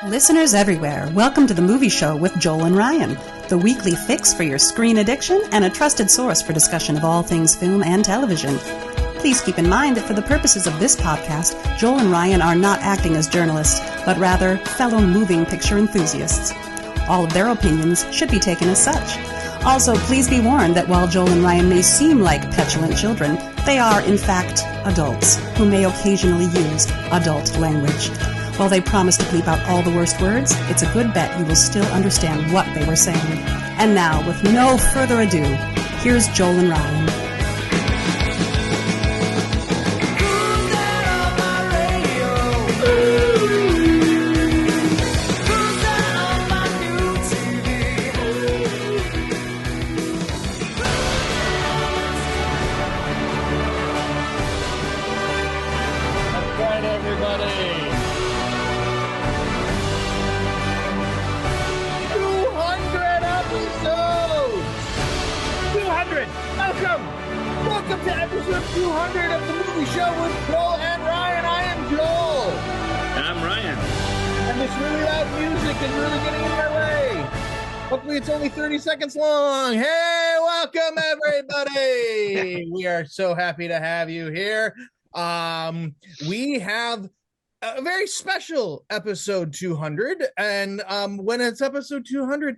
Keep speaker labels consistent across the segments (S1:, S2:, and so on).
S1: Listeners everywhere, welcome to the Movie Show with Joel and Ryan, the weekly fix for your screen addiction and a trusted source for discussion of all things film and television. Please keep in mind that for the purposes of this podcast, Joel and Ryan are not acting as journalists, but rather fellow moving picture enthusiasts. All of their opinions should be taken as such. Also, please be warned that while Joel and Ryan may seem like petulant children, they are, in fact, adults who may occasionally use adult language. While they promise to bleep out all the worst words, it's a good bet you will still understand what they were saying. And now, with no further ado, here's Joel and Ryan.
S2: Welcome to episode 200 of the Movie Show with Joel and Ryan. I am Joel.
S3: And I'm Ryan.
S2: And this really loud music is really getting in my way. Hopefully it's only 30 seconds long. Hey, welcome everybody. We are so happy to have you here. We have a very special episode 200, and when it's episode 200,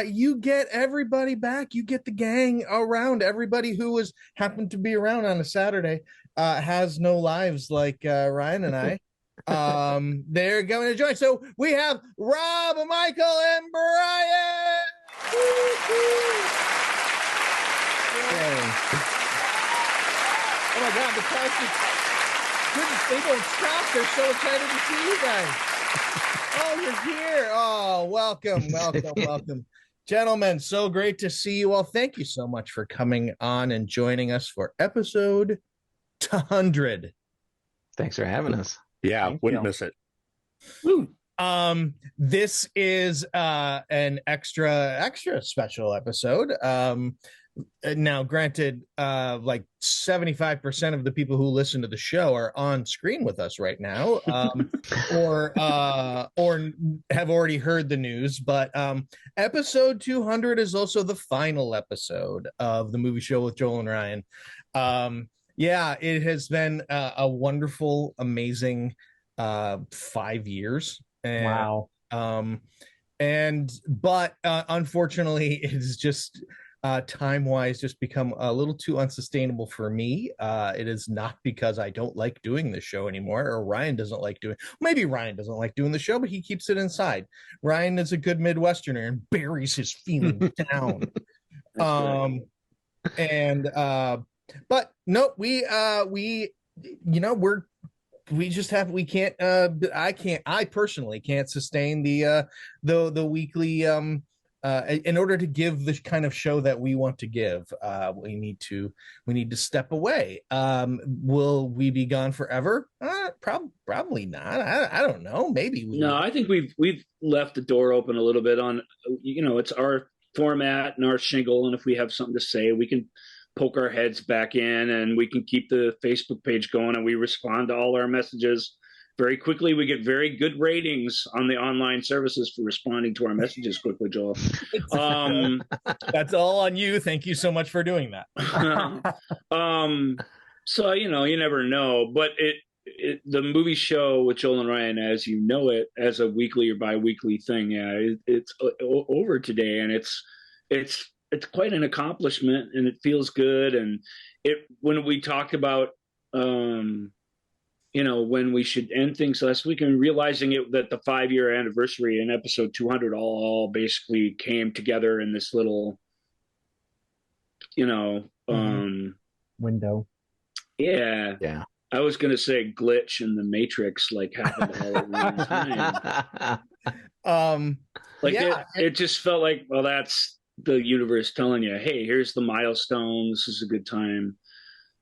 S2: you get everybody back. You get the gang around. Everybody who was happened to be around on a Saturday has no lives like Ryan and I. They're going to join. So we have Rob, Michael, and Brian. Oh my God, the classic. They don't stop. They're so excited to see you guys. Oh, you're here. Oh, welcome. Gentlemen, so great to see you all. Thank you so much for coming on and joining us for episode 100.
S4: Thanks for having us.
S3: Yeah, wouldn't miss it.
S4: Woo.
S2: This is an extra special episode. Now, granted, like 75% of the people who listen to the show are on screen with us right now, or have already heard the news. But episode 200 is also the final episode of the Movie Show with Joel and Ryan. Yeah, it has been a wonderful, amazing 5 years. And,
S4: wow.
S2: But unfortunately, it is just time-wise just become a little too unsustainable for me. It is not because I don't like doing the show anymore, or Ryan doesn't like doing. Maybe Ryan doesn't like doing the show, but he keeps it inside. Ryan is a good Midwesterner and buries his feelings down. But no, I personally can't sustain the weekly in order to give the kind of show that we want to give. We need to step away. Will we be gone forever? Probably not. I don't know. Maybe we
S3: No, I think we've left the door open a little bit on, it's our format and our shingle, and if we have something to say, we can poke our heads back in, and we can keep the Facebook page going, and we respond to all our messages very quickly. We get very good ratings on the online services for responding to our messages quickly, Joel.
S2: That's all on you. Thank you so much for doing that.
S3: So, you never know, but the Movie Show with Joel and Ryan, as you know it, as a weekly or bi-weekly thing, it's over today, and it's quite an accomplishment, and it feels good. And when we talked about, when we should end things last week, and realizing that the 5-year anniversary and episode 200 all basically came together in this little,
S2: window.
S3: Yeah.
S4: Yeah.
S3: I was going to say glitch in the Matrix, like happened all at one time. It just felt like, well, that's the universe telling you, hey, here's the milestone. This is a good time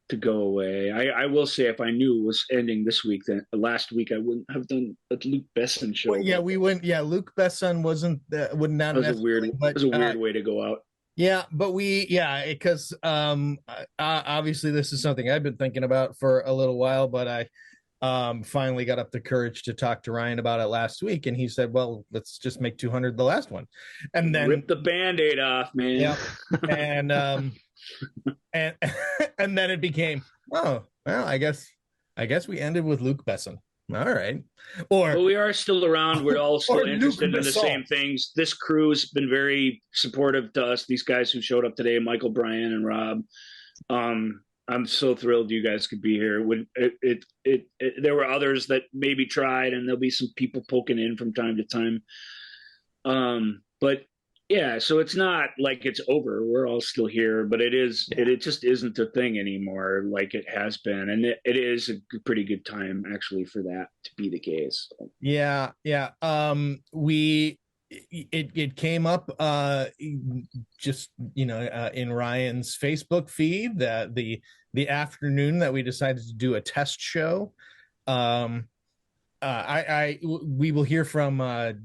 S3: to go away. I will say, if I knew it was ending this week, then last week, I wouldn't have done a Luke Besson show.
S2: Well, yeah, we wouldn't. Yeah, Luke Besson would not.
S3: That was a weird way to go out.
S2: Yeah, but because obviously this is something I've been thinking about for a little while, but finally got up the courage to talk to Ryan about it last week, and he said, well, let's just make 200 the last one. And then
S3: rip the Band-Aid off, man.
S2: Yeah. And and and then it became, oh, well, I guess we ended with Luc Besson. All right.
S3: But we are still around. We're all still interested in the
S2: Besson.
S3: same things. This crew has been very supportive to us. These guys who showed up today, Michael, Brian, and Rob. I'm so thrilled you guys could be here. When there were others that maybe tried, and there'll be some people poking in from time to time. But yeah, so it's not like it's over. We're all still here, but it is.
S4: Yeah.
S3: It just isn't a thing anymore like it has been, and it is a pretty good time actually for that to be the case.
S2: Yeah. It came up just in Ryan's Facebook feed that the afternoon that we decided to do a test show. We will hear from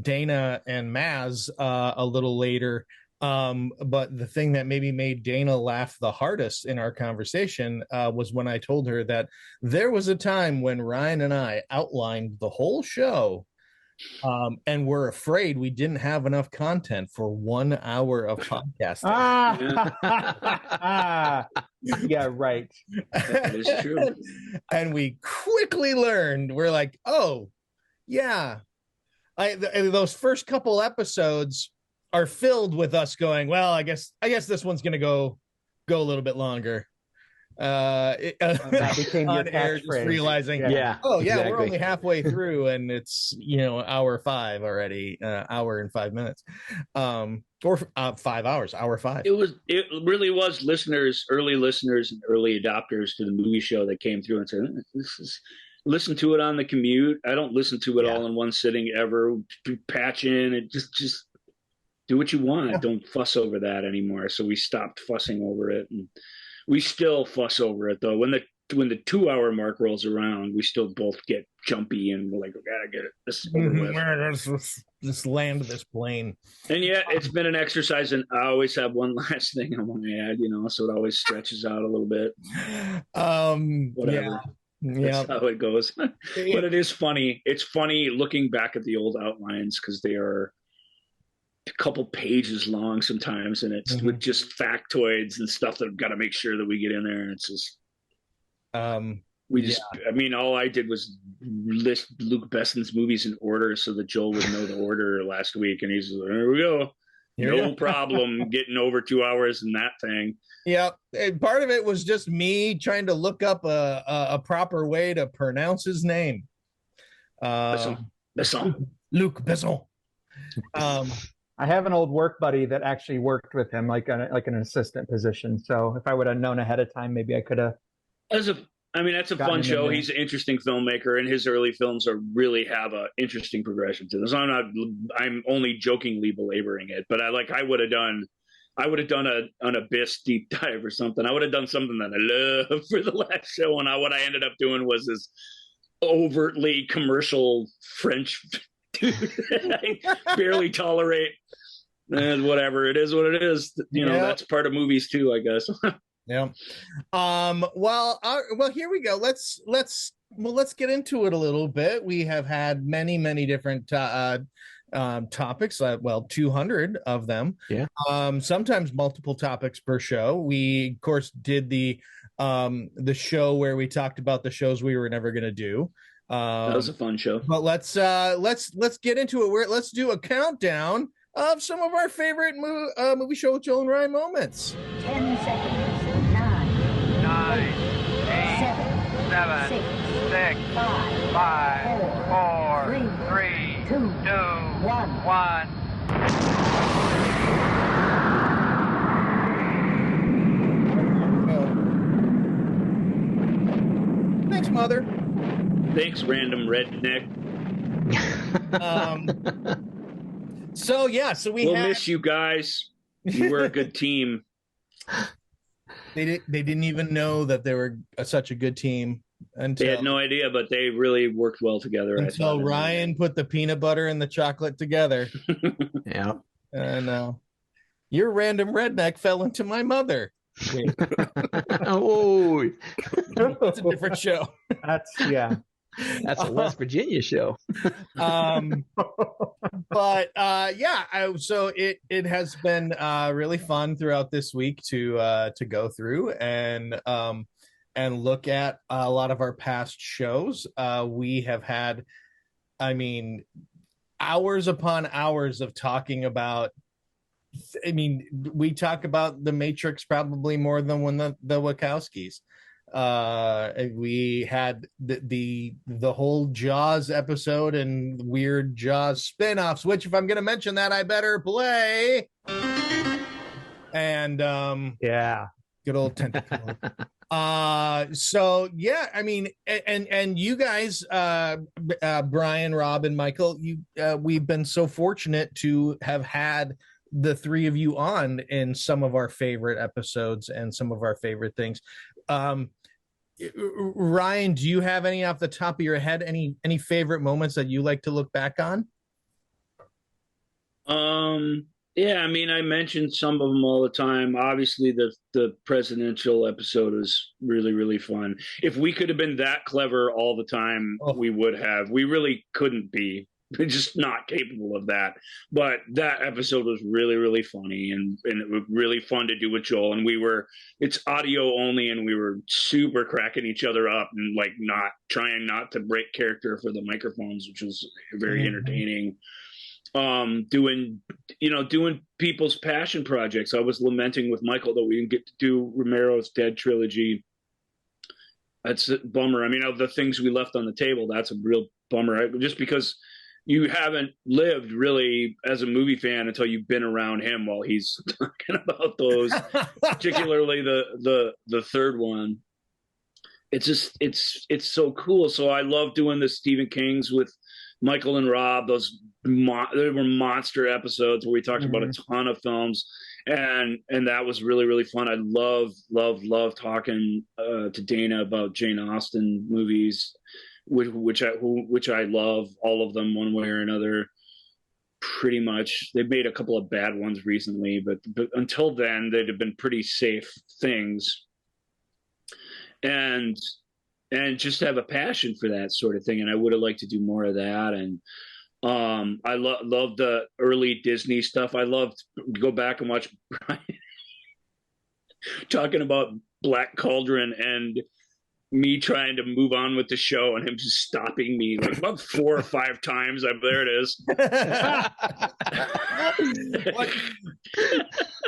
S2: Dana and Maz a little later, but the thing that maybe made Dana laugh the hardest in our conversation was when I told her that there was a time when Ryan and I outlined the whole show, and we're afraid we didn't have enough content for 1 hour of podcasting.
S5: Yeah, right.
S3: That is true.
S2: And we quickly learned, we're like, oh, yeah. Those first couple episodes are filled with us going, well, I guess this one's going to go a little bit longer.
S5: That became your catchphrase.
S2: Realizing,
S4: exactly.
S2: we're only halfway through, and it's hour 5 already, hour and 5 minutes, or 5 hours, hour 5.
S3: It really was early listeners and early adopters to the movie show that came through and said, listen to it on the commute. I don't listen to it all in one sitting ever. Patch in and just do what you want.
S2: Yeah.
S3: Don't fuss over that anymore. So we stopped fussing over it, and we still fuss over it though. When the 2 hour mark rolls around, we still both get jumpy and we're like, we gotta get it. This is over with.
S2: Let's land this plane.
S3: And yeah, it's been an exercise, and I always have one last thing I want to add, so it always stretches out a little bit. Whatever.
S2: Yeah.
S3: That's how it goes. But it is funny. It's funny looking back at the old outlines because they are a couple pages long sometimes, and it's with just factoids and stuff that I've got to make sure that we get in there. And it's just, all I did was list Luc Besson's movies in order so that Joel would know the order last week, and he's like, there we go. No problem getting over 2 hours in that thing.
S2: Yeah, and part of it was just me trying to look up a proper way to pronounce his name.
S3: Besson.
S2: Luc Besson.
S5: I have an old work buddy that actually worked with him, like an assistant position. So if I would have known ahead of time, maybe I could have.
S3: That's a fun show. He's an interesting filmmaker, and his early films really have a interesting progression to this. I'm only jokingly belaboring it, but I would have done an Abyss deep dive or something. I would have done something that I love for the last show, and what I ended up doing was this overtly commercial French dude I barely tolerate. And whatever, it is what it is. That's part of movies too, I guess.
S2: Yeah. Well, here we go. Let's get into it a little bit. We have had many different topics, 200 of them.
S4: Yeah.
S2: Sometimes multiple topics per show. We of course did the show where we talked about the shows we were never going to do.
S3: That was a fun show.
S2: But let's get into it. Let's do a countdown of some of our favorite movie show with Joel and Ryan moments.
S6: 10 seconds. 9, 8, 7, 6, 5, 4, 3, 2, 1.
S2: Thanks, Mother.
S3: Thanks, random redneck.
S2: So we'll
S3: miss you guys. You were a good team.
S2: They didn't even know that they were such a good team until
S3: they had no idea, but they really worked well together.
S2: Until Ryan put the peanut butter and the chocolate together.
S4: Yeah.
S2: And your random redneck fell into my mother.
S5: Wait.
S4: Oh,
S2: It's a different show.
S5: That's
S4: that's a West Virginia show.
S2: But so it has been really fun throughout this week to go through and look at a lot of our past shows. We have had, I mean, hours upon hours of talking about. I mean, we talk about The Matrix probably more than when the Wachowskis. We had the whole Jaws episode and weird Jaws spin-offs, which if I'm going to mention that, I better play. And good old tentacle. So yeah, I mean, and you guys, Brian, Rob, and Michael, we've been so fortunate to have had the three of you on in some of our favorite episodes and some of our favorite things. Ryan, do you have any off the top of your head, any favorite moments that you like to look back on?
S3: Yeah, I mean, I mentioned some of them all the time. Obviously, the presidential episode was really, really fun. If we could have been that clever all the time, we would have. We really couldn't be. We're just not capable of that. But that episode was really, really funny and it was really fun to do with Joel. And it's audio only, and we were super cracking each other up and like trying not to break character for the microphones, which was very entertaining. Doing people's passion projects. I was lamenting with Michael that we didn't get to do Romero's Dead trilogy. That's a bummer. I mean, of the things we left on the table, that's a real bummer. Just because you haven't lived really as a movie fan until you've been around him while he's talking about those, particularly the third one. It's just it's so cool. So I love doing the Stephen King's with Michael and Rob. There were monster episodes where we talked about a ton of films, and that was really, really fun. I love talking to Dana about Jane Austen movies, which I love all of them one way or another. Pretty much, they've made a couple of bad ones recently, but until then, they'd have been pretty safe things. And just have a passion for that sort of thing. And I would have liked to do more of that. And I love the early Disney stuff. I loved go back and watch Brian talking about Black Cauldron and me trying to move on with the show and him just stopping me like about 4 or 5 times. There it is.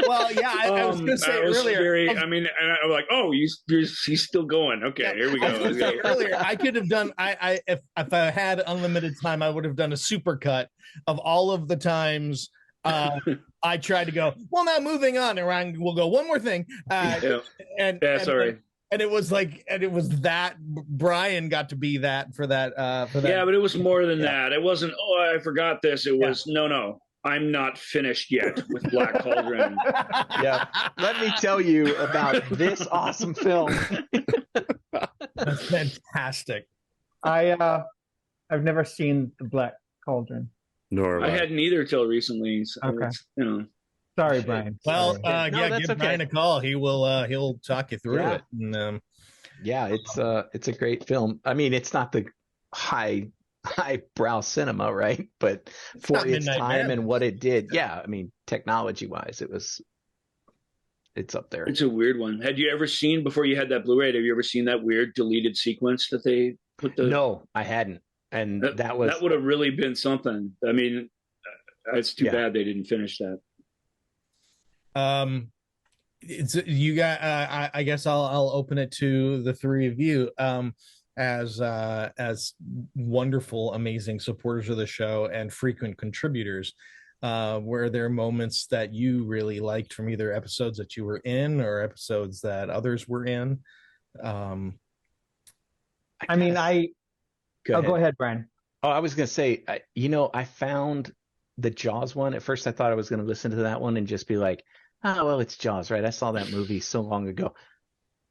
S2: Well, yeah, I was going to say earlier.
S3: I'm like, oh, he's still going. Okay, yeah, here we go.
S2: Earlier, I could have done. If I had unlimited time, I would have done a supercut of all of the times I tried to go. Well, now moving on, and Ryan will go one more thing.
S3: Sorry.
S2: And it was that Brian got to be that for that.
S3: Yeah, but it was more than that. It wasn't, oh, I forgot this. It was, no, I'm not finished yet with Black Cauldron.
S4: Yeah. Let me tell you about this awesome film.
S2: That's fantastic.
S5: I've never seen the Black Cauldron.
S3: Nor I hadn't either till recently. So
S5: okay. Sorry, Brian.
S2: Well,
S5: Sorry.
S2: Give Brian a call. He'll talk you through it. And,
S4: yeah, it's a great film. I mean, it's not the highbrow cinema, right? But for its time and what it did, yeah. I mean, technology-wise, it's up there.
S3: It's a weird one. Had you ever seen before you had that Blu-ray? Have you ever seen that weird deleted sequence that they put?
S4: No, I hadn't, and that
S3: would have really been something. I mean, it's too bad they didn't finish that.
S2: It's you got. I guess I'll open it to the three of you. As wonderful, amazing supporters of the show and frequent contributors, were there moments that you really liked from either episodes that you were in or episodes that others were in?
S5: Go ahead, Brian.
S4: Oh, I was going to say, I found the Jaws one. At first, I thought I was going to listen to that one and just be like, oh, well, it's Jaws, right? I saw that movie so long ago.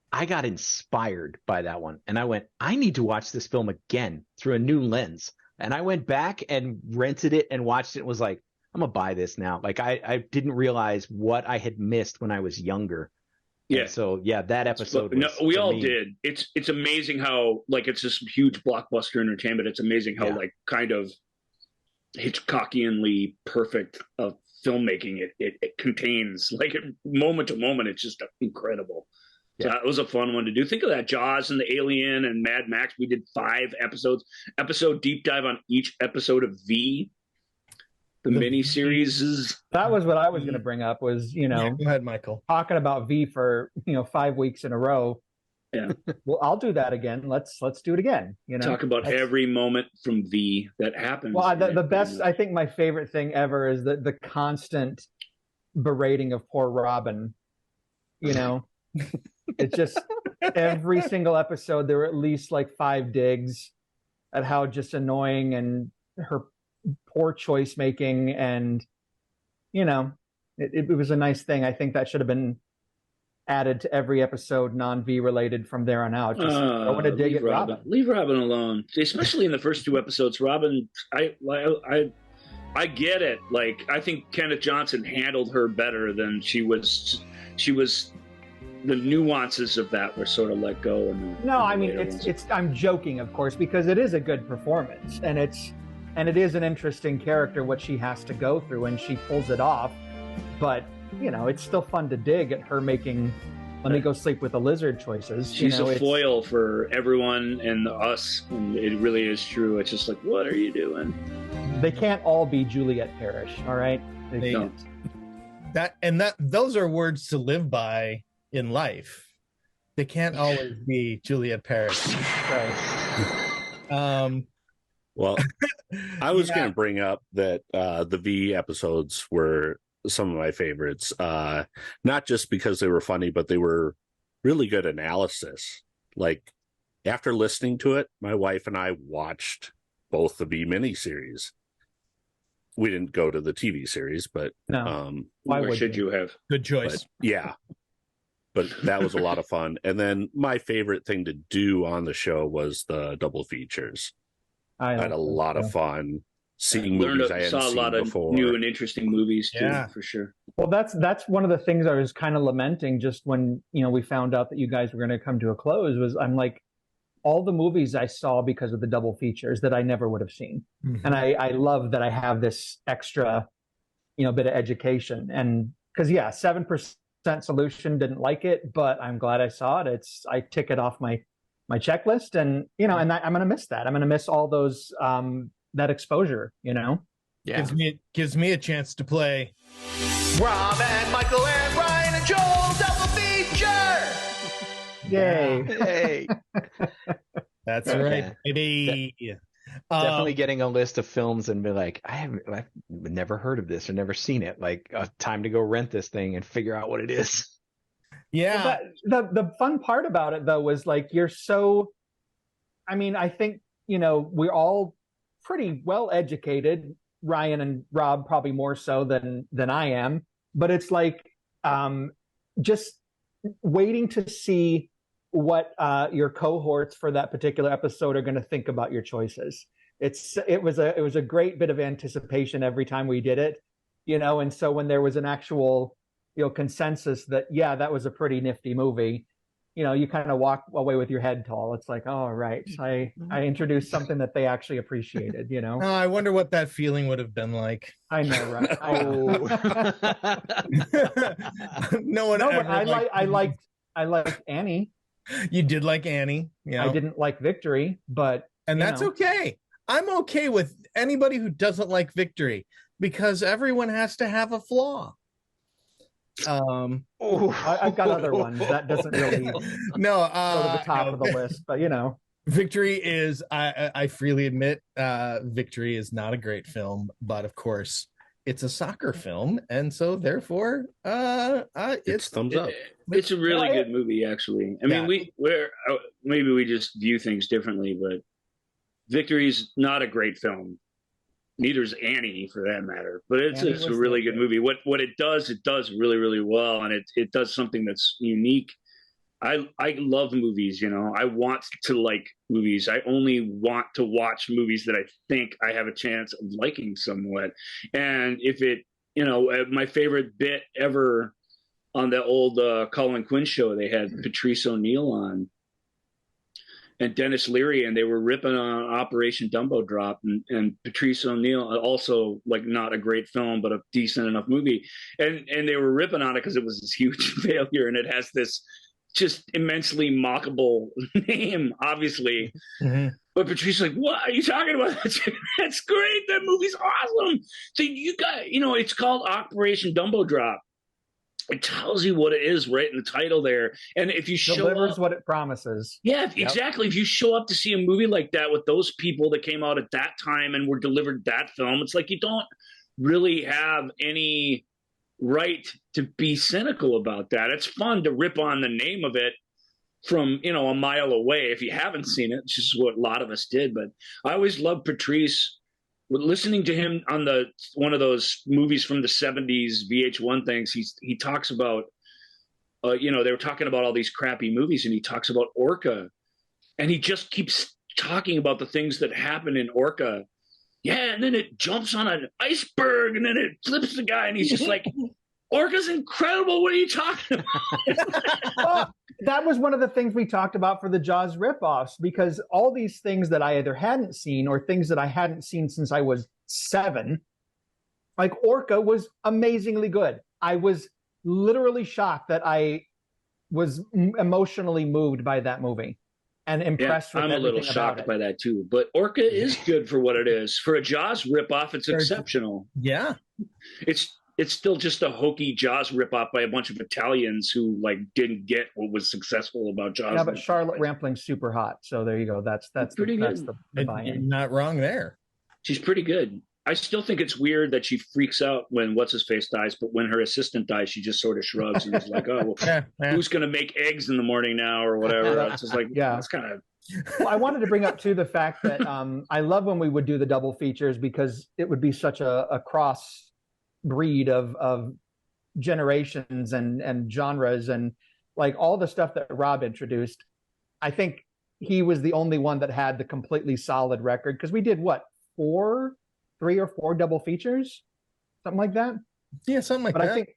S4: I got inspired by that one. And I went, I need to watch this film again through a new lens. And I went back and rented it and watched it and was like, I'm going to buy this now. Like, I didn't realize what I had missed when I was younger.
S3: Yeah.
S4: And so yeah, that episode.
S3: No,
S4: Was,
S3: we
S4: for
S3: all
S4: me,
S3: did. It's amazing how like it's this huge blockbuster entertainment. It's amazing how
S4: Yeah.
S3: like kind of Hitchcockianly perfect of filmmaking it contains. Like moment to moment, it's just incredible. So
S4: Yeah.
S3: that was a fun one to do. Think of that, Jaws and the Alien and Mad Max. We did 5 episodes. Episode deep dive on each episode of V, the mini series.
S5: That was what I was going to bring up. Was
S2: Yeah, go ahead, Michael.
S5: talking about V for 5 weeks in a row.
S3: Yeah.
S5: Well, I'll do that again. Let's do it again.
S3: Talk about every moment from V that happens.
S5: Well, the best, I think my favorite thing ever is the constant berating of poor Robin. It's just every single episode, there were at least like 5 digs at how just annoying and her poor choice making. And, it was a nice thing. I think that should have been added to every episode, non-V related from there on out. Just throwing a dig at Robin.
S3: Leave Robin alone, especially in the first 2 episodes. Robin, I get it. Like, I think Kenneth Johnson handled her better than she was. The nuances of that were sort of let go.
S5: No, I mean it's. I'm joking, of course, because it is a good performance, and it is an interesting character what she has to go through, and she pulls it off. But it's still fun to dig at her making "Let me go sleep with a lizard" choices.
S3: She's a foil for everyone and us, and it really is true. It's just like, what are you doing?
S5: They can't all be Juliet Parrish, all right? They can't.
S2: Those are words to live by in life. They can't always be Juliet Parrish.
S5: Right.
S7: Well, I was going to bring up that the V episodes were some of my favorites, not just because they were funny, but they were really good analysis. Like, after listening to it, my wife and I watched both the V miniseries. We didn't go to the TV series, but
S5: No.
S3: Why should you have?
S2: Good choice.
S7: But that was a lot of fun. And then my favorite thing to do on the show was the double features. I had a lot of fun seeing movies I hadn't
S3: saw a
S7: seen
S3: lot of
S7: before.
S3: new and interesting movies too, for sure.
S5: Well, that's one of the things I was kind of lamenting just when we found out that you guys were going to come to a close. Was I'm like, all the movies I saw because of the double features that I never would have seen, and I love that I have this extra, bit of education. And because 7% Solution didn't like it, but I'm glad I saw it. I tick it off my checklist, and and I'm going to miss that. I'm going to miss all those that exposure.
S4: Yeah.
S2: Gives me a chance to play
S8: Rob and Michael and Ryan and Joel double feature.
S5: Yay!
S4: Hey.
S2: That's right, baby.
S4: Definitely getting a list of films and be like, I've never heard of this or never seen it. Like, time to go rent this thing and figure out what it is.
S2: Yeah.
S5: Well, the fun part about it though was like you're so. I mean, I think we're all pretty well educated. Ryan and Rob probably more so than I am. But it's like just waiting to see what your cohorts for that particular episode are going to think about your choices. It was a great bit of anticipation every time we did it, and so when there was an actual consensus that that was a pretty nifty movie, you kind of walk away with your head tall. It's like, oh right, I introduced something that they actually appreciated.
S2: Oh, I wonder what that feeling would have been like.
S5: I know, right?
S2: No one ever.
S5: I liked Annie.
S2: You did like Annie.
S5: I didn't like Victory, but
S2: that's okay. I'm okay with anybody who doesn't like Victory because everyone has to have a flaw.
S5: I've got other ones that doesn't really go to the top of the list, but
S2: Victory is. I freely admit, Victory is not a great film, but of course, it's a soccer film, and so therefore,
S7: it's thumbs up.
S3: It's a really good movie, actually. I mean, maybe we just view things differently, but Victory's not a great film. Neither's Annie, for that matter. But it's a really good movie. What it does really, really well, and it does something that's unique. I love movies. I want to like movies. I only want to watch movies that I think I have a chance of liking somewhat. And if it, my favorite bit ever on the old Colin Quinn show, they had Patrice O'Neill on and Dennis Leary, and they were ripping on Operation Dumbo Drop, and Patrice O'Neill, also like not a great film, but a decent enough movie. And they were ripping on it because it was this huge failure, and it has this just immensely mockable name, obviously.
S2: Mm-hmm.
S3: But Patrice's like, what are you talking about? That's great. That movie's awesome. So you got, it's called Operation Dumbo Drop. It tells you what it is right in the title there. And if you show
S5: delivers
S3: up,
S5: what it promises.
S3: yeah, exactly. If you show up to see a movie like that with those people that came out at that time and were delivered that film, it's like you don't really have any right to be cynical about that. It's fun to rip on the name of it from, a mile away if you haven't seen it, which is what a lot of us did. But I always loved Patrice. Listening to him on one of those movies from the 70s VH1 things, he talks about, they were talking about all these crappy movies, and he talks about Orca, and he just keeps talking about the things that happen in Orca. Yeah, and then it jumps on an iceberg, and then it flips the guy, and he's just like, Orca's incredible. What are you talking about?
S5: Well, that was one of the things we talked about for the Jaws ripoffs, because all these things that I either hadn't seen or things that I hadn't seen since I was 7, like Orca was amazingly good. I was literally shocked that I was emotionally moved by that movie and impressed with
S3: I'm a
S5: everything
S3: little shocked
S5: about it.
S3: by that too. But Orca is good for what it is. For a Jaws ripoff, it's exceptional.
S2: Yeah.
S3: It's still just a hokey Jaws ripoff by a bunch of Italians who didn't get what was successful about Jaws.
S5: Yeah, but Charlotte Rampling's super hot, so there you go. That's
S3: pretty good.
S5: That's the buy-in.
S2: You're not wrong there.
S3: She's pretty good. I still think it's weird that she freaks out when what's-his-face dies, but when her assistant dies, she just sort of shrugs and is like, oh, well, who's going to make eggs in the morning now or whatever? It's just like, yeah, it's kind of...
S5: Well, I wanted to bring up, too, the fact that I love when we would do the double features, because it would be such a cross breed of generations and genres, and like all the stuff that Rob introduced. I think he was the only one that had the completely solid record, because we did what, 3 or 4 double features, something like that.
S2: Yeah, something like
S5: but
S2: that.
S5: I think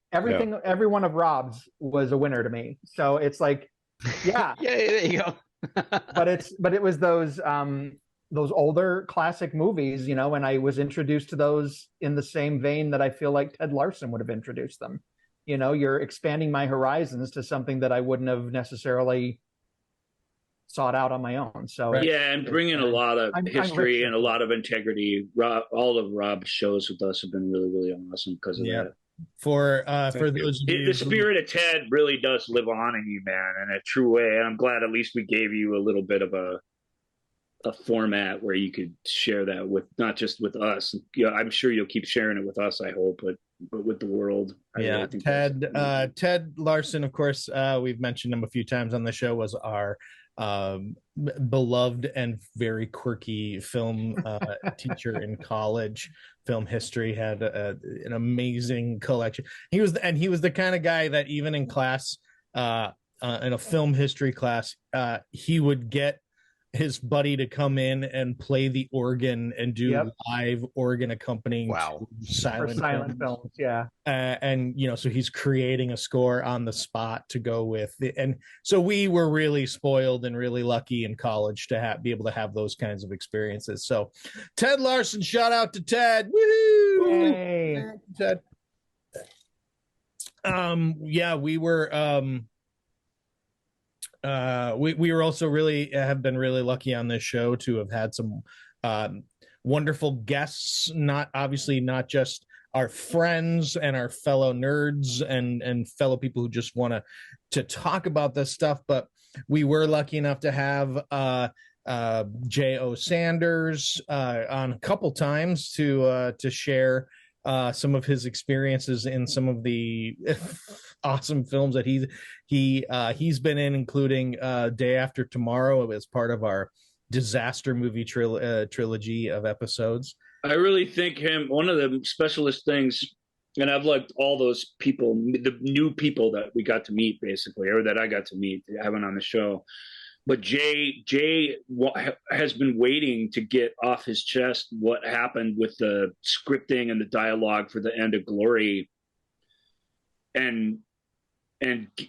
S5: every one of Rob's was a winner to me. So it's like, yeah,
S4: yeah, there you go.
S5: but it was those older classic movies, and I was introduced to those in the same vein that I feel like Ted Larson would have introduced them. You're expanding my horizons to something that I wouldn't have necessarily sought out on my own. So
S3: yeah, and bringing a lot of history and a lot of integrity. All of Rob's shows with us have been really, really awesome because of that.
S2: For those,
S3: the spirit of Ted really does live on in you, man, in a true way. And I'm glad at least we gave you a little bit of a format where you could share that with not just with us. I'm sure you'll keep sharing it with us, I hope, but with the world.
S2: Yeah, really Ted Larson, of course, we've mentioned him a few times on the show, was our beloved and very quirky film teacher in college. Film history, had an amazing collection. He was the kind of guy that even in class, in a film history class, he would get his buddy to come in and play the organ and do live organ accompanying silent
S5: films. Yeah.
S2: And so he's creating a score on the spot to go with it. And so we were really spoiled and really lucky in college to be able to have those kinds of experiences. So Ted Larson, shout out to Ted. Woohoo!
S5: Hey.
S2: Ted. We were we were also have been really lucky on this show to have had some wonderful guests, not just our friends and our fellow nerds and fellow people who just want to talk about this stuff, but we were lucky enough to have J.O. Sanders on a couple times to share some of his experiences in some of the awesome films that he's been in, including Day After Tomorrow as part of our disaster movie trilogy of episodes. I really think one of the specialist things, and I've liked all those people, the new people that we got to meet basically, or that I got to meet having on the show. But Jay has been waiting to get off his chest what happened with the scripting and the dialogue for the End of Glory. And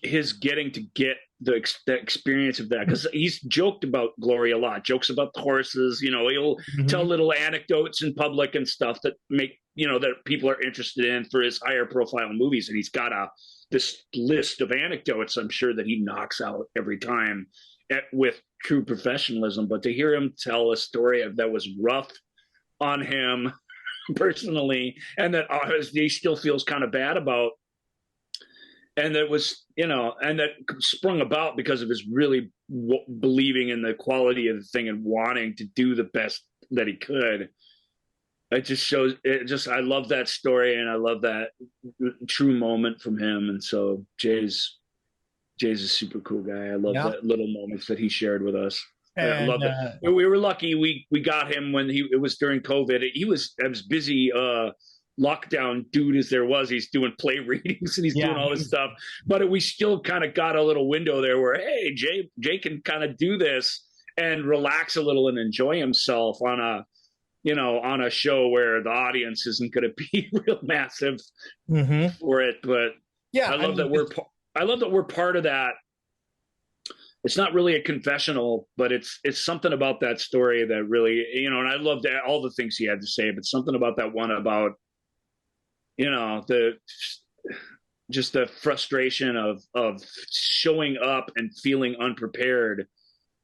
S3: his getting to get the experience of that, because he's joked about Glory a lot, jokes about the horses, he'll tell little anecdotes in public and stuff that make that people are interested in for his higher profile movies, and he's got this list of anecdotes I'm sure that he knocks out every time with true professionalism. But to hear him tell a story that was rough on him personally, and that he still feels kind of bad about, and that was, and that sprung about because of his really believing in the quality of the thing and wanting to do the best that he could. It just shows, I love that story, and I love that true moment from him. And so Jay's a super cool guy. I love that little moments that he shared with us. And, I love it. We were lucky. We got him when it was during COVID. He was as busy lockdown dude as there was. He's doing play readings and he's doing all this stuff, but we still kind of got a little window there where, hey, Jay can kind of do this and relax a little and enjoy himself on a show where the audience isn't going to be real massive for it. But I love that we're part of that. It's not really a confessional, but it's something about that story that really, and I loved all the things he had to say, but something about that one about, the frustration of showing up and feeling unprepared.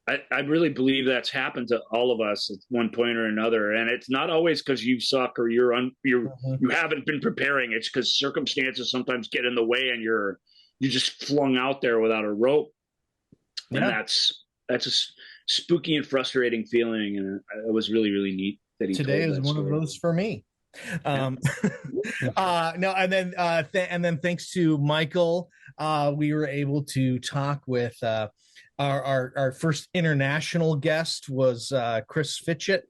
S3: I really believe that's happened to all of us at one point or another. And it's not always because you suck or you haven't been preparing. It's because circumstances sometimes get in the way and you're just flung out there without a rope. And that's a spooky and frustrating feeling. And it was really, really neat that he
S2: today
S3: told
S2: is
S3: that
S2: one
S3: story.
S2: of those for me. No, and then thanks to Michael, we were able to talk with our first international guest was Chris Fitchett.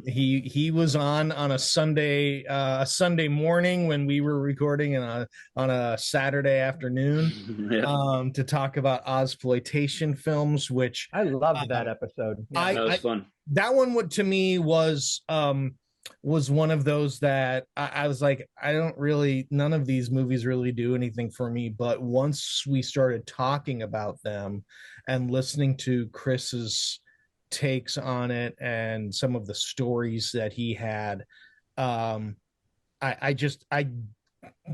S2: He was on a Sunday morning when we were recording on a Saturday afternoon to talk about Ozploitation films, which
S5: I loved that episode.
S3: That was fun.
S2: That one to me was one of those that I was like, none of these movies really do anything for me. But once we started talking about them and listening to Chris's takes on it and some of the stories that he had, I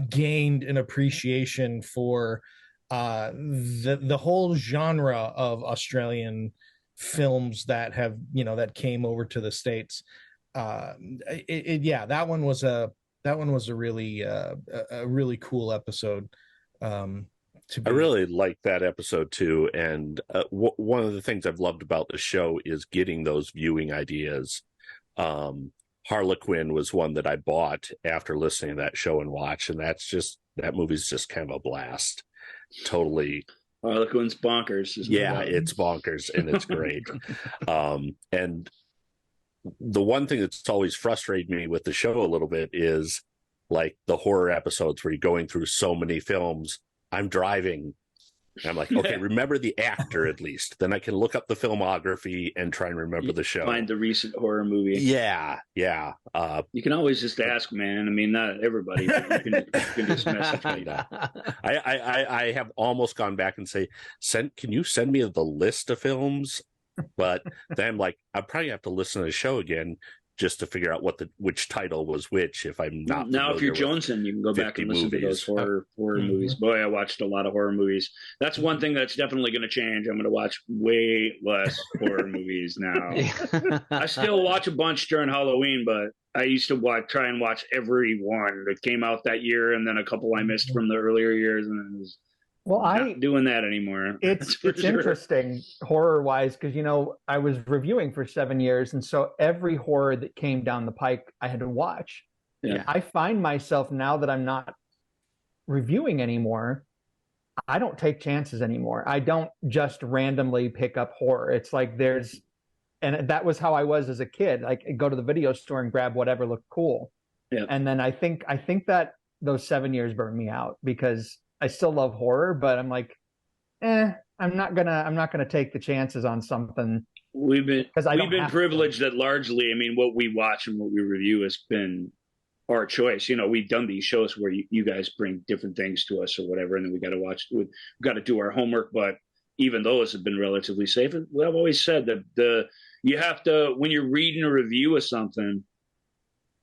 S2: gained an appreciation for the whole genre of Australian films that have that came over to the States. That one was a really cool episode.
S7: I really like that episode too, and one of the things I've loved about the show is getting those viewing ideas. Harlequin was one that I bought after listening to that show and watch, and that movie's just kind of a blast. Totally.
S3: Harlequin's bonkers.
S7: It's bonkers and it's great. And the one thing that's always frustrated me with the show a little bit is like the horror episodes where you're going through so many films. I'm driving and I'm like, okay, remember the actor at least. Then I can look up the filmography and try and remember the show.
S3: Find the recent horror movie.
S7: Yeah.
S3: You can always just ask, man. I mean, not everybody, but you can just message me.
S7: I have almost gone back and say, can you send me the list of films? But then I'm like, I probably have to listen to the show again just to figure out which title was which. If I'm not
S3: now, if you're Joneson, you can go back and listen to those horror movies. Boy, I watched a lot of horror movies. That's one thing that's definitely going to change. I'm going to watch way less horror movies now. I still watch a bunch during Halloween, but I used to try and watch every one that came out that year, and then a couple I missed from the earlier years, and then not doing that anymore.
S5: It's interesting horror wise because I was reviewing for 7 years, and so every horror that came down the pike I had to watch. I find myself now that I'm not reviewing anymore, I don't take chances anymore. I don't just randomly pick up horror. It's like and that was how I was as a kid. Like I'd go to the video store and grab whatever looked cool. And then I think that those 7 years burned me out because I still love horror, but I'm like, I'm not gonna take the chances on something.
S3: We've been privileged that largely, I mean, what we watch and what we review has been our choice. You know, we've done these shows where you guys bring different things to us or whatever, and then we got to watch. We've got to do our homework, but even those have been relatively safe. And I've always said that you have to, when you're reading a review of something,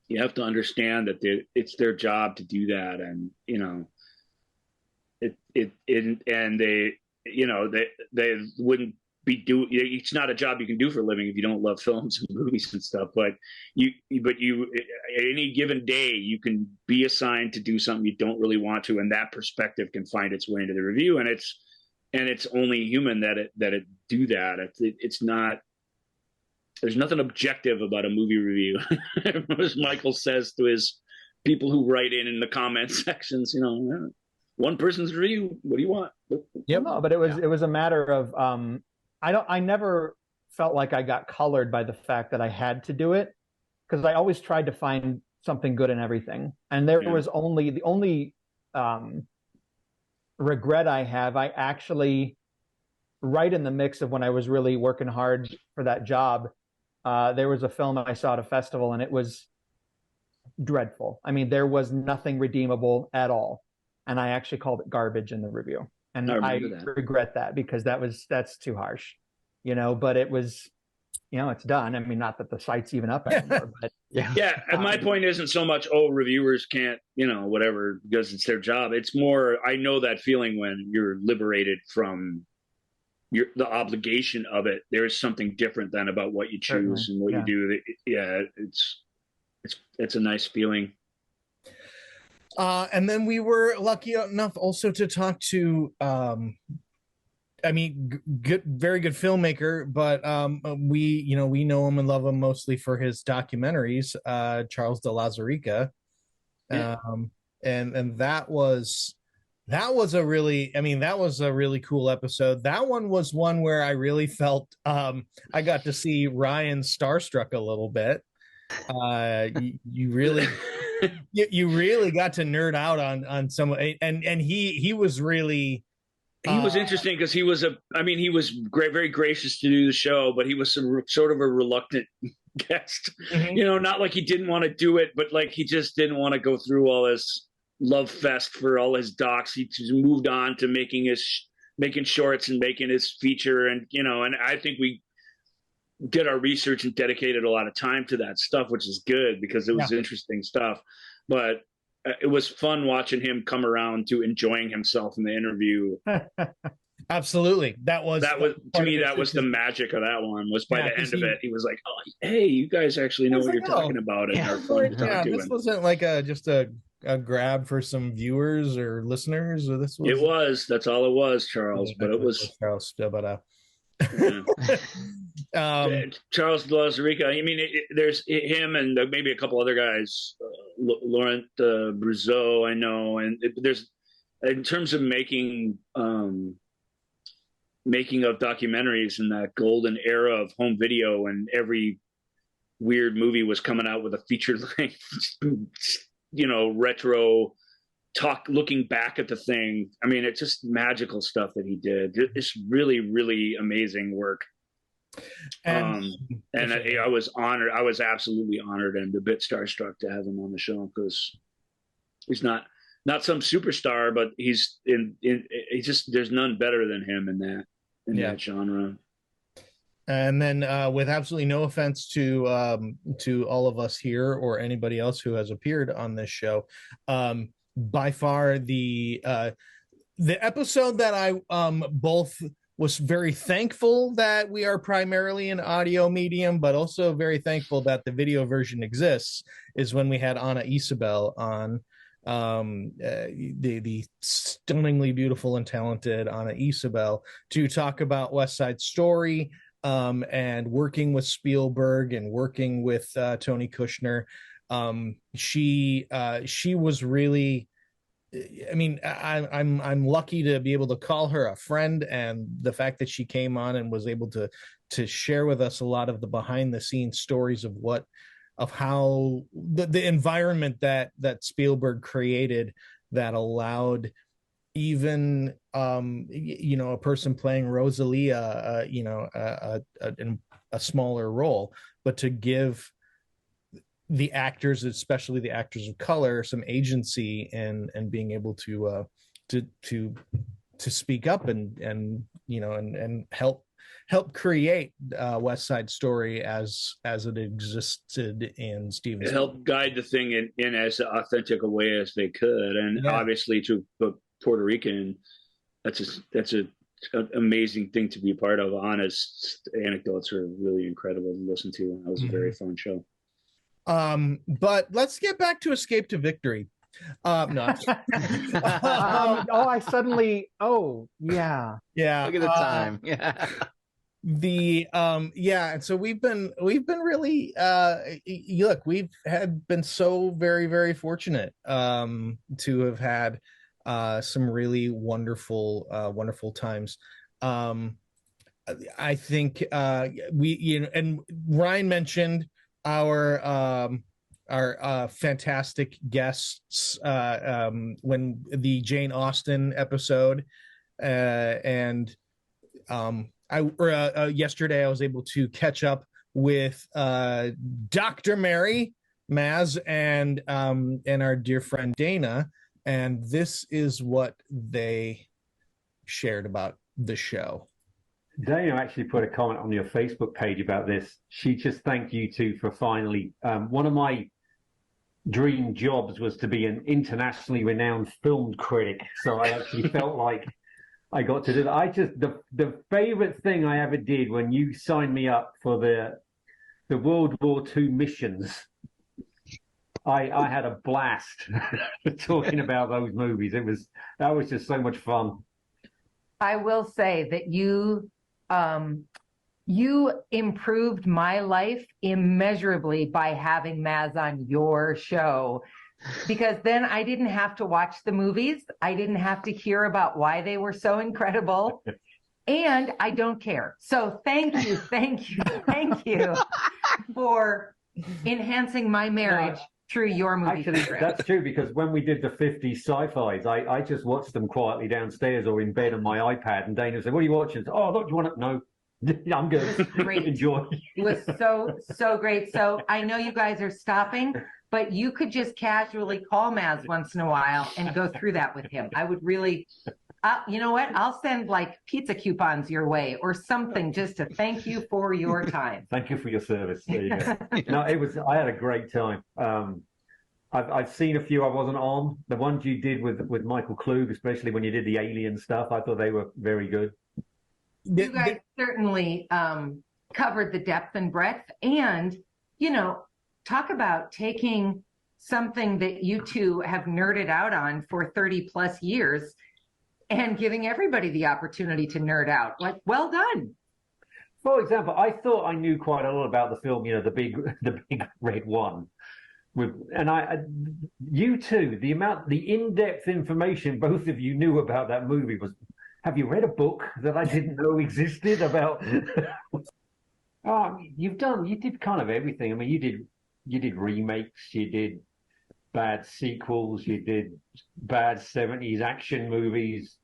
S3: you have to understand that it's their job to do that, and you know, and they, you know, they wouldn't be it's not a job you can do for a living if you don't love films and movies and stuff. But you any given day you can be assigned to do something you don't really want to, and that perspective can find its way into the review, and it's only human that it do that. It's not. There's nothing objective about a movie review, as Michael says to his people who write in the comment sections. You know, one person's review. What do you want?
S5: Yeah, no, but it was a matter of I never felt like I got colored by the fact that I had to do it, because I always tried to find something good in everything, and there was the only regret I have. I actually, right in the mix of when I was really working hard for that job, there was a film I saw at a festival, and it was dreadful. I mean, there was nothing redeemable at all, and I actually called it garbage in the review, and I regret that, because that's too harsh, you know. But it was, you know, it's done. I mean, not that the site's even up anymore, but
S3: yeah. And my point isn't so much, reviewers can't, you know, whatever, because it's their job. It's more, I know that feeling when you're liberated from the obligation of it. There is something different than about what you choose and what you do. Yeah, it's a nice feeling.
S2: And then we were lucky enough also to talk to, very good filmmaker, but we know him and love him mostly for his documentaries, Charles de Lauzirika. And that was a really cool episode. That one was one where I really felt I got to see Ryan starstruck a little bit. You really you really got to nerd out on some, and he was really
S3: he was interesting, because he was very gracious to do the show, but he was sort of a reluctant guest. Mm-hmm. You know, not like he didn't want to do it, but like he just didn't want to go through all this love fest for all his docs. He just moved on to making shorts and making his feature, and you know, and I think we did our research and dedicated a lot of time to that stuff, which is good, because it was interesting stuff. But it was fun watching him come around to enjoying himself in the interview.
S2: Absolutely. That was
S3: to me, that was the magic of that one. Was by the end of it, he was like, "Oh, hey, you guys actually know what you're talking about," and are fun to talk to.
S2: This wasn't like just a grab for some viewers or listeners, or this was.
S3: It was. That's all it was, Charles. But it was
S2: Charles.
S3: Charles de Lauzirika. I mean, there's him and maybe a couple other guys, Laurent Bruzeau, I know, and there's, in terms of making of documentaries in that golden era of home video, and every weird movie was coming out with a feature length, you know, retro looking back at the thing. I mean, it's just magical stuff that he did. It's really, really amazing work. And I was honored. I was absolutely honored and a bit starstruck to have him on the show, because he's not some superstar, but he's just, there's none better than him in that genre.
S2: And then with absolutely no offense to all of us here or anybody else who has appeared on this show, by far the episode that I both was very thankful that we are primarily an audio medium, but also very thankful that the video version exists, is when we had Anna Isabel on, the stunningly beautiful and talented Anna Isabel, to talk about West Side Story, and working with Spielberg and working with Tony Kushner. She was really, I mean, I'm lucky to be able to call her a friend, and the fact that she came on and was able to share with us a lot of the behind the scenes stories of how the environment that Spielberg created that allowed even a person playing Rosalia, a smaller role, but to give the actors, especially the actors of color, some agency and being able to speak up and help create West Side Story as it existed in Steven's.
S3: Help guide the thing in as authentic a way as they could, and obviously to Puerto Rican, that's an amazing thing to be part of. Honest anecdotes are really incredible to listen to, and that was a very fun show.
S2: But let's get back to Escape to Victory. No.
S5: Yeah. Look at
S4: the time.
S2: And so we've been really look, we've been so very, very fortunate to have had some really wonderful times. I think and Ryan mentioned our fantastic guests when the Jane Austen episode, and yesterday I was able to catch up with Dr. Mary, Maz, and our dear friend Dana, and this is what they shared about the show.
S9: Dana actually put a comment on your Facebook page about this. She just thanked you two for finally. One of my dream jobs was to be an internationally renowned film critic, so I actually felt like I got to do that. The favorite thing I ever did when you signed me up for the World War II missions, I had a blast talking about those movies. That was just so much fun.
S10: I will say that you improved my life immeasurably by having Maz on your show, because then I didn't have to watch the movies. I didn't have to hear about why they were so incredible. And I don't care. So thank you for enhancing my marriage through your movie.
S9: Actually, that's true, because when we did the 50s sci-fis, I just watched them quietly downstairs or in bed on my iPad, and Dana said, "What are you watching?" Said, "Oh, don't you want to?" No, I'm good.
S10: Great.
S9: Enjoy.
S10: It was so great. So I know you guys are stopping, but you could just casually call Maz once in a while and go through that with him. I would really, you know what? I'll send like pizza coupons your way or something just to thank you for your time.
S9: Thank you for your service. There you go. No, I had a great time. I've seen a few I wasn't on. The ones you did with Michael Klug, especially when you did the alien stuff, I thought they were very good.
S10: You guys certainly covered the depth and breadth, and talk about taking something that you two have nerded out on for 30 plus years and giving everybody the opportunity to nerd out. Like, well done.
S9: For example, I thought I knew quite a lot about the film, the big red one. You two, the in-depth information both of you knew about that movie was. Have you read a book that I didn't know existed about? You did kind of everything. I mean, you did remakes, you did bad sequels, you did bad 70s action movies.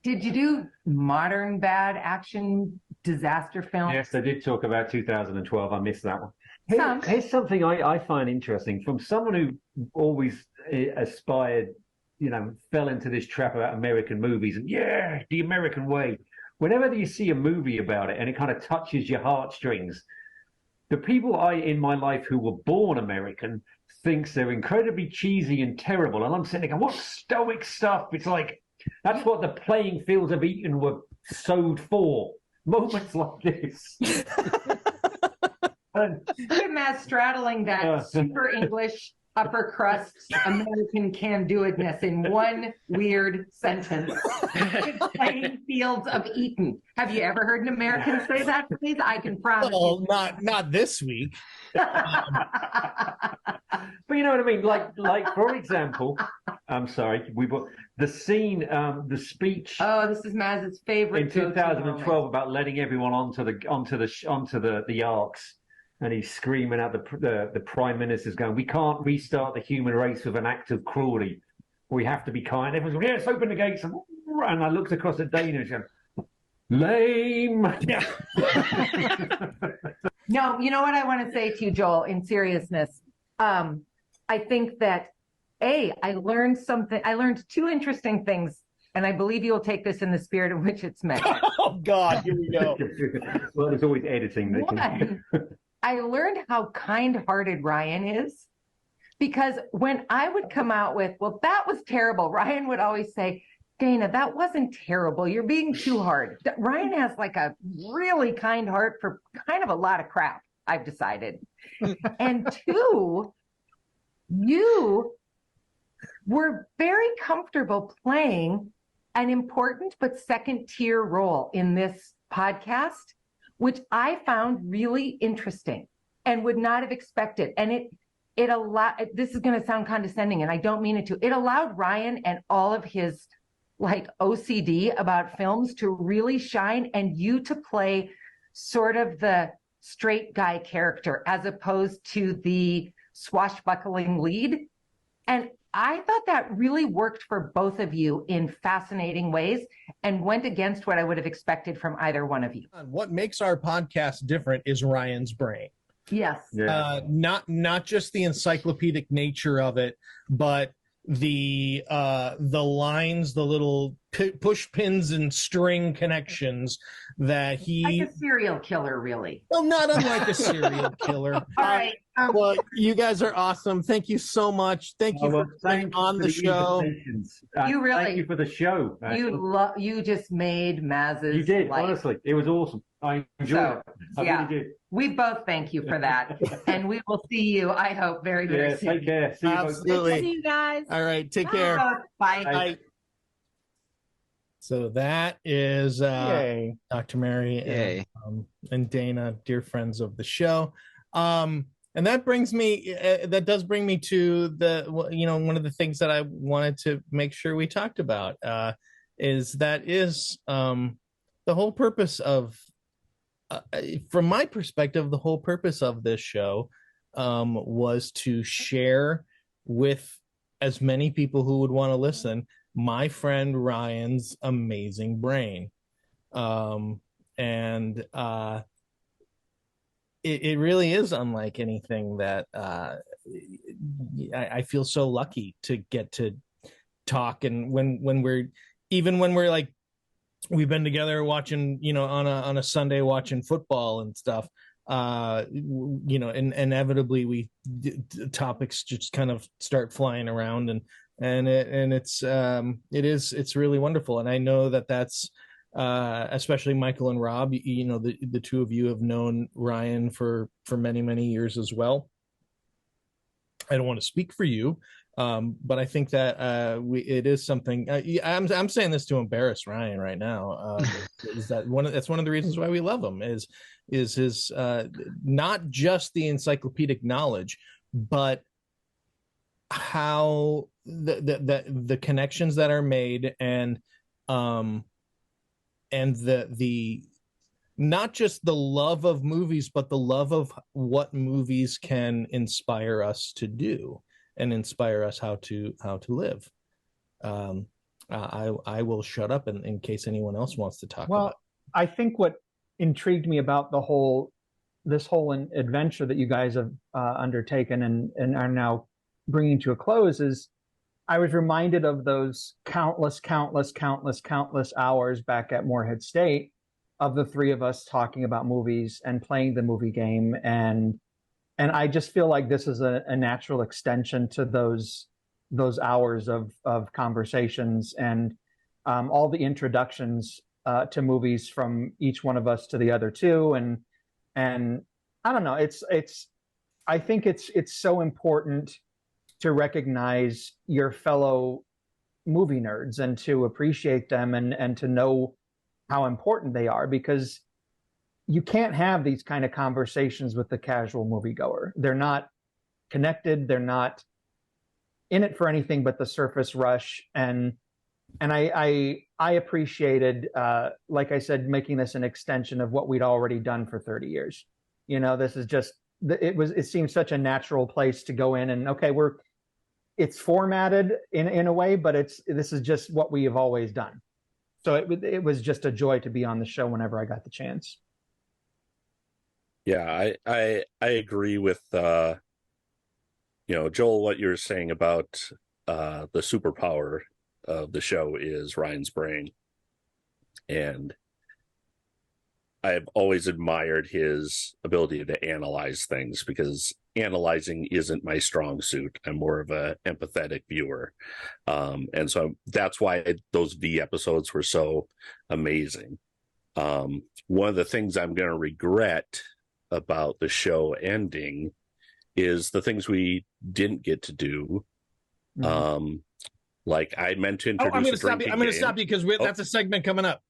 S10: Did you do modern bad action disaster films?
S9: Yes, I did talk about 2012. I missed that one. Here's something I find interesting from someone who always aspired, fell into this trap about American movies and the American way. Whenever you see a movie about it and it kind of touches your heartstrings, the people in my life who were born American thinks they're incredibly cheesy and terrible. And I'm sitting there going, what stoic stuff. It's like, that's what the playing fields of Eton were sowed for. Moments like this.
S10: Look at Matt straddling that super English upper crust American can-do-itness in one weird sentence. Playing fields of Eton. Have you ever heard an American say that, please? I can promise you.
S2: Not this week.
S9: But you know what I mean? Like for example, I'm sorry, the scene, the speech.
S10: Oh, this is Maz's favorite.
S9: In 2012 about letting everyone onto the arcs. And he's screaming at the prime minister's going, "We can't restart the human race with an act of cruelty. We have to be kind." Everyone's going, "Yes, open the gates." And I looked across at Dana and she went, "Lame."
S10: No, you know what I want to say to you, Joel, in seriousness. I think that I learned two interesting things, and I believe you'll take this in the spirit in which it's meant.
S2: Oh God, here we go.
S9: Well, there's always editing.
S10: One, I learned how kind-hearted Ryan is, because when I would come out with, well, that was terrible, Ryan would always say, Dana, that wasn't terrible. You're being too hard. Ryan has like a really kind heart for kind of a lot of crap, I've decided. And two, you were very comfortable playing an important but second tier role in this podcast, which I found really interesting and would not have expected. And it allowed, this is going to sound condescending and I don't mean it to, it allowed Ryan and all of his like OCD about films to really shine, and you to play sort of the straight guy character as opposed to the swashbuckling lead. And I thought that really worked for both of you in fascinating ways and went against what I would have expected from either one of you.
S2: What makes our podcast different is Ryan's brain.
S10: Yes.
S2: Not just the encyclopedic nature of it, but the lines, the little push pins and string connections that he
S10: like a serial killer, really.
S2: Well, not unlike a serial killer.
S10: All right.
S2: Well, you guys are awesome. Thank you so much. Thank you for being on the show.
S10: You really,
S9: thank you for the show.
S10: You just made Maz's.
S9: You did,
S10: life.
S9: honestly. It was awesome. I enjoyed it. I really did.
S10: We both thank you for that. And we will see you, I hope, very, very soon.
S9: Take care. See you
S2: Absolutely.
S10: See you guys.
S2: All right. Take care.
S10: Bye.
S2: Bye. So that is Dr. Mary and Dana, dear friends of the show. And that brings me, does bring me to one of the things that I wanted to make sure we talked about, is the whole purpose of, from my perspective, the whole purpose of this show was to share with as many people who would want to listen my friend Ryan's amazing brain. It really is unlike anything that I feel so lucky to get to talk. And when we're like, we've been together watching, on a Sunday watching football and stuff, and inevitably topics just kind of start flying around, and it's really wonderful. And I know that's especially Michael and Rob, the two of you have known Ryan for many, many years as well. I don't want to speak for you, but I think that it is something. I'm saying this to embarrass Ryan right now. Is that that's one of the reasons why we love him is his not just the encyclopedic knowledge, but how the connections that are made and the not just the love of movies, but the love of what movies can inspire us to do and inspire us how to live. I will shut up in case anyone else wants to talk.
S5: Well,
S2: about.
S5: I think what intrigued me about this whole adventure that you guys have undertaken and are now bringing to a close is I was reminded of those countless hours back at Moorhead State of the three of us talking about movies and playing the movie game. And I just feel like this is a natural extension to those hours of conversations and all the introductions to movies from each one of us to the other two. And I don't know, I think it's so important to recognize your fellow movie nerds and to appreciate them and to know how important they are, because you can't have these kind of conversations with the casual moviegoer. They're not connected. They're not in it for anything but the surface rush. And I appreciated, like I said, making this an extension of what we'd already done for 30 years. This is just, it seems such a natural place to go in and, okay, it's formatted in a way, but this is just what we have always done. So it was just a joy to be on the show whenever I got the chance.
S7: Yeah, I agree with Joel, what you're saying about the superpower of the show is Ryan's brain. And I've always admired his ability to analyze things, because analyzing isn't my strong suit. I'm more of a empathetic viewer. And so that's why those V episodes were so amazing. One of the things I'm going to regret about the show ending is the things we didn't get to do. Like I meant to introduce.
S2: I'm going to stop you. I'm going to stop you because that's a segment coming up.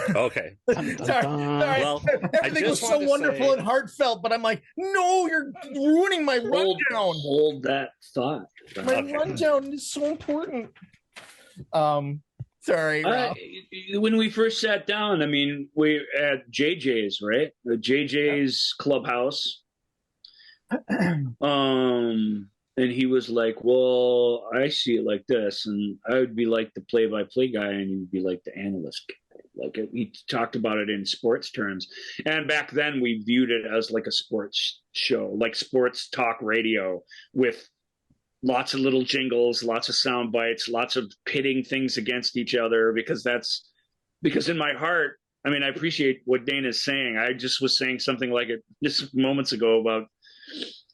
S7: Okay.
S2: Sorry. Well, everything was so wonderful and heartfelt, but I'm like, no, you're ruining my rundown.
S3: Hold that thought.
S2: My rundown is so important. Sorry, Rob.
S3: When we first sat down, I mean, we at JJ's, right? The JJ's Clubhouse. And he was like, well, I see it like this, and I would be like the play-by-play guy, and you'd be like the analyst guy. Like he talked about it in sports terms. And back then we viewed it as like a sports show, like sports talk radio with lots of little jingles, lots of sound bites, lots of pitting things against each other, because in my heart, I mean, I appreciate what Dana's saying. I just was saying something like it just moments ago about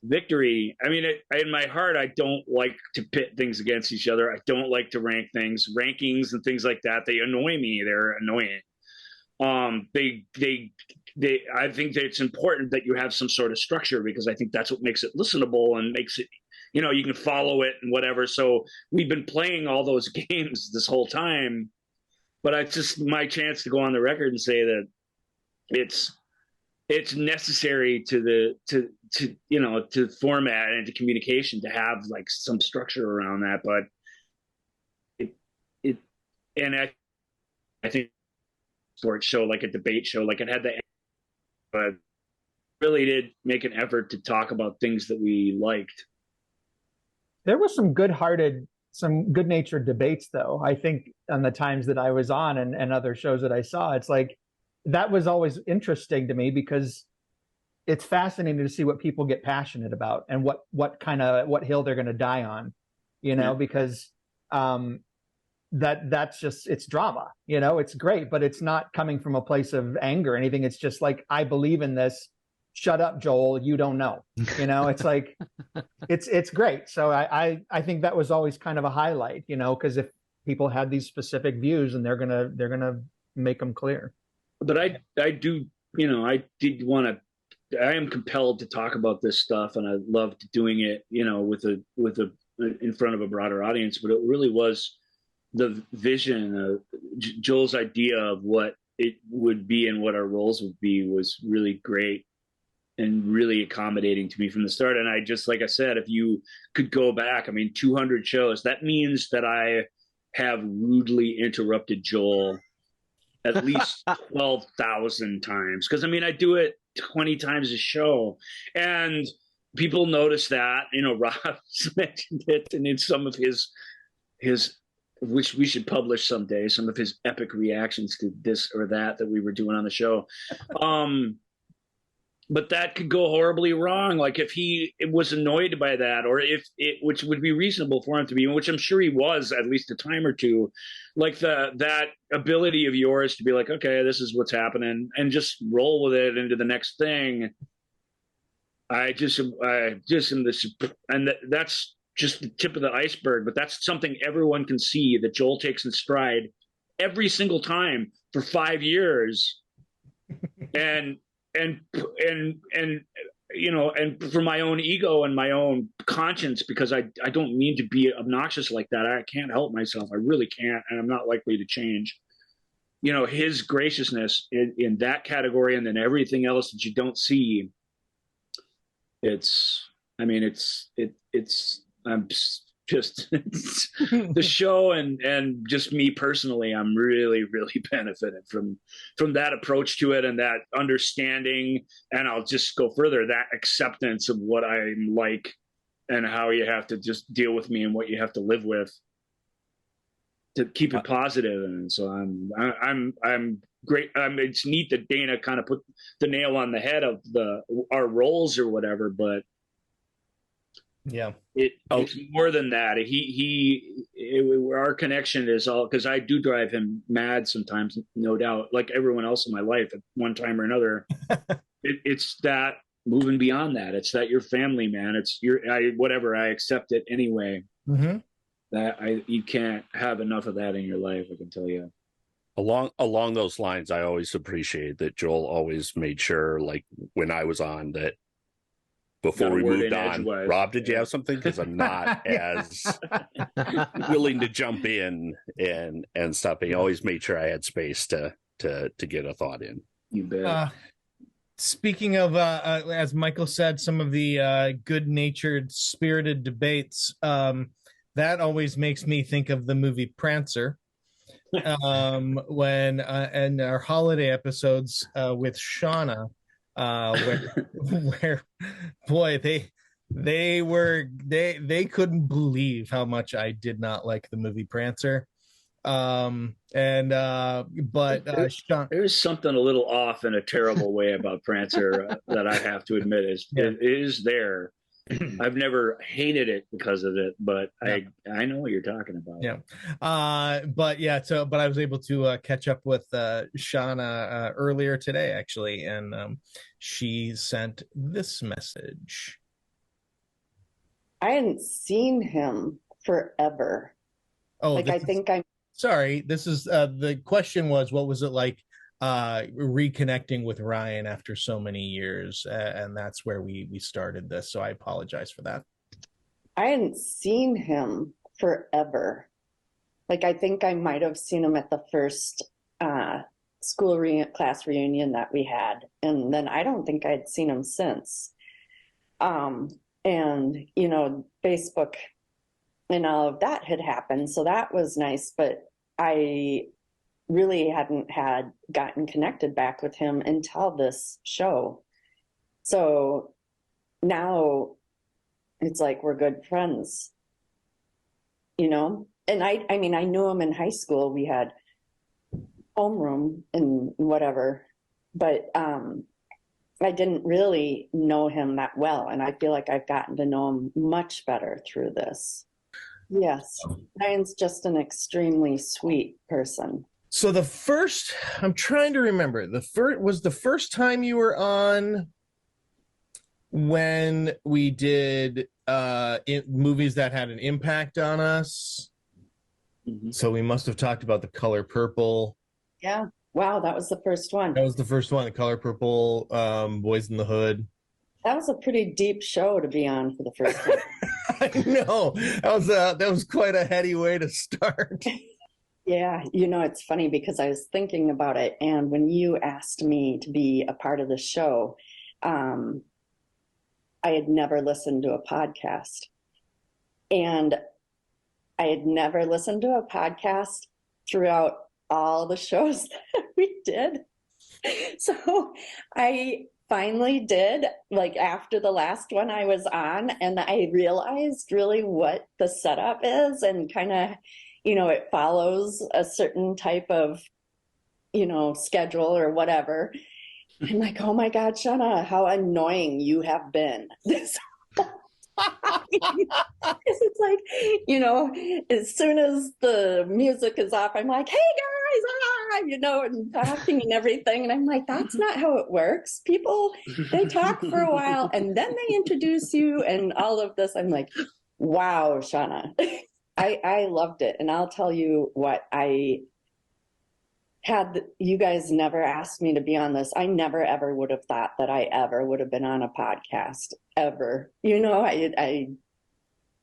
S3: victory. I mean, in my heart, I don't like to pit things against each other. I don't like to rank things, rankings and things like that. They annoy me. They're annoying. I think that it's important that you have some sort of structure, because I think that's what makes it listenable and makes it, you can follow it and whatever. So we've been playing all those games this whole time, but it's just my chance to go on the record and say that it's necessary to format and to communication to have like some structure around that. But I think sports show, like a debate show, like it had but really did make an effort to talk about things that we liked.
S5: There was some good-natured debates, though. I think on the times that I was on and other shows that I saw, it's like, that was always interesting to me, because it's fascinating to see what people get passionate about and what hill they're going to die on, because that's just, it's drama, it's great, but it's not coming from a place of anger or anything. It's just like, I believe in this. Shut up, Joel. You don't know. It's like, it's great. So I think that was always kind of a highlight, because if people had these specific views, and they're gonna make them clear.
S3: But I am compelled to talk about this stuff, and I loved doing it, in front of a broader audience. But it really was the vision of Joel's idea of what it would be and what our roles would be was really great and really accommodating to me from the start. And I just, like I said, if you could go back, 200 shows, that means that I have rudely interrupted Joel at least 12,000 times. Because I do it 20 times a show, and people notice that. Rob's mentioned it, and in some of his, which we should publish someday, some of his epic reactions to this or that we were doing on the show. But that could go horribly wrong. Like if he was annoyed by that, or which would be reasonable for him to be, which I'm sure he was at least a time or two, like that ability of yours to be like, okay, this is what's happening, and just roll with it into the next thing. That's just the tip of the iceberg, but that's something everyone can see that Joel takes in stride every single time for 5 years. And for my own ego and my own conscience, because I don't mean to be obnoxious like that. I can't help myself. I really can't. And I'm not likely to change. His graciousness in that category, and then everything else that you don't see. I'm just the show and just me personally, I'm really, really benefited from that approach to it, and that understanding. And I'll just go further, that acceptance of what I'm like and how you have to just deal with me and what you have to live with to keep it positive. And so I'm great. It's neat that Dana kind of put the nail on the head of our roles or whatever, but
S2: Yeah.
S3: It's more than that. Our connection is all because I do drive him mad sometimes, no doubt, like everyone else in my life at one time or another. It's that moving beyond that. It's that you're family, man. It's whatever. I accept it anyway.
S2: Mm-hmm.
S3: You can't have enough of that in your life. I can tell you.
S7: Along those lines, I always appreciate that Joel always made sure, like when I was on, that before we moved on, Rob, did you have something? Because I'm not as willing to jump in and stuff. He always made sure I had space to get a thought in.
S3: You bet.
S2: Speaking of, as Michael said, some of the good-natured, spirited debates, that always makes me think of the movie Prancer. When in our holiday episodes with Shauna, where boy they couldn't believe how much I did not like the movie Prancer. But
S3: there's something a little off in a terrible way about Prancer that I have to admit it is there. I've never hated it because of it, but I know what you're talking about.
S2: Yeah. But I was able to catch up with Shauna earlier today, actually, and she sent this message.
S11: I hadn't seen him forever.
S2: Oh,
S11: I think I'm
S2: sorry. This is the question was, what was it like reconnecting with Ryan after so many years, and that's where we started this, so I apologize for that.
S11: I hadn't seen him forever. I think I might have seen him at the first class reunion that we had, and then I don't think I'd seen him since. And Facebook and all of that had happened, so that was nice, but I really hadn't gotten connected back with him until this show. So now it's like we're good friends, and I mean, I knew him in high school. We had homeroom and whatever, but I didn't really know him that well. And I feel like I've gotten to know him much better through this. Yes. Ryan's just an extremely sweet person.
S2: So I'm trying to remember, was the first time you were on when we did movies that had an impact on us. Mm-hmm. So we must have talked about The Color Purple.
S11: Yeah. Wow, that was the first one.
S2: That was the first one, The Color Purple, Boys in the Hood.
S11: That was a pretty deep show to be on for the first time.
S2: I know. That was quite a heady way to start.
S11: Yeah, it's funny because I was thinking about it, and when you asked me to be a part of the show, I had never listened to a podcast. And I had never listened to a podcast throughout all the shows that we did. So I finally did, after the last one I was on, and I realized really what the setup is, and kind of it follows a certain type of, schedule or whatever. I'm like, oh my God, Shauna, how annoying you have been this whole time. It's like, as soon as the music is off, I'm like, hey guys, and talking and everything. And I'm like, that's not how it works. People, they talk for a while and then they introduce you and all of this. I'm like, wow, Shauna. I loved it. And I'll tell you what, had you guys never asked me to be on this, I never, ever would have thought that I ever would have been on a podcast, ever. I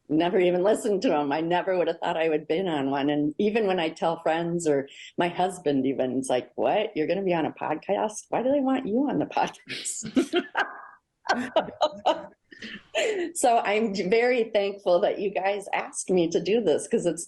S11: never even listened to them. I never would have thought I would have been on one. And even when I tell friends or my husband even, it's like, what? You're going to be on a podcast? Why do they want you on the podcast? So I'm very thankful that you guys asked me to do this, because it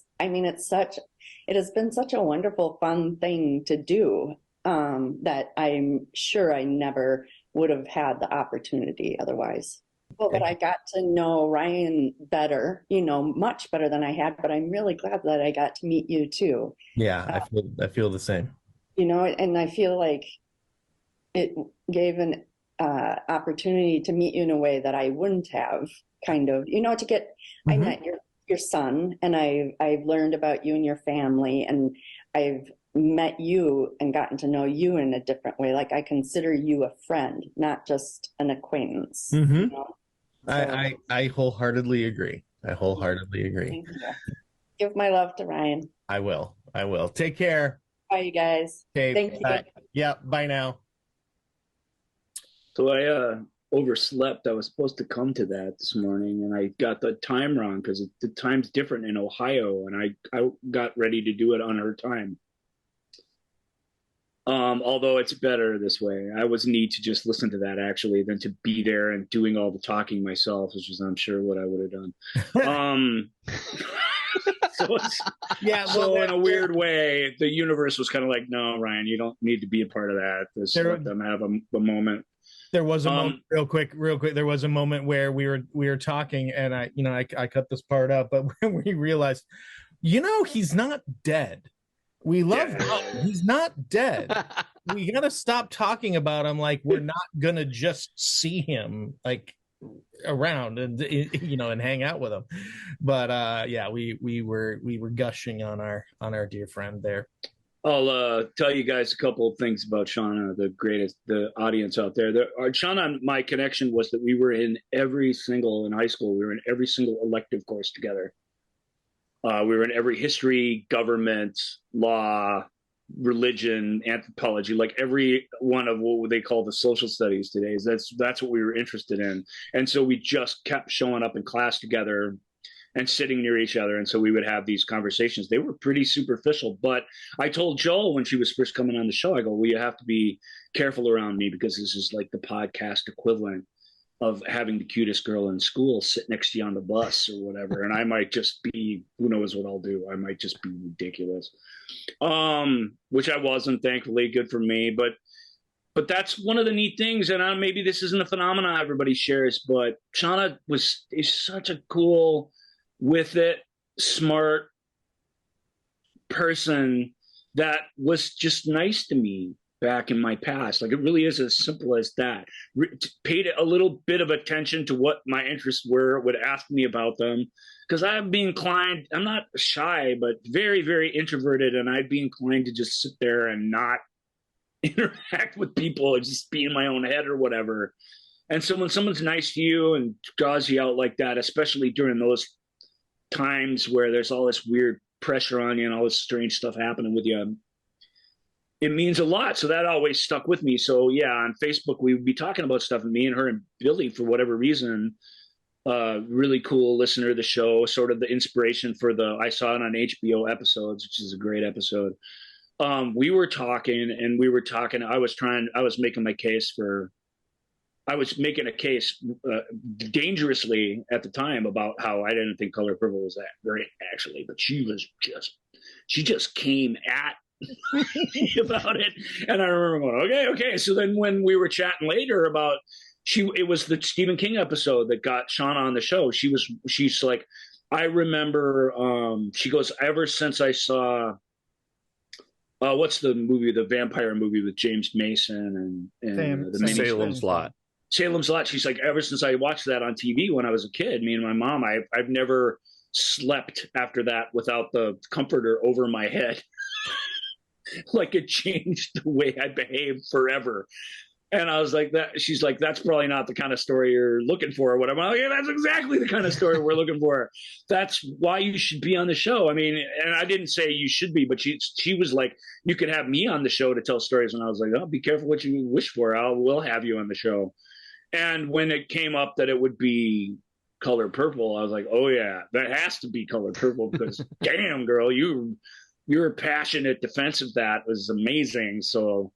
S11: has been such a wonderful, fun thing to do, that I'm sure I never would have had the opportunity otherwise. Well, but I got to know Ryan better, much better than I had, but I'm really glad that I got to meet you too.
S2: Yeah, I feel the same.
S11: And I feel like it gave an opportunity to meet you in a way that I wouldn't have kind of, to get, I met your son, and I've learned about you and your family, and I've met you and gotten to know you in a different way. Like, I consider you a friend, not just an acquaintance.
S2: I wholeheartedly agree.
S11: Give my love to Ryan.
S2: I will. Take care.
S11: Bye, you guys.
S2: Okay.
S11: Thank you.
S2: Yeah. Bye now.
S3: So I overslept. I was supposed to come to that this morning, and I got the time wrong because the time's different in Ohio, and I got ready to do it on her time. Although it's better this way. I was neat to just listen to that actually than to be there and doing all the talking myself, which is I'm sure what I would have done. So in a weird way, the universe was kind of like, no, Ryan, you don't need to be a part of that. Just let them have a moment.
S2: There was a moment, real quick. There was a moment where we were talking, and I cut this part up, but when we realized, he's not dead. We love him. He's not dead. We gotta stop talking about him like we're not gonna just see him like around and and hang out with him. But we were gushing on our dear friend there.
S3: I'll tell you guys a couple of things about Shauna, the audience out there. Shauna, my connection was that we were in high school, we were in every single elective course together. We were in every history, government, law, religion, anthropology, like every one of what they call the social studies today. That's what we were interested in. And so we just kept showing up in class together and sitting near each other. And so we would have these conversations. They were pretty superficial, but I told Joel when she was first coming on the show, I go, well, you have to be careful around me because this is like the podcast equivalent of having the cutest girl in school sit next to you on the bus or whatever. And I might just be, who knows what I'll do. I might just be ridiculous. Which I wasn't, thankfully, good for me. But that's one of the neat things. And maybe this isn't a phenomenon everybody shares, but Shauna is such a cool, with it, smart person that was just nice to me back in my past. Like, it really is as simple as that. Paid a little bit of attention to what my interests were, would ask me about them, because I'd be inclined, I'm not shy, but very, very introverted, and I'd be inclined to just sit there and not interact with people and just be in my own head or whatever. And so when someone's nice to you and draws you out like that, especially during those times where there's all this weird pressure on you and all this strange stuff happening with you, it means a lot. So that always stuck with me. So yeah, on Facebook, we would be talking about stuff, and me and her and Billy, for whatever reason, really cool listener of the show, sort of the inspiration for I saw it on HBO episodes, which is a great episode. We were talking, I was making a case dangerously at the time about how I didn't think Color Purple was that great, actually, but she just came at about it. And I remember going, okay. So then when we were chatting later about it was the Stephen King episode that got Shauna on the show. She's like, I remember, she goes, ever since I saw, what's the movie, the vampire movie with James Mason and
S7: Salem's Lot.
S3: Salem's Lot. She's like, ever since I watched that on TV when I was a kid, me and my mom, I've never slept after that without the comforter over my head. Like, it changed the way I behaved forever. And I was like, that. She's like, that's probably not the kind of story you're looking for or whatever. I'm like, yeah, that's exactly the kind of story we're looking for. That's why you should be on the show. I mean, and I didn't say you should be, but she was like, you could have me on the show to tell stories. And I was like, oh, be careful what you wish for. We'll have you on the show. And when it came up that it would be Color Purple, I was like, oh yeah, that has to be Color Purple, because damn, girl, your passionate defense of that was amazing. So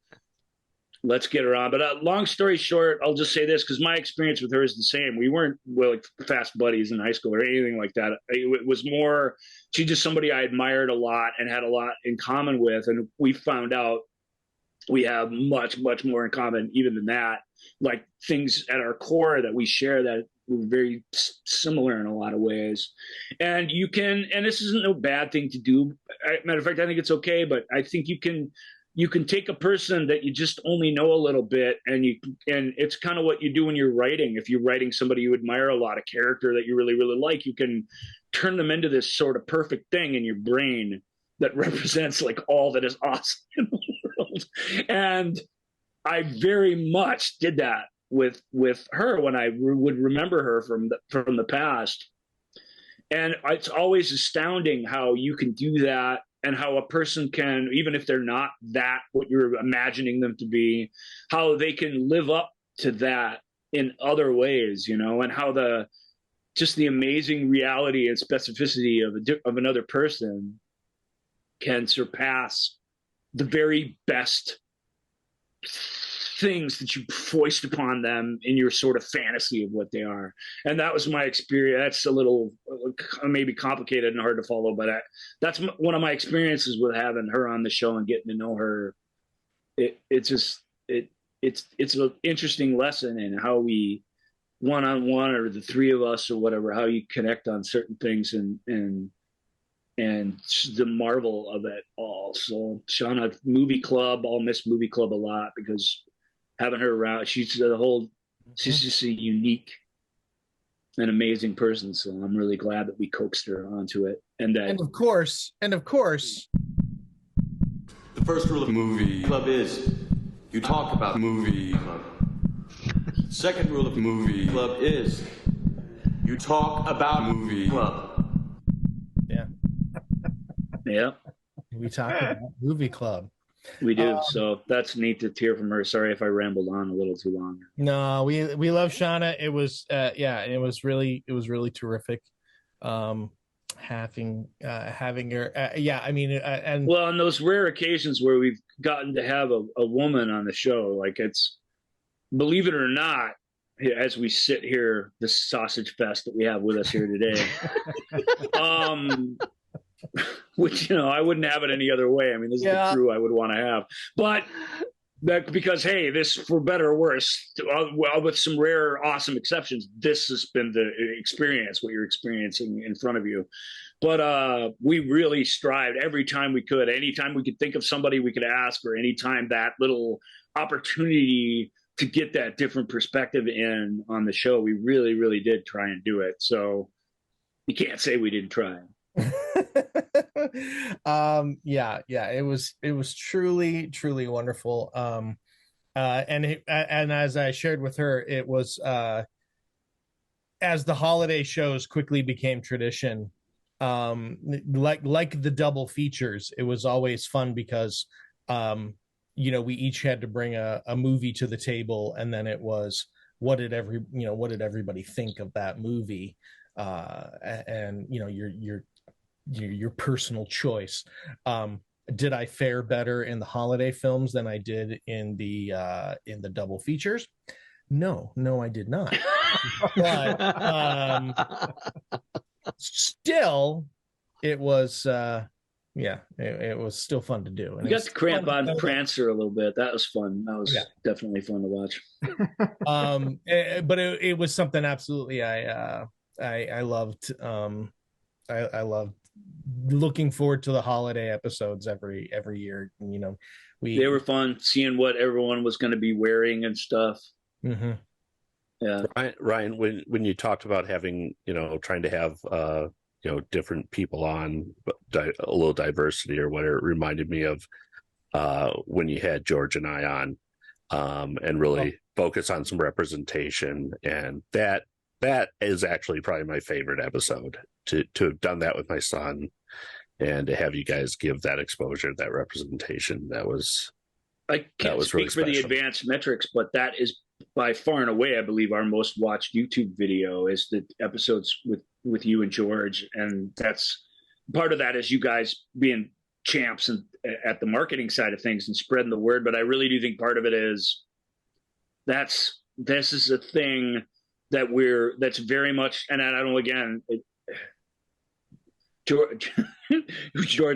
S3: let's get her on. But long story short, I'll just say this, because my experience with her is the same. We weren't like fast buddies in high school or anything like that. It was more, she's just somebody I admired a lot and had a lot in common with. And we found out we have much, much more in common even than that. Like, things at our core that we share that we're very similar in a lot of ways. And and this isn't no bad thing to do. Matter of fact, I think it's okay, but I think you you can take a person that you just only know a little bit, and it's kind of what you do when you're writing. If you're writing somebody you admire a lot, a character that you really, really like, you can turn them into this sort of perfect thing in your brain that represents like all that is awesome in the world. And I very much did that with her when I would remember her from the past. And it's always astounding how you can do that, and how a person can, even if they're not that what you're imagining them to be, how they can live up to that in other ways, you know, and how the amazing reality and specificity of another person can surpass the very best things that you foist upon them in your sort of fantasy of what they are. And that was my experience. That's a little maybe complicated and hard to follow, but that's one of my experiences with having her on the show and getting to know her. It's an interesting lesson in how we one-on-one, or the three of us or whatever, how you connect on certain things and the marvel of it all. So Shauna, Movie Club, I'll miss Movie Club a lot, because having her around, she's just a unique and amazing person. So I'm really glad that we coaxed her onto it. And
S2: of course,
S12: the first rule of Movie Club is you talk about Movie Club. Second rule of Movie Club is you talk about Movie Club.
S3: Yeah.
S2: We talk about Movie Club.
S3: We do. So that's neat to hear from her. Sorry if I rambled on a little too long.
S2: No, we love Shauna. It was it was really terrific. Having her. I mean, and
S3: well, on those rare occasions where we've gotten to have a woman on the show, like, it's, believe it or not, as we sit here, this sausage fest that we have with us here today, which, you know, I wouldn't have it any other way. I mean, this is the crew I would want to have, but that, because, hey, this, for better or worse, well, with some rare, awesome exceptions, this has been the experience, what you're experiencing in front of you. But we really strived every time we could, anytime we could think of somebody we could ask, or anytime that little opportunity to get that different perspective in on the show, we really, really did try and do it. So you can't say we didn't try.
S2: It was truly wonderful. And as I shared with her, it was as the holiday shows quickly became tradition, like the double features, it was always fun because we each had to bring a movie to the table, and then it was what did everybody think of that movie, and your personal choice. Did I fare better in the holiday films than I did in the double features? No, I did not. But still, it was it was still fun to do. And
S3: you got to cramp on Prancer a little bit. That was fun. That was definitely fun to watch.
S2: But it was something absolutely I loved. I loved looking forward to the holiday episodes every year. They
S3: were fun, seeing what everyone was going to be wearing and stuff.
S2: Mm-hmm.
S3: Yeah,
S7: Ryan, when you talked about having, trying to have different people on, a little diversity or whatever, it reminded me of when you had George and I on, and really focus on some representation, and that is actually probably my favorite episode, to have done that with my son, and to have you guys give that exposure, that representation.
S3: I can't speak for the advanced metrics, but that is by far and away, I believe, our most watched YouTube video is the episodes with you and George. And that's part of that is you guys being champs and at the marketing side of things and spreading the word. But I really do think part of it is this is a thing that's very much, and I don't know, again, George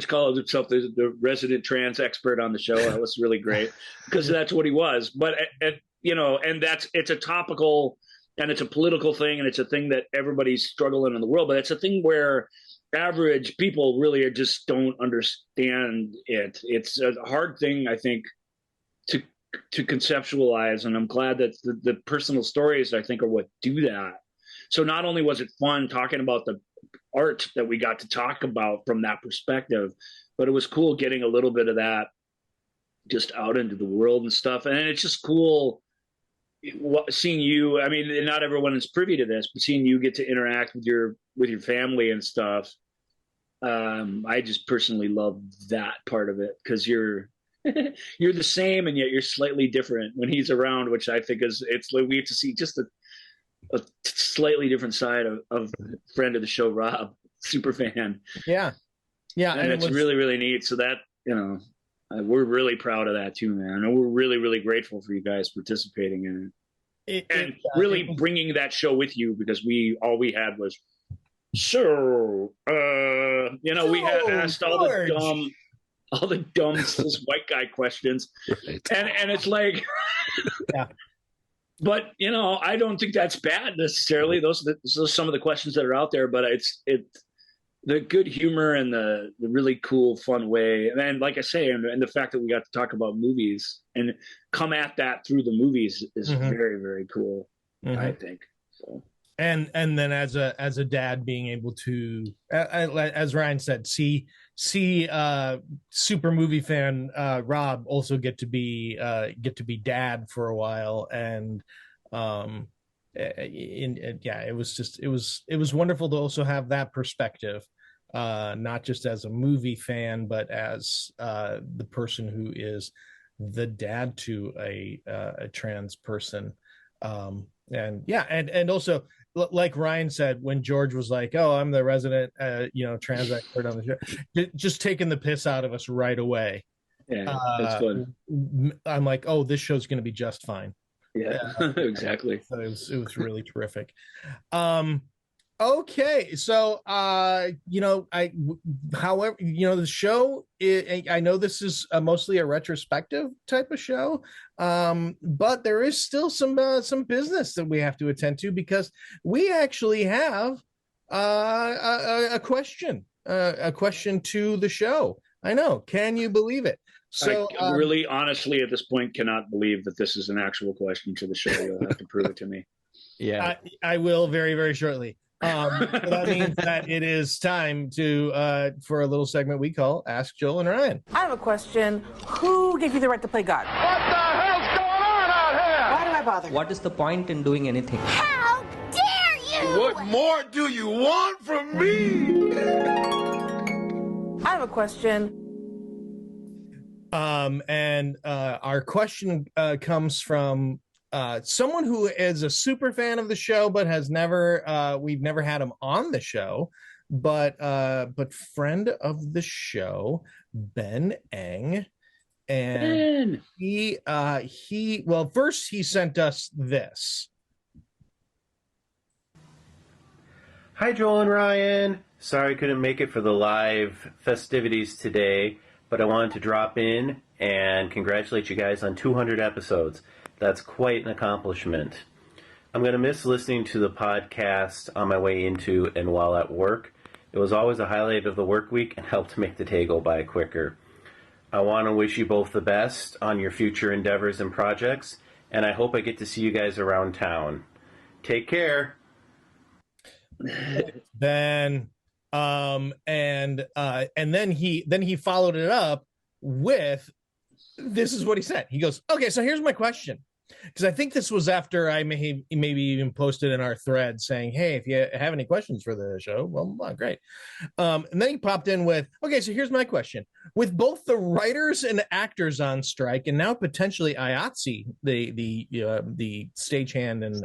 S3: called himself the resident trans expert on the show. That was really great because that's what he was. But and it's a topical and it's a political thing, and it's a thing that everybody's struggling in the world. But it's a thing where average people really just don't understand it. It's a hard thing, I think, to conceptualize, and I'm glad that the personal stories, I think, are what do that. So not only was it fun talking about the art that we got to talk about from that perspective, but it was cool getting a little bit of that just out into the world and stuff. And it's just cool seeing you. I mean, not everyone is privy to this, but seeing you get to interact with your family and stuff. I just personally love that part of it, because you're the same and yet you're slightly different when he's around, which I think it's like we get to see just a slightly different side of friend of the show, Rob, super fan.
S2: Yeah,
S3: and it's really, really neat. So that, we're really proud of that too, man, and we're really, really grateful for you guys participating in it and really bringing that show with you, because all we had was we had asked all the dumb cis white guy questions, right. and it's like, yeah. But I don't think that's bad necessarily. Those are some of the questions that are out there, but it's the good humor and the really cool, fun way. And like I say, and the fact that we got to talk about movies and come at that through the movies is very, very cool. I think so.
S2: And then as a dad, being able to, as Ryan said, see super movie fan Rob also get to be dad for a while, and it was wonderful to also have that perspective, not just as a movie fan, but as the person who is the dad to a trans person, and also, like Ryan said, when George was like, "Oh, I'm the resident, trans expert on the show," just taking the piss out of us right away.
S3: Yeah, that's fun.
S2: I'm like, "Oh, this show's going to be just fine."
S3: Yeah, exactly.
S2: So it was really terrific. Okay, so however, the show, I know this is mostly a retrospective type of show, but there is still some business that we have to attend to, because we actually have a question to the show. I know, can you believe it? So
S3: I really, honestly, at this point, cannot believe that this is an actual question to the show. You'll have to prove it to me.
S4: Yeah,
S2: I will very, very shortly. That means that it is time for a little segment we call Ask Joel and Ryan.
S13: I have a question. Who gave you the right to play God?
S8: What the hell's going on out here?
S13: Why do I bother?
S14: What is the point in doing anything?
S8: How dare you? What more do you want from me?
S13: I have a question.
S2: And our question comes from someone who is a super fan of the show, but we've never had him on the show, but friend of the show, Ben Eng. And first he sent us this.
S15: Hi, Joel and Ryan. Sorry I couldn't make it for the live festivities today, but I wanted to drop in and congratulate you guys on 200 episodes. That's quite an accomplishment. I'm going to miss listening to the podcast on my way into and while at work. It was always a highlight of the work week and helped make the day go by quicker. I want to wish you both the best on your future endeavors and projects, and I hope I get to see you guys around town. Take care.
S2: Ben, and then he followed it up with, this is what he said. He goes, "Okay, so here's my question." Because I think this was after I maybe even posted in our thread saying, "Hey, if you have any questions for the show, well, great." And then he popped in with, "Okay, so here's my question. With both the writers and actors on strike, and now potentially IATSE, the stagehand and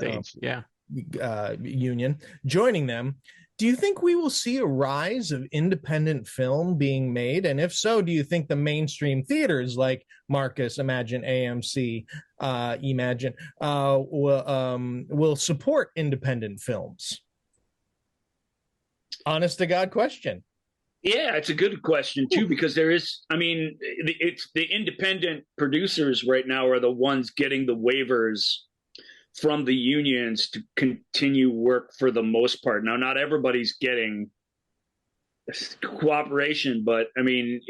S2: union, joining them, do you think we will see a rise of independent film being made? And if so, do you think the mainstream theaters like Marcus, Imagine, AMC, Imagine will support independent films?" Honest to God question.
S3: Yeah, it's a good question too, because it's the independent producers right now are the ones getting the waivers from the unions to continue work for the most part. Now, not everybody's getting cooperation, but I mean,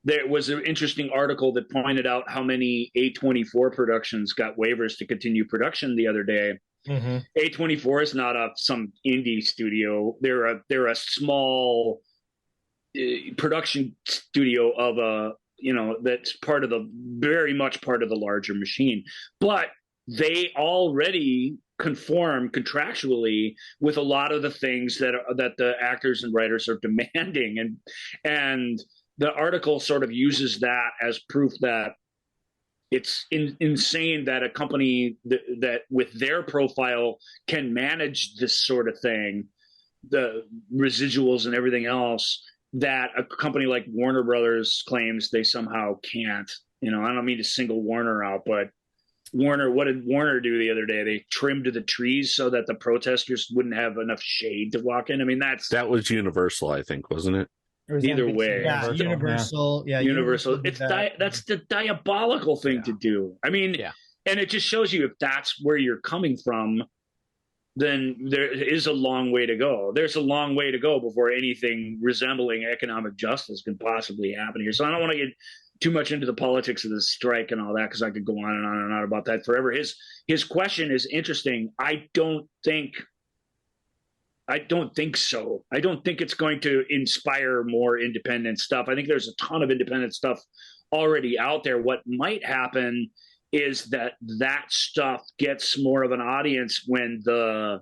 S3: there was an interesting article that pointed out how many A24 productions got waivers to continue production the other day.
S2: Mm-hmm.
S3: A24 is not some indie studio. They're a small production studio of that's very much part of the larger machine. But they already conform contractually with a lot of the things that the actors and writers are demanding, and the article sort of uses that as proof that it's insane that a company that with their profile can manage this sort of thing, the residuals and everything else, that a company like Warner Brothers claims they somehow can't. I don't mean to single Warner out, but what did Warner do the other day? They trimmed the trees so that the protesters wouldn't have enough shade to walk in. I mean, that was
S7: Universal, I think, wasn't it?
S3: Either way,
S2: Universal. Yeah,
S3: Universal. That's the diabolical thing to do. I mean, and it just shows you if that's where you're coming from, then there is a long way to go. There's a long way to go before anything resembling economic justice can possibly happen here. So I don't want to get too much into the politics of the strike and all that, because I could go on and on and on about that forever. His question is interesting. I don't think so. I don't think it's going to inspire more independent stuff. I think there's a ton of independent stuff already out there. What might happen is that stuff gets more of an audience when the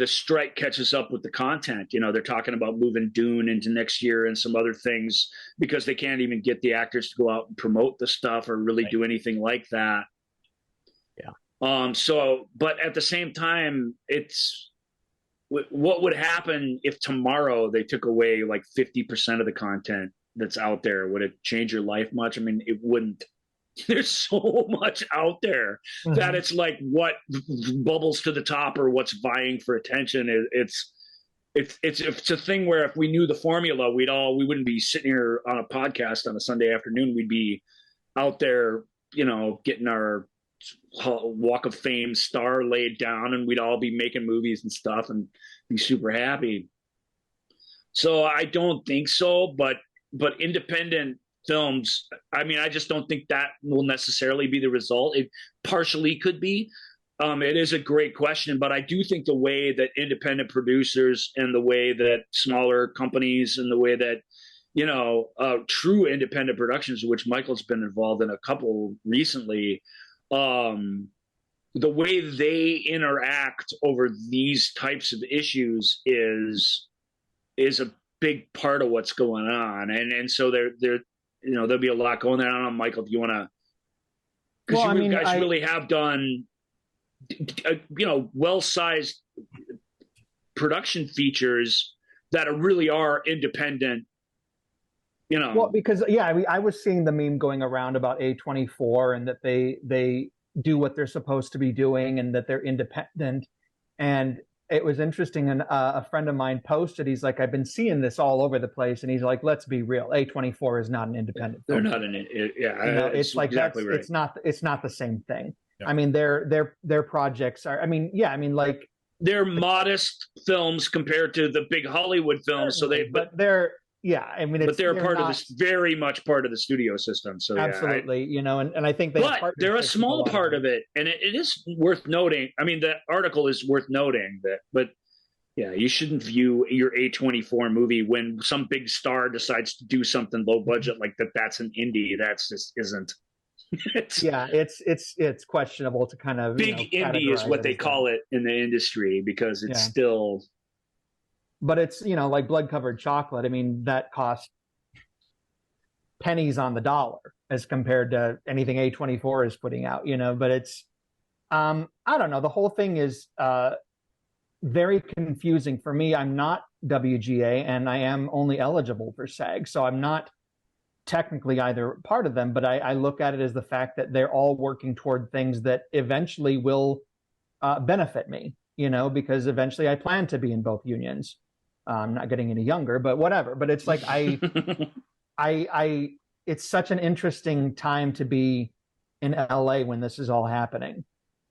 S3: strike catches up with the content. They're talking about moving Dune into next year and some other things because they can't even get the actors to go out and promote the stuff or really do anything like that. But at the same time, it's what would happen if tomorrow they took away like 50% of the content that's out there? Would it change your life much? I mean, it wouldn't. There's so much out there that it's like what bubbles to the top or what's vying for attention. It's a thing where if we knew the formula, we wouldn't be sitting here on a podcast on a Sunday afternoon. We'd be out there, getting our Walk of Fame star laid down, and we'd all be making movies and stuff and be super happy. So I don't think so, but independent films, I mean, I just don't think that will necessarily be the result. It partially could be. It is a great question, but I do think the way that independent producers and the way that smaller companies and the way that true independent productions, which Michael's been involved in a couple recently, the way they interact over these types of issues is a big part of what's going on, and so there'll be a lot going there. I don't know, Michael, do you want to? Because you guys really have done, well-sized production features that really are independent.
S5: Well, because I was seeing the meme going around about A24 and that they do what they're supposed to be doing and that they're independent. And it was interesting. And a friend of mine posted, he's like, I've been seeing this all over the place. And he's like, let's be real. A24 is not an independent film.
S3: They're not
S5: it's like, exactly right. It's not the same thing. Yeah. I mean, their projects are, like,
S3: they're modest films compared to the big Hollywood films. So
S5: they're
S3: very much part of the studio system. So
S5: absolutely, and I think
S3: they're a small part of it, and it is worth noting. I mean, the article is worth noting but you shouldn't view your A24 movie when some big star decides to do something low budget like that. That's an indie. That's just isn't.
S5: It's questionable to kind of
S3: big indie is what they call it in the industry because it's still.
S5: But it's, like Blood Covered Chocolate. I mean, that cost pennies on the dollar as compared to anything A24 is putting out, but it's, I don't know. The whole thing is very confusing for me. I'm not WGA and I am only eligible for SAG. So I'm not technically either part of them, but I look at it as the fact that they're all working toward things that eventually will benefit me, because eventually I plan to be in both unions. I'm not getting any younger, but whatever. But it's like it's such an interesting time to be in LA when this is all happening.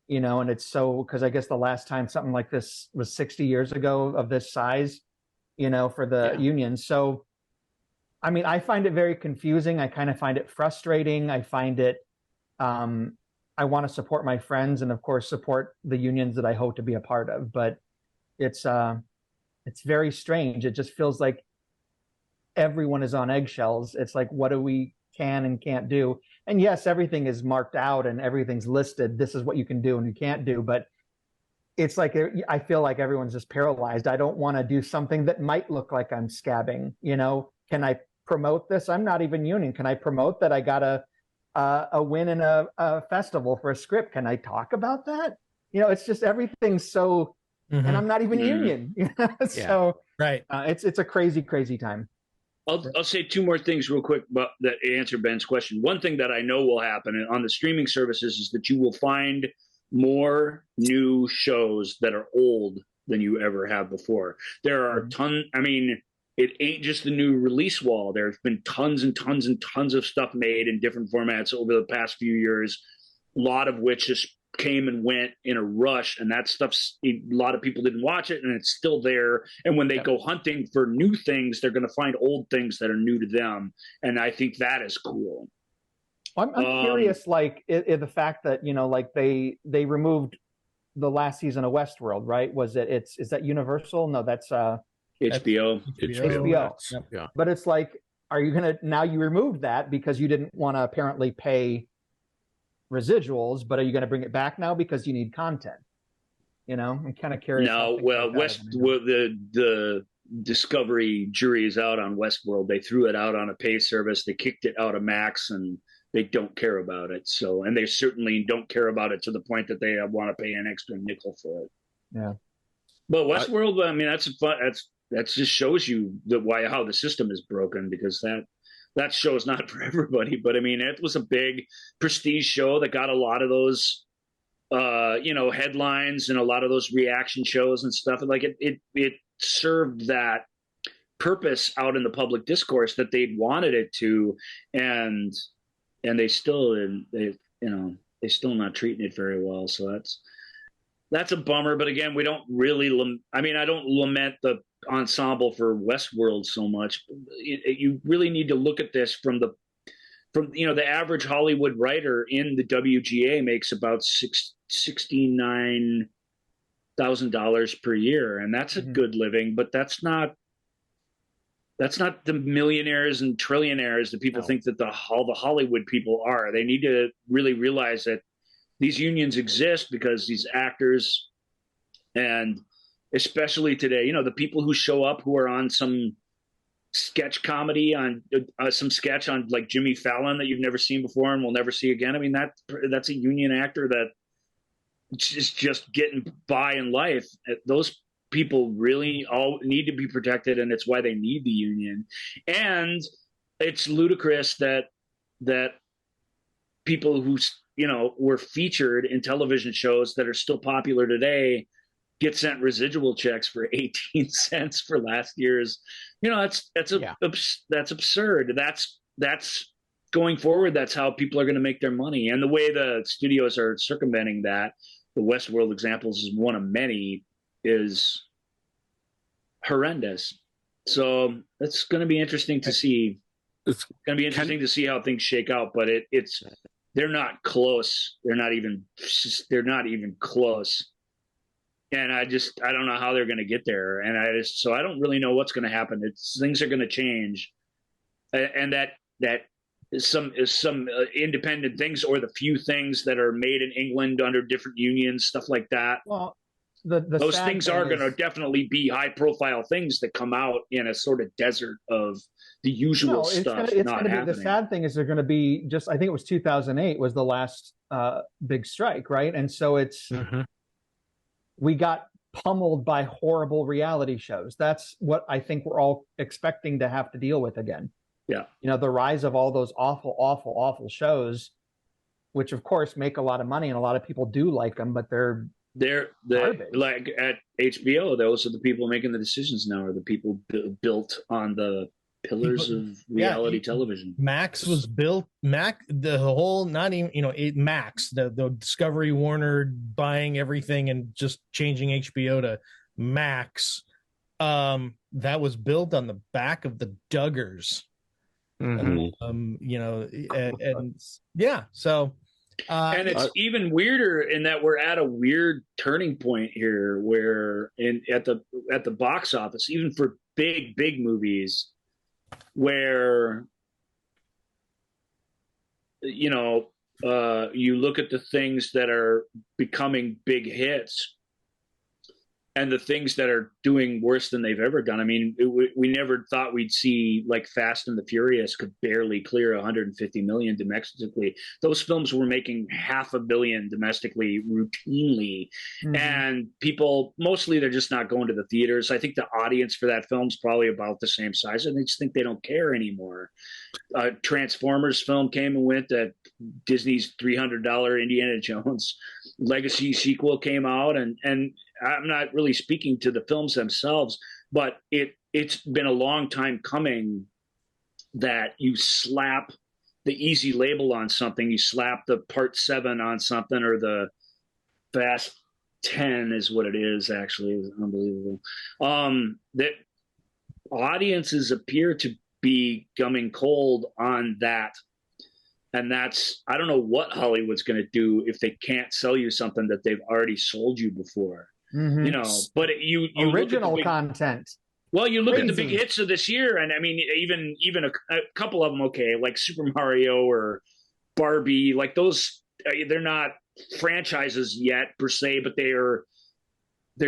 S5: And it's so, because I guess the last time something like this was 60 years ago of this size, for the union. So, I mean, I find it very confusing. I kind of find it frustrating. I find it, I want to support my friends and of course support the unions that I hope to be a part of, but it's very strange. It just feels like everyone is on eggshells. It's like, what do we can and can't do? And yes, everything is marked out and everything's listed. This is what you can do and you can't do. But it's like, I feel like everyone's just paralyzed. I don't want to do something that might look like I'm scabbing. Can I promote this? I'm not even union. Can I promote that I got a win in a festival for a script? Can I talk about that? It's just everything's so, and I'm not even union. So
S2: right.
S5: It's a crazy, crazy time.
S3: I'll say two more things real quick about that answer Ben's question. One thing that I know will happen on the streaming services is that you will find more new shows that are old than you ever have before. There are it ain't just the new release wall. There's been tons and tons and tons of stuff made in different formats over the past few years, a lot of which just came and went in a rush, and that stuff's, a lot of people didn't watch it and it's still there, and when they go hunting for new things, they're going to find old things that are new to them, and I think that is cool.
S5: I'm curious, like the fact that they removed the last season of Westworld, right? Is that Universal? No, that's
S3: HBO.
S5: HBO.
S7: Yeah.
S5: But it's like, are you gonna, now you removed that because you didn't want to apparently pay residuals, but are you going to bring it back now because you need content? I'm kind of curious.
S3: No, well, the Discovery jury is out on Westworld. They threw it out on a pay service. They kicked it out of Max, and they don't care about it. So, and they certainly don't care about it to the point that they want to pay an extra nickel for it.
S5: Yeah.
S3: But Westworld, I mean, that's fun. That just shows you how the system is broken, because that show is not for everybody. But I mean, it was a big prestige show that got a lot of those, headlines and a lot of those reaction shows and stuff. And like it served that purpose out in the public discourse that they'd wanted it to, and they still they're still not treating it very well. So that's a bummer. But again, we don't really. I don't lament the ensemble for Westworld so much. You really need to look at this from the average Hollywood writer in the WGA makes about $69,000 per year, and that's a good living. But that's not the millionaires and trillionaires that people think that all the Hollywood people are. They need to really realize that these unions exist because these actors, and especially today, the people who show up who are on some sketch comedy, on some sketch on like Jimmy Fallon that you've never seen before and will never see again. I mean, that's a union actor that is just getting by in life. Those people really all need to be protected, and it's why they need the union. And it's ludicrous that people who were featured in television shows that are still popular today get sent residual checks for 18 cents for last year's. That's absurd. That's going forward. That's how people are going to make their money. And the way the studios are circumventing that, the Westworld examples is one of many, is horrendous. So it's going to be interesting to see. It's going to be interesting to see how things shake out. But they're not close. They're not even close. And I don't know how they're going to get there. And so I don't really know what's going to happen. Things are going to change. And that some independent things, or the few things that are made in England under different unions, stuff like that.
S5: Well,
S3: those things are going to definitely be high profile things that come out in a sort of desert of the usual stuff not happening.
S5: The sad thing is they're going to be I think it was 2008 was the last big strike, right? And so we got pummeled by horrible reality shows. That's what I think we're all expecting to have to deal with again.
S3: Yeah.
S5: The rise of all those awful, awful, awful shows, which of course make a lot of money and a lot of people do like them, but they're
S3: like at HBO, those are the people making the decisions now, are the people built on the pillars of reality television.
S2: Max was built. The whole, not even Max, the Discovery Warner buying everything and just changing HBO to Max. That was built on the back of the Duggars. So.
S3: And it's even weirder in that we're at a weird turning point here, where at the box office, even for big movies, where you look at the things that are becoming big hits and the things that are doing worse than they've ever done. I mean, we never thought we'd see, like, Fast and the Furious could barely clear 150 million domestically. Those films were making $500 million domestically routinely. And people, mostly, they're just not going to the theaters. I think the audience for that film's probably about the same size, and they just think they don't care anymore. Transformers film came and went. That Disney's $300 Indiana Jones Legacy sequel came out, and I'm not really speaking to the films themselves, but it's been a long time coming that you slap the easy label on something. You slap the Part 7 on something, or the Fast 10 is what it is, actually. It's unbelievable. That audiences appear to be coming cold on that. And that's, I don't know what Hollywood's going to do if they can't sell you something that they've already sold you before. But you
S5: original content.
S3: Well, you look at the big hits of this year, and I mean, even a couple of them, okay, like Super Mario or Barbie, like those, they're not franchises yet per se, but they're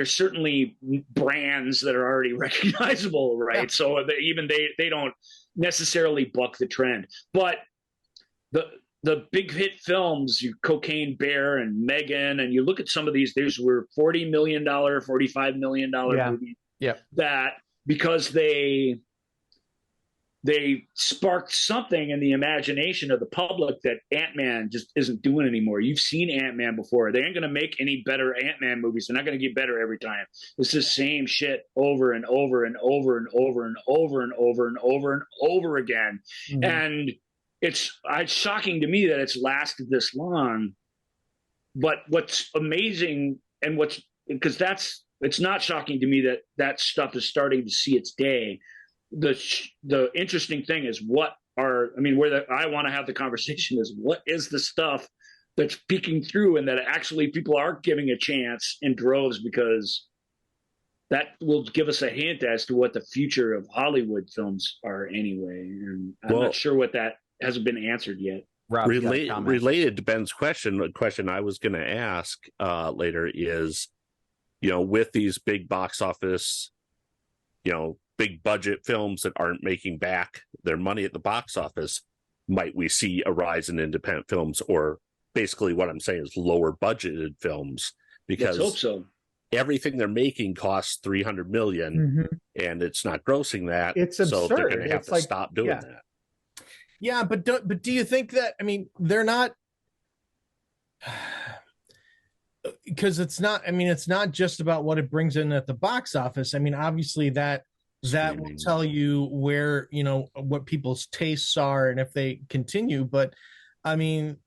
S3: certainly brands that are already recognizable, right? Yeah. So they don't necessarily buck the trend, but the big hit films, Cocaine Bear and Megan, and you look at some of these, these were $40 million, $45 million movies.
S4: Yeah.
S3: That because they sparked something in the imagination of the public that Ant-Man just isn't doing anymore. You've seen Ant-Man before. They ain't going to make any better Ant-Man movies. They're not going to get better every time. It's the same shit over and over and over and over and over and over and over and over again. And it's shocking to me that it's lasted this long. But what's amazing, and because it's not shocking to me that stuff is starting to see its day. The interesting thing is where I want to have the conversation is, what is the stuff that's peeking through and that actually people are giving a chance in droves, because that will give us a hint as to what the future of Hollywood films are anyway. And I'm not sure what that hasn't been answered yet.
S7: Rob, related to Ben's question, a question I was going to ask later is, with these big box office, big budget films that aren't making back their money at the box office, might we see a rise in independent films, or basically what I'm saying is lower budgeted films? Because
S3: let's hope so.
S7: Everything they're making costs $300 million, and it's not grossing that.
S5: It's
S7: so
S5: absurd.
S7: They're going to have to stop doing that.
S2: Yeah, but do you think that? I mean, they're not, because it's not. I mean, it's not just about what it brings in at the box office. I mean, obviously that will tell you where, what people's tastes are and if they continue. But I mean,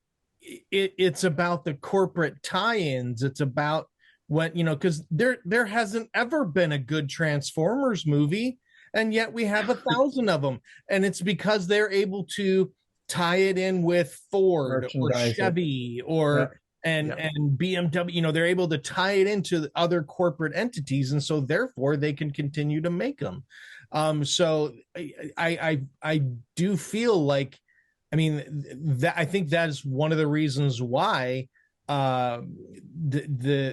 S2: it's about the corporate tie-ins. It's about what, because there hasn't ever been a good Transformers movie, and yet we have 1,000 of them. And it's because they're able to tie it in with Ford or Chevy or and BMW. They're able to tie it into other corporate entities, and so therefore they can continue to make them. So I do feel like, I mean, that I think that is one of the reasons why the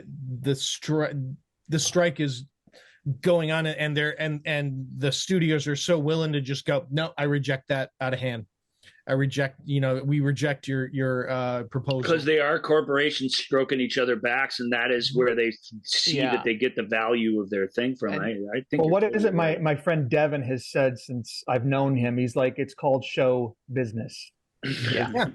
S2: strike is going on, and the studios are so willing to just go, no, I reject that out of hand. I reject, we reject your proposal.
S3: Because they are corporations stroking each other backs, and that is where they see that they get the value of their thing from. I think.
S5: Well, what is it? My friend Devin has said since I've known him. He's like, it's called show business.
S4: Yeah.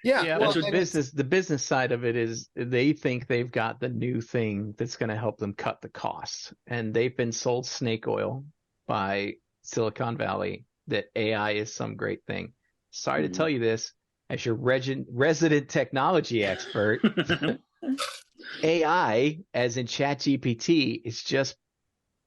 S5: Well,
S4: the business side of it is they think they've got the new thing that's going to help them cut the costs, and they've been sold snake oil by Silicon Valley that AI is some great thing. Sorry to tell you this, as your resident technology expert, AI, as in ChatGPT, is just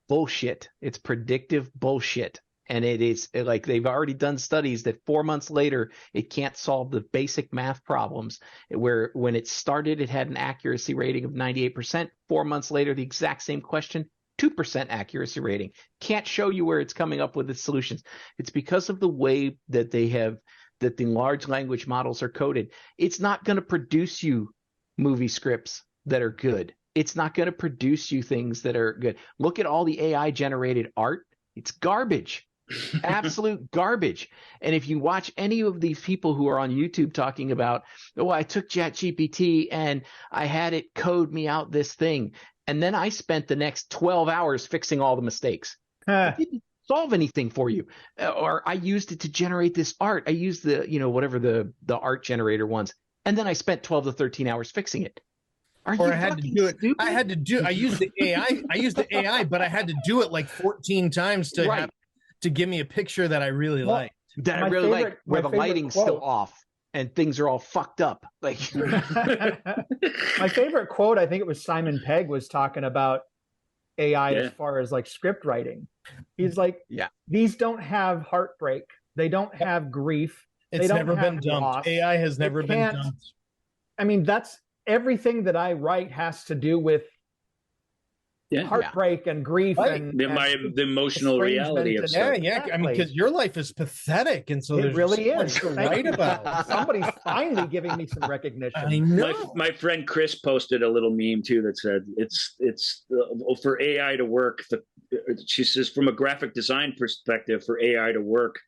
S4: bullshit. It's predictive bullshit. And it is like they've already done studies that 4 months later, it can't solve the basic math problems where when it started, it had an accuracy rating of 98%. 4 months later, the exact same question, 2% accuracy rating. Can't show you where it's coming up with its solutions. It's because of the way that that the large language models are coded. It's not going to produce you movie scripts that are good. It's not going to produce you things that are good. Look at all the AI generated art. It's garbage. Absolute garbage. And if you watch any of these people who are on YouTube talking about, oh, I took ChatGPT and I had it code me out this thing, and then I spent the next 12 hours fixing all the mistakes. It didn't solve anything for you. Or I used it to generate this art. I used the, whatever the art generator ones, and then I spent 12 to 13 hours fixing it. I had to do it.
S2: Stupid? I used the AI, but I had to do it like 14 times to give me a picture that I really liked.
S4: That I really like, where the lighting's still off and things are all fucked up. Like
S5: my favorite quote, I think it was Simon Pegg was talking about AI as far as like script writing. He's like, these don't have heartbreak. They don't have grief.
S2: It's never been dumped. AI has never been dumped.
S5: I mean, that's everything that I write has to do with heartbreak and grief and
S3: the emotional reality of stuff.
S2: I mean, because your life is pathetic, and so
S5: it really is
S2: to write about.
S5: Somebody's finally giving me some recognition.
S2: I know.
S3: My friend Chris posted a little meme too that said it's for AI to work. She says from a graphic design perspective, for AI to work,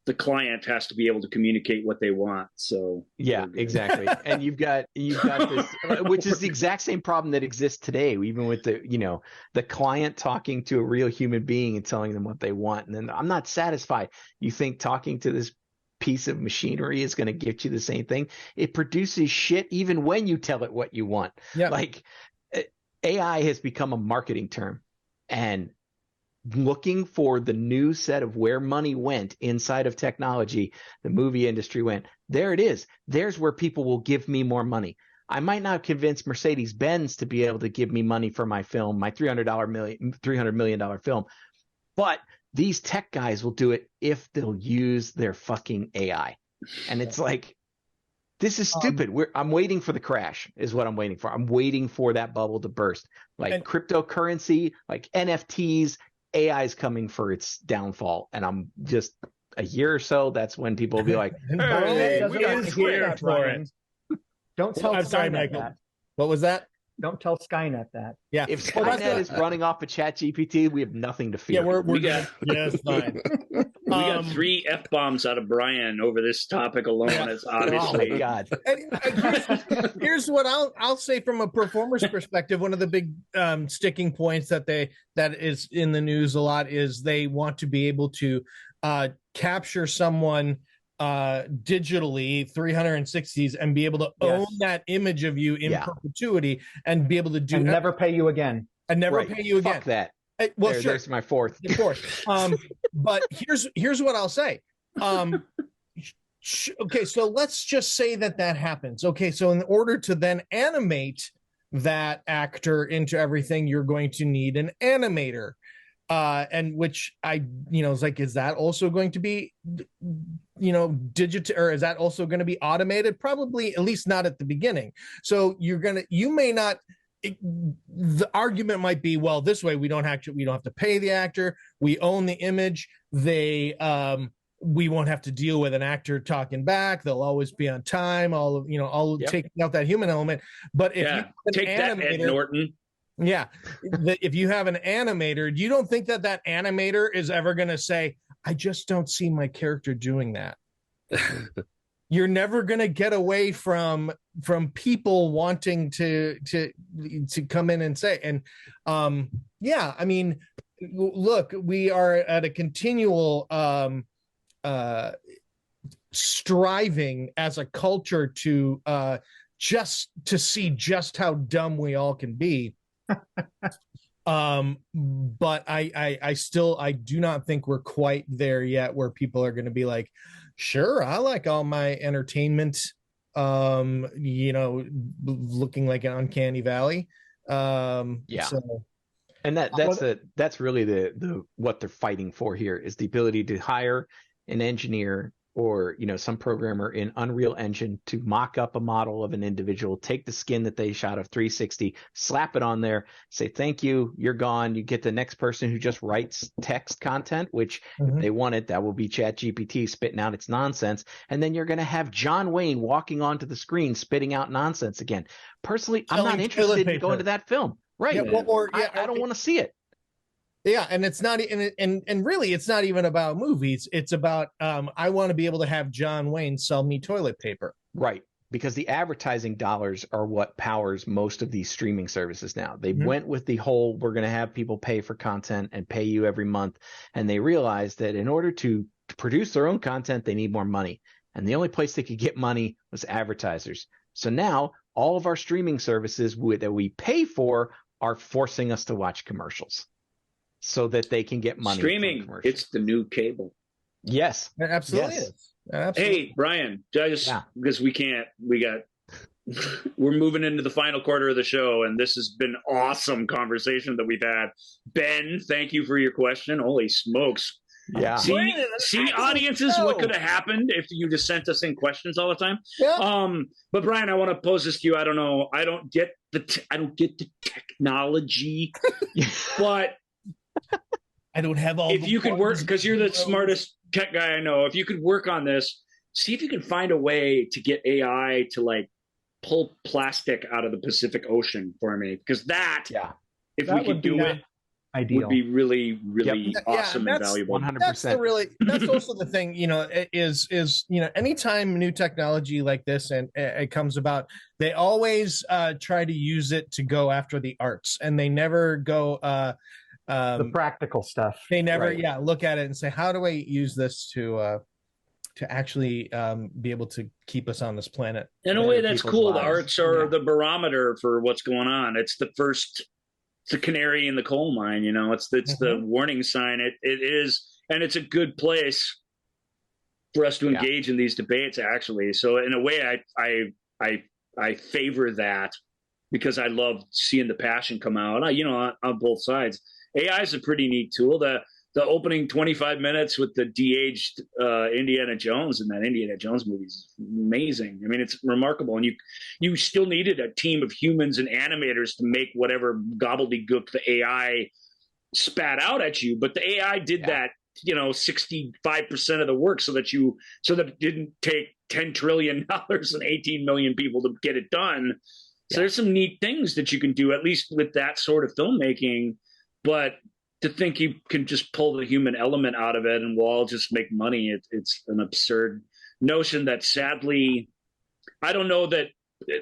S3: the client has to be able to communicate what they want. So
S4: exactly. And you've got this, which is the exact same problem that exists today, even with the client talking to a real human being and telling them what they want. And then I'm not satisfied. You think talking to this piece of machinery is going to get you the same thing? It produces shit even when you tell it what you want.
S2: Yeah.
S4: Like AI has become a marketing term, and looking for the new set of where money went inside of technology, the movie industry went, there it is. There's where people will give me more money. I might not convince Mercedes-Benz to be able to give me money for my film, my $300 million film, but these tech guys will do it if they'll use their fucking AI. And it's like, this is stupid. I'm waiting for the crash is what I'm waiting for. I'm waiting for that bubble to burst. Like cryptocurrency, like NFTs, AI is coming for its downfall, and I'm just a year or so. That's when people will be like,
S2: "Hey, we are here for it."
S5: Don't tell Skynet that.
S2: What was that?
S5: Don't tell Skynet that.
S2: Yeah,
S4: if Skynet is running off of ChatGPT, we have nothing to fear.
S2: Yeah, we got it's fine.
S3: We got 3 F-bombs out of Brian over this topic alone. It's obviously.
S4: Oh my God.
S2: Here's what I'll say from a performer's perspective. One of the big sticking points that is in the news a lot is they want to be able to capture someone digitally 360s and be able to own that image of you in perpetuity and be able to do
S5: and never pay you again.
S2: And never pay you again.
S4: Fuck that.
S2: Well,
S4: sure. There's my fourth.
S2: But here's what I'll say. Okay, so let's just say that happens. Okay, so in order to then animate that actor into everything, you're going to need an animator. And which is like, is that also going to be, digital, or is that also going to be automated? Probably, at least not at the beginning. So the argument might be, well, this way we don't have to pay the actor. We own the image. We won't have to deal with an actor talking back. They'll always be on time. Taking out that human element. But if you
S3: take that, Ed Norton.
S2: Yeah. If you have an animator, you don't think that animator is ever going to say, I just don't see my character doing that. You're never going to get away from people wanting to come in and say, and I mean, look, we are at a continual striving as a culture to just to see just how dumb we all can be. But I still, I do not think we're quite there yet where people are going to be like, sure, I like all my entertainment, looking like an uncanny valley. So,
S4: and that's really the what they're fighting for here is the ability to hire an engineer or some programmer in Unreal Engine to mock up a model of an individual, take the skin that they shot of 360, slap it on there, say thank you, you're gone. You get the next person who just writes text content, which if they want it, that will be ChatGPT spitting out its nonsense, and then you're going to have John Wayne walking onto the screen spitting out nonsense again. Personally, I'm not interested in going to that film. Right?
S2: Yeah,
S4: I don't want to see it.
S2: Yeah, and it's not, and really, it's not even about movies. It's about I want to be able to have John Wayne sell me toilet paper.
S4: Right, because the advertising dollars are what powers most of these streaming services now. They went with the whole we're going to have people pay for content and pay you every month, and they realized that in order to produce their own content, they need more money, and the only place they could get money was advertisers. So now all of our streaming services that we pay for are forcing us to watch commercials, so that they can get money.
S3: Streaming, it's the new cable.
S4: Yes,
S2: it absolutely is. Absolutely.
S3: Hey, Brian, because we're moving into the final quarter of the show, and this has been awesome conversation that we've had. Ben, thank you for your question. Holy smokes.
S4: Yeah.
S3: See audiences, what could have happened if you just sent us in questions all the time?
S2: Yeah.
S3: But Brian, I want to pose this to you. I don't know. I don't get the technology, but
S2: I don't have all.
S3: If you could work, because you're the smartest tech guy I know, if you could work on this, see if you can find a way to get AI to like pull plastic out of the Pacific Ocean for me, because if we could do it, would be really, really awesome and valuable.
S4: 100%.
S2: That's also the thing, is anytime new technology like this and it comes about, they always try to use it to go after the arts, and they never go
S5: the practical stuff.
S2: They never look at it and say, how do I use this to actually be able to keep us on this planet?
S3: In a way, that's cool. The arts are the barometer for what's going on. It's the canary in the coal mine, it's the warning sign. It is, and it's a good place for us to engage in these debates, actually. So in a way, I favor that, because I love seeing the passion come out, on both sides. AI is a pretty neat tool. The opening 25 minutes with the de-aged Indiana Jones in that Indiana Jones movie is amazing. I mean, it's remarkable. And you still needed a team of humans and animators to make whatever gobbledygook the AI spat out at you. But the AI did that, 65% of the work, so that it didn't take $10 trillion and 18 million people to get it done. So there's some neat things that you can do, at least with that sort of filmmaking. But to think you can just pull the human element out of it and we'll all just make money, it's an absurd notion that, sadly, I don't know that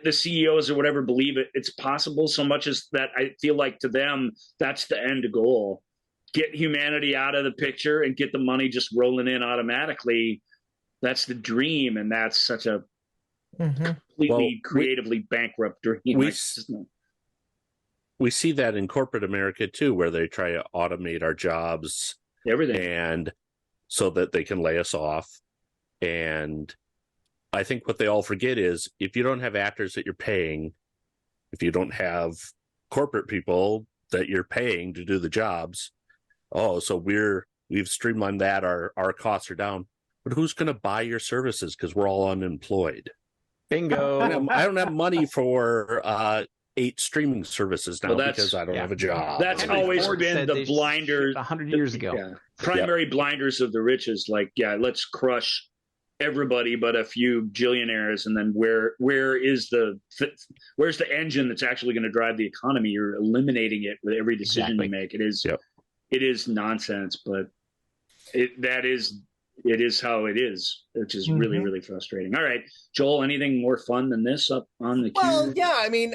S3: the CEOs or whatever believe it's possible, so much as that I feel like to them that's the end goal. Get humanity out of the picture and get the money just rolling in automatically. That's the dream, and that's such a completely creatively bankrupt dream.
S7: We see that in corporate America too, where they try to automate our jobs,
S3: everything,
S7: and so that they can lay us off. And I think what they all forget is, if you don't have actors that you're paying, if you don't have corporate people that you're paying to do the jobs, so we've streamlined that, our costs are down. But who's going to buy your services, because we're all unemployed?
S4: Bingo.
S7: I don't have money for 8 streaming services now, because I don't have a job.
S3: That's always been the blinders
S4: 100 years ago.
S3: Primary blinders of the rich is like, let's crush everybody but a few billionaires, and then where's the engine that's actually going to drive the economy? You're eliminating it with every decision you make. It is nonsense, but it is how it is, which is really, really frustrating. All right, Joel, anything more fun than this up on the queue?
S2: Well, yeah, I mean,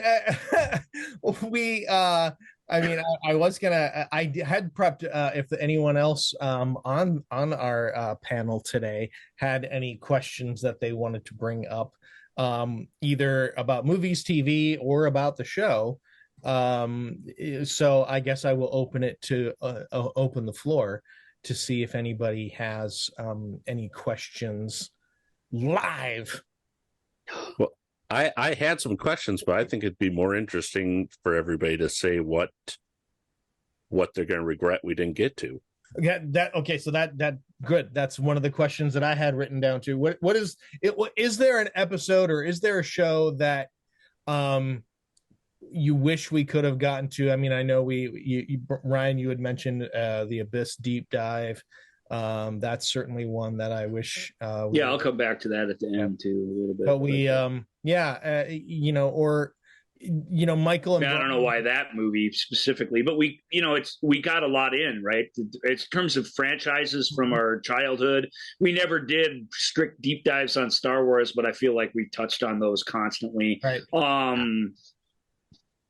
S2: I was gonna. I had prepped if anyone else on our panel today had any questions that they wanted to bring up, either about movies, TV, or about the show. So I guess I will open it to open the floor to see if anybody has any questions live.
S7: Well, I had some questions, but I think it'd be more interesting for everybody to say what they're going to regret we didn't get to.
S2: Yeah, okay. So that good. That's one of the questions that I had written down too. What is it? Is there an episode or is there a show that you wish we could have gotten to? I mean, I know Ryan, you had mentioned the Abyss deep dive. That's certainly one that I wish.
S3: I'll come back to that at the end too a little bit.
S2: But Michael and
S3: I don't know why that movie specifically, but we got a lot in, right? It's in terms of franchises from our childhood. We never did strict deep dives on Star Wars, but I feel like we touched on those constantly.
S2: Right.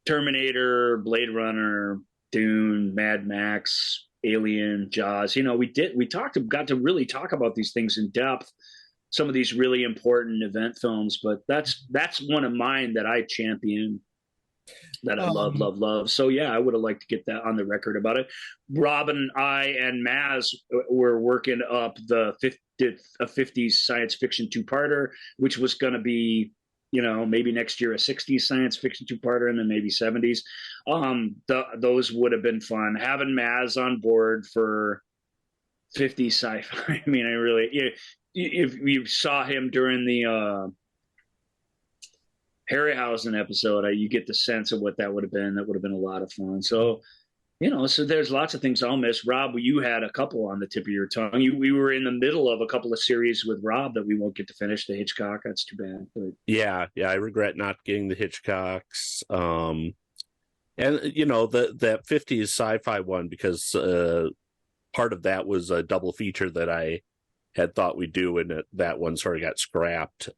S3: Terminator, Blade Runner, Dune, Mad Max, Alien, Jaws. Got to really talk about these things in depth. Some of these really important event films, but that's one of mine that I champion, that I love. So yeah, I would have liked to get that on the record about it. Rob and I and Maz were working up a 50s science fiction two-parter, which was going to be, maybe next year a 60s science fiction two-parter and then maybe 70s. Those would have been fun. Having Maz on board for 50s sci-fi. I mean, if you saw him during the Harryhausen episode, you get the sense of what that would have been. That would have been a lot of fun. So, so there's lots of things I'll miss. Rob, you had a couple on the tip of your tongue. We were in the middle of a couple of series with Rob that we won't get to finish. The Hitchcock, that's too bad. But
S7: yeah, I regret not getting the Hitchcocks. And that 50s sci-fi one, because part of that was a double feature that I had thought we'd do, and that one sort of got scrapped.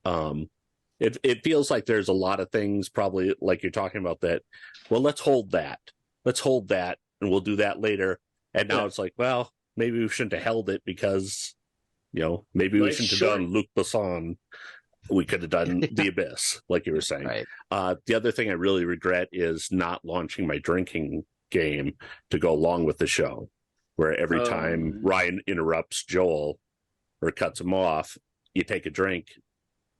S7: It feels like there's a lot of things, probably like you're talking about, that, well, let's hold that, and we'll do that later. And now it's like, well, maybe we shouldn't have held it because, maybe we shouldn't have done Luc Besson. We could have done The Abyss, like you were saying.
S4: Right.
S7: The other thing I really regret is not launching my drinking game to go along with the show, where every time Ryan interrupts Joel or cuts him off, you take a drink.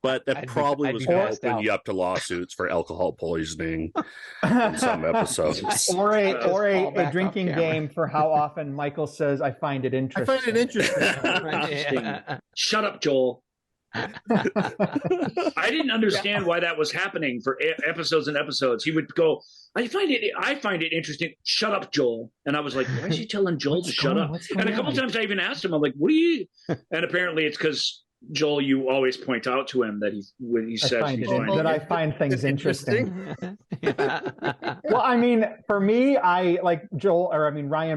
S7: But that probably was going to open you up to lawsuits for alcohol poisoning in some episodes.
S5: Or a drinking game for how often Michael says, I find it interesting.
S2: I find it interesting.
S3: Shut up, Joel. I didn't understand why that was happening for episodes and episodes. He would go, I find it interesting. Shut up, Joel. And I was like, why is he telling Joel to shut up? And a couple times I even asked him, I'm like, what are you? And apparally it's because, Joel, you always point out to him that he says
S5: I find things interesting. Well, I mean, for me, Ryan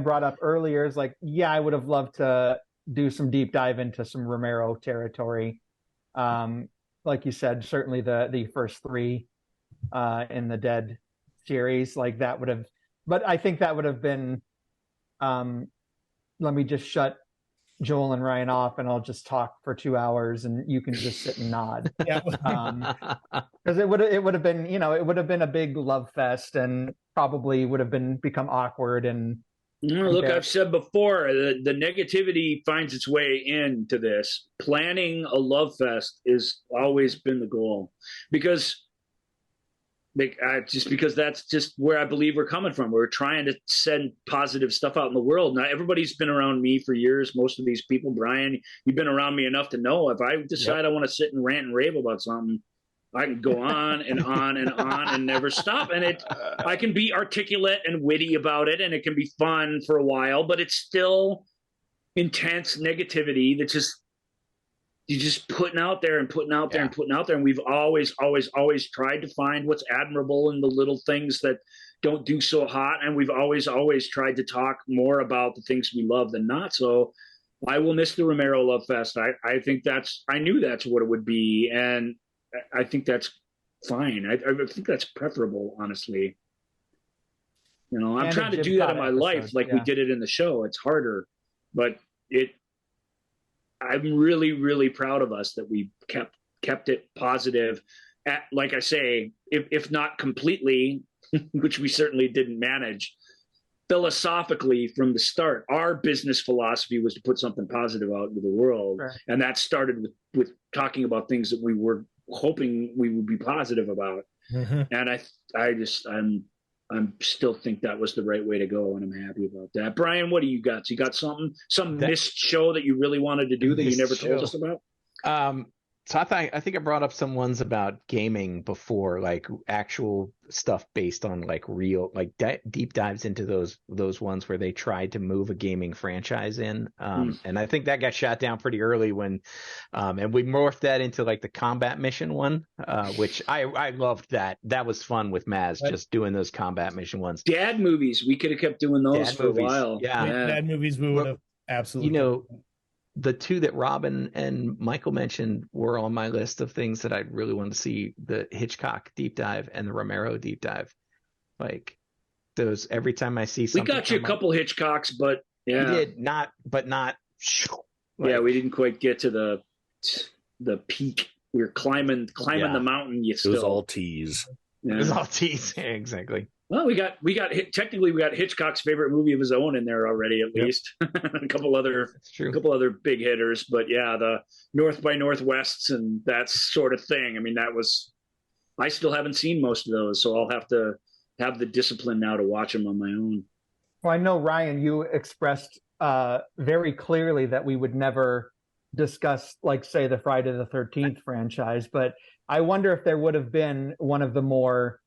S5: brought up earlier, is like, I would have loved to do some deep dive into some Romero territory. Like you said, certainly the first three in the Dead series, like that would have, but I think that would have been, let me just shut Joel and Ryan off and I'll just talk for 2 hours and you can just sit and nod. Because it would have been, it would have been a big love fest and probably would have become awkward. And
S3: look, I've said before, the negativity finds its way into this. Planning a love fest has always been the goal, because that's just where I believe we're coming from. We're trying to send positive stuff out in the world. Now, everybody's been around me for years. Most of these people, Brian, you've been around me enough to know if I decide I want to sit and rant and rave about something, I can go on and on and on and never stop. And I can be articulate and witty about it, and it can be fun for a while, but it's still intense negativity that's you're just putting out there and putting out there and putting out there. And we've always tried to find what's admirable in the little things that don't do so hot. And we've always tried to talk more about the things we love than not. So I will miss the Romero Love Fest. I think I knew that's what it would be. And I think that's fine. I think that's preferable, honestly. I'm trying to do that in my life like we did it in the show. It's harder, but I'm really, really proud of us that we kept it positive. Like I say, if not completely which we certainly didn't manage. Philosophically, from the start, our business philosophy was to put something positive out into the world.
S5: Sure.
S3: And that started with talking about things that we were hoping we would be positive about. And I'm still think that was the right way to go, and I'm happy about that. Brian, what do you got? You got some missed show that you really wanted to do that you never told us about?
S4: So I think I brought up some ones about gaming before, like actual stuff based on like real, like deep dives into those ones where they tried to move a gaming franchise in. And I think that got shot down pretty early when, and we morphed that into like the combat mission one, which I loved that. That was fun with Maz, just doing those combat mission ones.
S3: Dad movies, we could have kept doing those for a while.
S4: Yeah.
S16: Dad movies, we would have absolutely.
S4: The two that Robin and Michael mentioned were on my list of things that I really wanted to see: the Hitchcock deep dive and the Romero deep dive. Like those, every time I see something,
S3: we got you a couple Hitchcocks, but yeah,
S4: we did not. Like,
S3: we didn't quite get to the peak. We were climbing the mountain.
S7: It was all tease.
S3: Yeah.
S4: It was all tease. Exactly.
S3: Well, we got Hitchcock's favorite movie of his own in there already, at least. a couple other big hitters, but yeah, the North by Northwests and that sort of thing. I mean, I still haven't seen most of those, so I'll have to have the discipline now to watch them on my own.
S5: Well, I know, Ryan, you expressed very clearly that we would never discuss, like, say, the Friday the 13th franchise, but I wonder if there would have been one of the more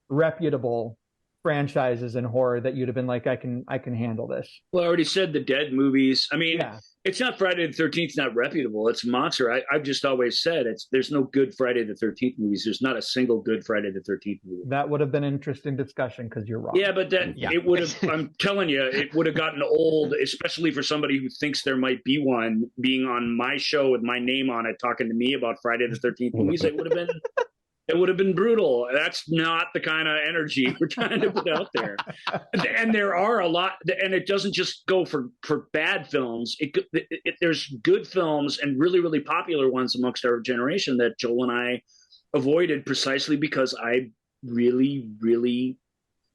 S5: reputable franchises in horror that you'd have been like, I can handle this.
S3: Well, I already said the Dead movies. I mean, It's not Friday the 13th, not reputable. It's monster. I've just always said there's no good Friday the 13th movies. There's not a single good Friday the 13th movie.
S5: That would have been an interesting discussion because you're wrong.
S3: Yeah, but it would have, I'm telling you, it would have gotten old, especially for somebody who thinks there might be one, being on my show with my name on it, talking to me about Friday the 13th movies. It would have been brutal. That's not the kind of energy we're trying to put out there. And there are a lot, and it doesn't just go for bad films. There's good films and really, really popular ones amongst our generation that Joel and I avoided precisely because I really, really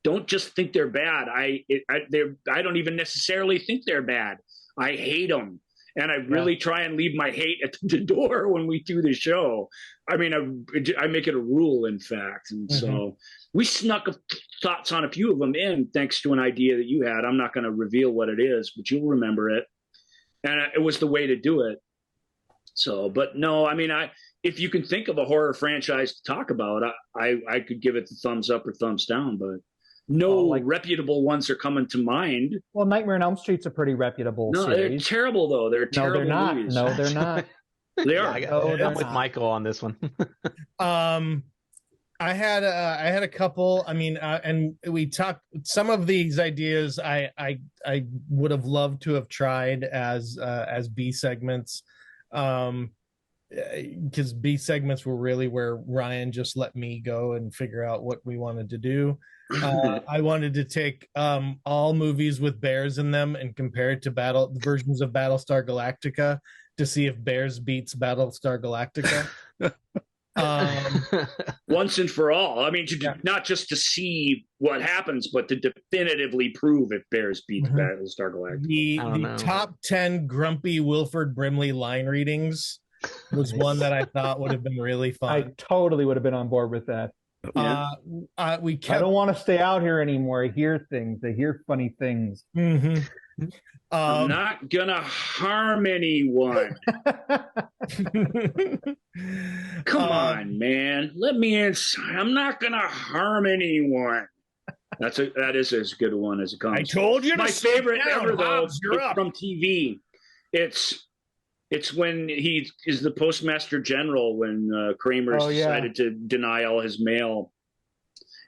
S3: don't just think they're bad. I don't even necessarily think they're bad. I hate them. And I really try and leave my hate at the door when we do the show. I mean, I make it a rule, in fact. And so we snuck thoughts on a few of them in, thanks to an idea that you had. I'm not going to reveal what it is, but you'll remember it. And it was the way to do it. So, but no, I mean, if you can think of a horror franchise to talk about, I could give it the thumbs up or thumbs down, but no reputable ones are coming to mind.
S5: Well, Nightmare on Elm Street's a pretty reputable series.
S3: They're terrible, though. They're terrible movies.
S5: No, they're not.
S3: They are.
S4: I'm with Michael on this one.
S16: I had a couple. I mean, and we talked some of these ideas. I would have loved to have tried as B segments, because B segments were really where Ryan just let me go and figure out what we wanted to do. I wanted to take all movies with bears in them and compare it to versions of Battlestar Galactica to see if Bears beats Battlestar Galactica.
S3: Once and for all. I mean, not just to see what happens, but to definitively prove if Bears beats Battlestar Galactica.
S16: The top 10 grumpy Wilford Brimley line readings was one that I thought would have been really fun.
S5: I totally would have been on board with that.
S16: I
S5: don't want to stay out here anymore. I hear things. I hear funny things.
S3: I'm not gonna harm anyone. Come on, man. Let me inside. I'm not gonna harm anyone. That is as good a one as it comes.
S16: I told you.
S3: My favorite ever, though, from TV. It's when he is the postmaster general when Kramer decided to deny all his mail.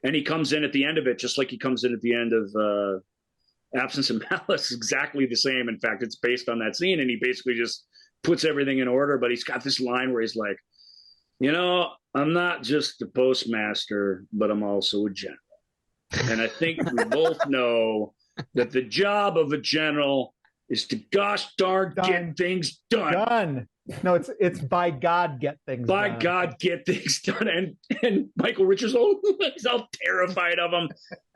S3: And he comes in at the end of it, just like he comes in at the end of Absence of Malice, exactly the same. In fact, it's based on that scene. And he basically just puts everything in order. But he's got this line where he's like, I'm not just the postmaster, but I'm also a general. And I think we both know that the job of a general is to gosh darn get things done.
S5: No, it's by God get things
S3: by
S5: done.
S3: God get things done. And Michael Richards, he's all terrified of him.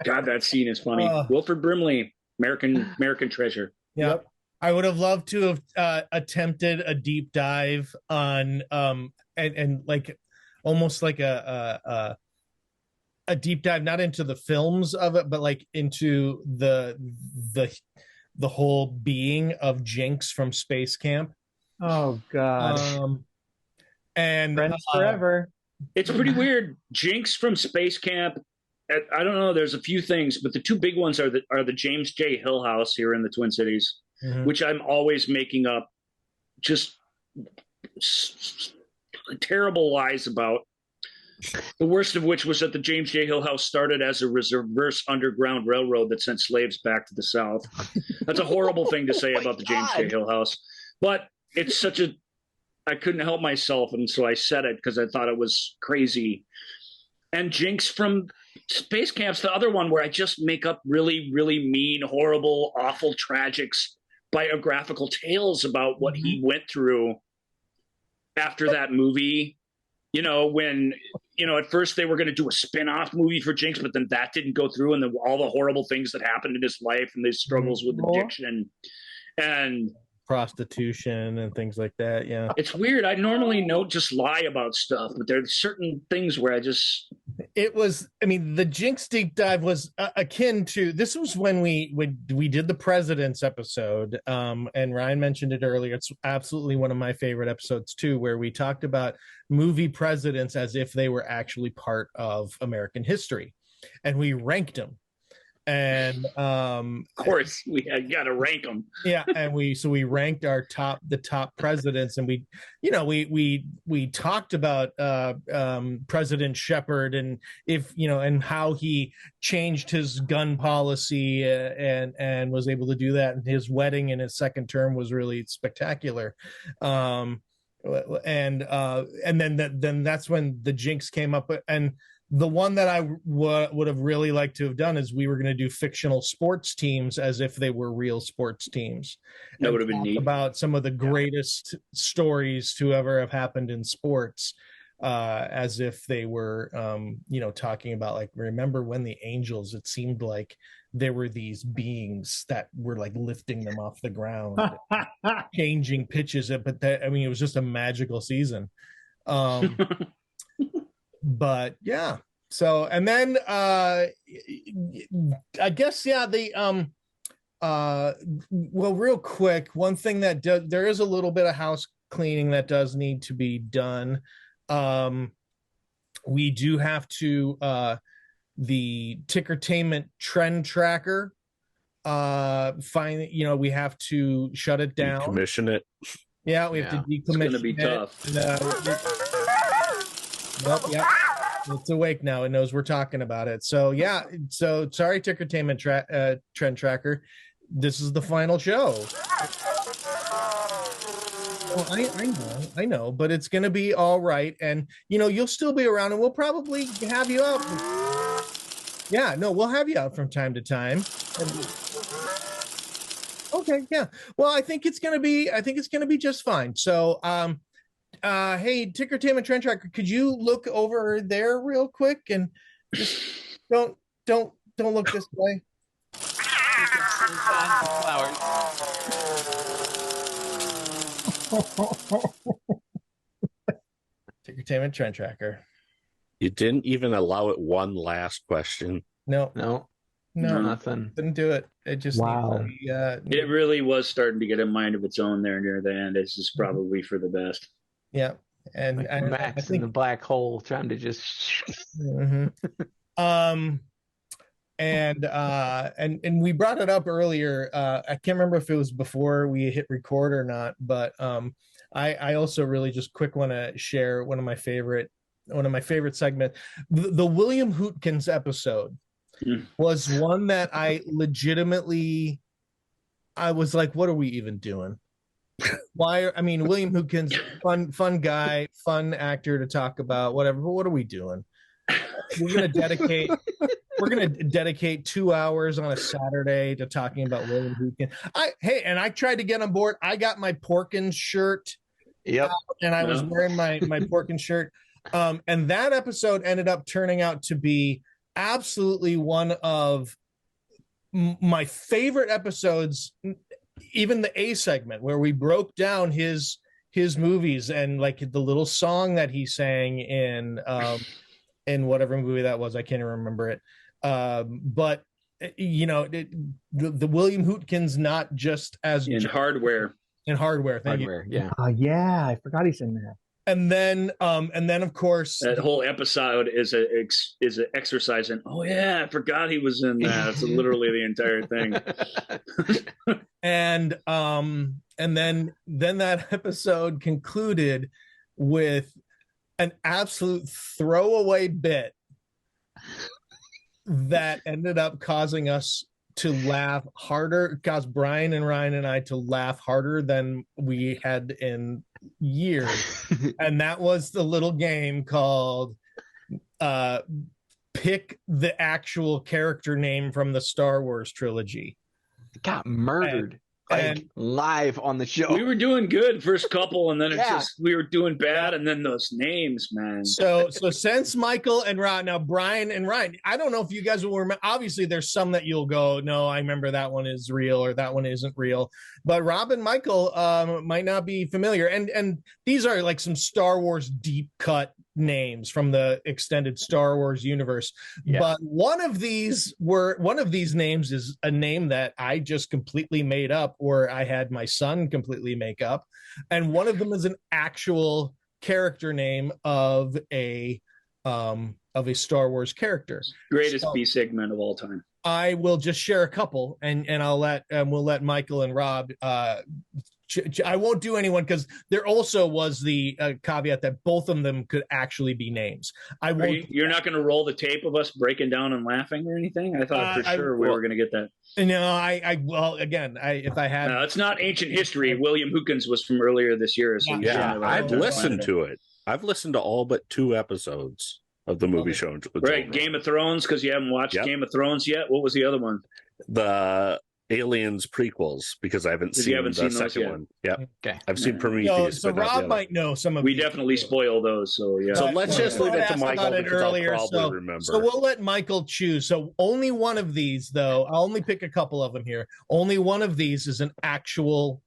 S3: God, that scene is funny. Wilford Brimley, American treasure.
S16: Yeah.
S5: Yep.
S16: I would have loved to have attempted a deep dive on and like almost like a deep dive, not into the films of it, but like into the whole being of Jinx from Space Camp.
S5: Oh God.
S16: And
S5: Friends forever.
S3: It's pretty weird. Jinx from Space Camp. I don't know. There's a few things, but the two big ones are the James J. Hill House here in the Twin Cities, which I'm always making up just terrible lies about. The worst of which was that the James J. Hill House started as a reverse underground railroad that sent slaves back to the South. That's a horrible thing to say about the James J. Hill House, but it's I couldn't help myself, and so I said it because I thought it was crazy. And Jinx from Space Camp's the other one where I just make up really, really mean, horrible, awful, tragic biographical tales about what he went through after that movie. You know, when, at first they were going to do a spin-off movie for Jinx, but then that didn't go through, and all the horrible things that happened in his life and his struggles with addiction and
S16: prostitution and things like that. Yeah.
S3: It's weird. I normally just lie about stuff, but there's certain things where
S16: the Jinx deep dive was akin to, this was when we did the Presidents episode. And Ryan mentioned it earlier. It's absolutely one of my favorite episodes too, where we talked about movie presidents as if they were actually part of American history, and we ranked them. And of
S3: course we got to rank them.
S16: Yeah, and we ranked the top presidents, and we talked about President Shepard, and and how he changed his gun policy and was able to do that, and his wedding in his second term was really spectacular. And then that's when the Jinx came up, and the one that I would have really liked to have done is we were going to do fictional sports teams as if they were real sports teams.
S3: That would have been neat.
S16: About some of the greatest stories to ever have happened in sports, as if they were, talking about, like, remember when the Angels, it seemed like there were these beings that were like lifting them off the ground, changing pitches. But it was just a magical season. But yeah, so, and then I guess, well, real quick, one thing that there is a little bit of house cleaning that does need to be done. We do have to the Tickertainment trend tracker, we have to shut it down,
S7: decommission it.
S16: Yeah, we have to decommission. It's
S3: going to be tough.
S16: Nope, yeah, it's awake now. It knows we're talking about it. So yeah, so sorry, Tickertainment trend tracker. This is the final show. Well, I know, but it's going to be all right, and you'll still be around, and we'll probably have you out. Yeah, no, we'll have you out from time to time. Okay, yeah. Well, I think it's going to be just fine. So, hey, Tickertainment trend tracker, could you look over there real quick and just don't look this way. Tickertainment trend tracker.
S7: You didn't even allow it one last question.
S16: No,
S4: nothing.
S16: Didn't do it. It just
S5: wow.
S3: It really was starting to get a mind of its own there near the end. This is probably for the best.
S16: Yeah, and
S4: Max in the black hole trying to just.
S16: And we brought it up earlier. I can't remember if it was before we hit record or not, but I also really just quick want to share one of my favorite segments. The William Hootkins episode was one that I legitimately, I was like, what are we even doing? Why? I mean, William Hootkins, fun guy, fun actor to talk about, whatever. But what are we doing? We're gonna dedicate 2 hours on a Saturday to talking about William Hootkins. I tried to get on board. I got my Porkins shirt
S4: Yep.
S16: And I was wearing my Porkin shirt. And that episode ended up turning out to be absolutely one of my favorite episodes, even the A segment where we broke down his movies and like the little song that he sang in whatever movie that was. I can't even remember it. But you know, the William Hootkins, not just as
S3: in Hardware.
S16: In Hardware, thank
S4: Hardware,
S16: you.
S4: yeah.
S5: Yeah, I forgot he's in there.
S16: And then of course
S3: that whole episode is an exercise in, oh yeah, I forgot he was in that. It's literally the entire thing.
S16: And then that episode concluded with an absolute throwaway bit that ended up causing us to laugh harder, caused Brian and Ryan and I to laugh harder than we had in years. And that was the little game called pick the actual character name from the Star Wars trilogy.
S4: It got murdered. Live on the show.
S3: We were doing good first couple, and then we were doing bad, and then those names, man.
S16: So since Michael and Ryan, now Brian and Ryan, I don't know if you guys will remember. Obviously, there's some that you'll go, no, I remember that one is real or that one isn't real. But Rob and Michael might not be familiar, and these are like some Star Wars deep cut names from the extended Star Wars universe. Yeah. But one of these names is a name that I just completely made up, or I had my son completely make up, and one of them is an actual character name of a Star Wars character.
S3: Greatest B segment of all time.
S16: I will just share a couple, and we'll let Michael and Rob. I won't do anyone because there also was the caveat that both of them could actually be names. I won't.
S3: You're not going to roll the tape of us breaking down and laughing or anything? I thought for sure we were going to get that.
S16: No, well, again, if I had,
S3: no, it's not ancient history. William Hootkins was from earlier this year. So
S7: I've listened to it. I've listened to all but 2 episodes of the movie show.
S3: Right, Game of Thrones, because you haven't watched Game of Thrones yet. What was the other one?
S7: The Aliens prequels, because I haven't seen the second one. Yep.
S4: Okay.
S7: I've seen Prometheus.
S16: So Rob might know some of.
S3: We definitely spoil those. So yeah.
S7: So let's just leave it to Michael because I'll probably remember.
S16: So we'll let Michael choose. So only one of these, though. I'll only pick a couple of them here. Only one of these is an actual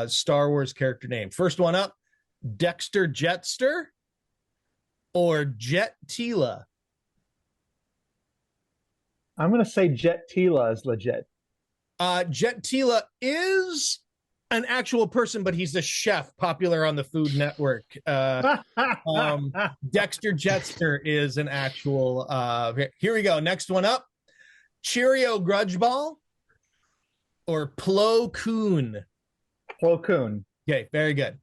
S16: Star Wars character name. First one up: Dexter Jetster or Jet Tila.
S5: I'm going to say Jet Tila is legit.
S16: Jet Tila is an actual person, but he's a chef popular on the Food Network. Dexter Jetster is an actual. Here we go. Next one up: Cheerio Grudgeball or Plo Koon.
S5: Plo Koon.
S16: Okay, very good.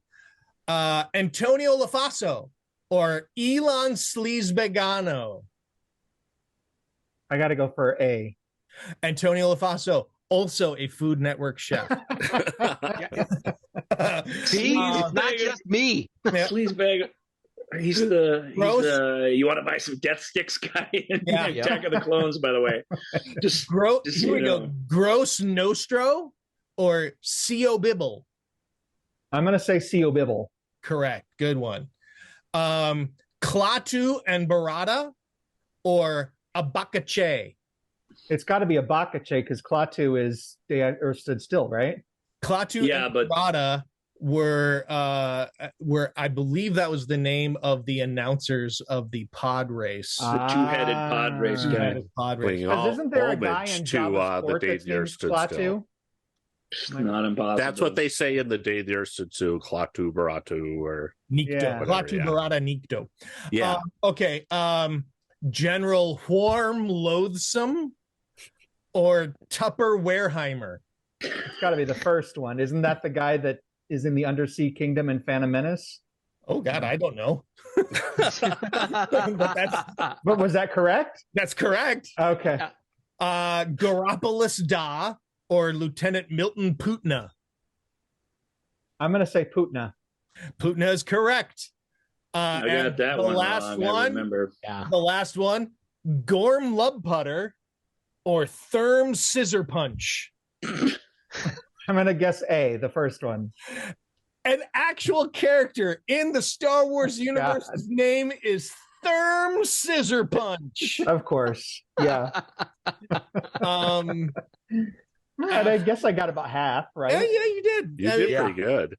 S16: Antonio LaFaso or Elon Sleazebagano.
S5: I got to go for A.
S16: Antonio LaFaso, also a Food Network chef.
S4: See, it's not just me.
S3: Sleazebag. He's the you want to buy some death sticks guy in Attack of the Clones, by the way.
S16: Here we go. Gross Nostro or Co Bibble.
S5: I'm going to say Co Bibble.
S16: Correct. Good one. Klaatu and Barada or Abakache.
S5: It's got to be Abakache because Klaatu is stood still, right?
S16: Klaatu and Barada were I believe that was the name of the announcers of the pod race.
S3: The two-headed pod race guy.
S5: Isn't there a guy in Java Sport that's named Klaatu?
S3: Not impossible.
S7: That's what they say in the day the Earth stood still. Klaatu Baratu or
S16: Nikto. Klaatu Barada Nikto.
S7: Yeah.
S16: Okay. General Wharm Loathsome or Tupper Wareheimer?
S5: It's got to be the first one. Isn't that the guy that is in the Undersea Kingdom in Phantom Menace?
S16: Oh, God, I don't know.
S5: But was that correct?
S16: That's correct.
S5: Okay.
S16: Garopolis Da or Lieutenant Milton Putna?
S5: I'm going to say Putna.
S16: Putna is correct.
S3: I got that one.
S16: The last one, Gorm Lubputter or Therm Scissor Punch?
S5: I'm going to guess A, the first one.
S16: An actual character in the Star Wars universe. His name is Therm Scissor Punch.
S5: Of course. Yeah. And I guess I got about half, right?
S16: Yeah, you did.
S7: You did pretty good.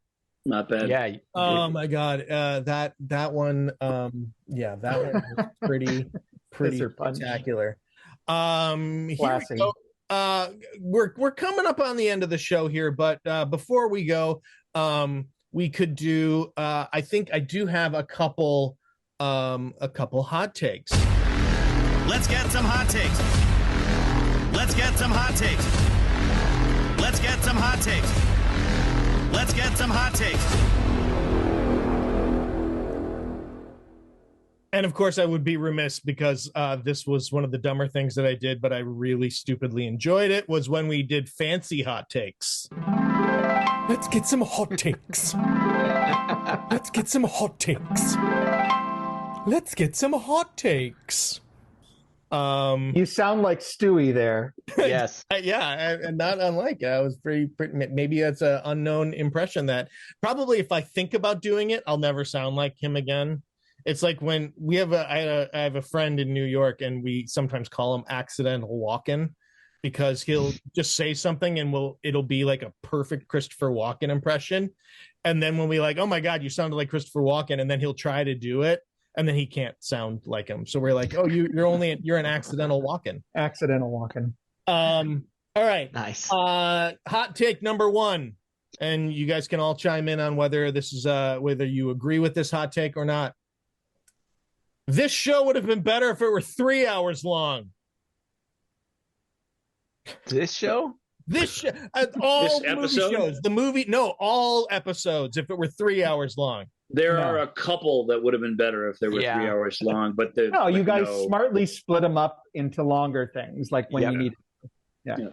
S3: Not bad.
S4: Yeah.
S16: Oh my God. That one. That one was pretty spectacular. Here we go. We're coming up on the end of the show here, but before we go, we could do. I think I do have a couple hot takes.
S17: Let's get some hot takes. Let's get some hot takes. Let's get some hot takes. Let's get some hot takes.
S16: And of course, I would be remiss because this was one of the dumber things that I did, but I really stupidly enjoyed it, was when we did fancy hot takes. Let's get some hot takes. Let's get some hot takes. Let's get some hot takes.
S5: You sound like Stewie there.
S4: Yes.
S16: Yeah, and not unlike it. I was pretty maybe that's an unknown impression that probably if I think about doing it, I'll never sound like him again. It's like when we have I have a friend in New York, and we sometimes call him Accidental Walken, because he'll just say something and it'll be like a perfect Christopher Walken impression. And then when we like, oh my God, you sounded like Christopher Walken, and then he'll try to do it, and then he can't sound like him. So we're like, oh, you're an accidental Walken.
S5: Accidental Walken.
S16: All right.
S4: Nice.
S16: Hot take number 1. And you guys can all chime in on whether this is whether you agree with this hot take or not. This show would have been better if it were 3 hours long.
S4: This show?
S16: All
S3: this
S16: movie shows. The movie, no, all episodes. If it were 3 hours long.
S3: There are a couple that would have been better if they were 3 hours long, but
S5: you guys smartly split them up into longer things, like when you need. Yeah.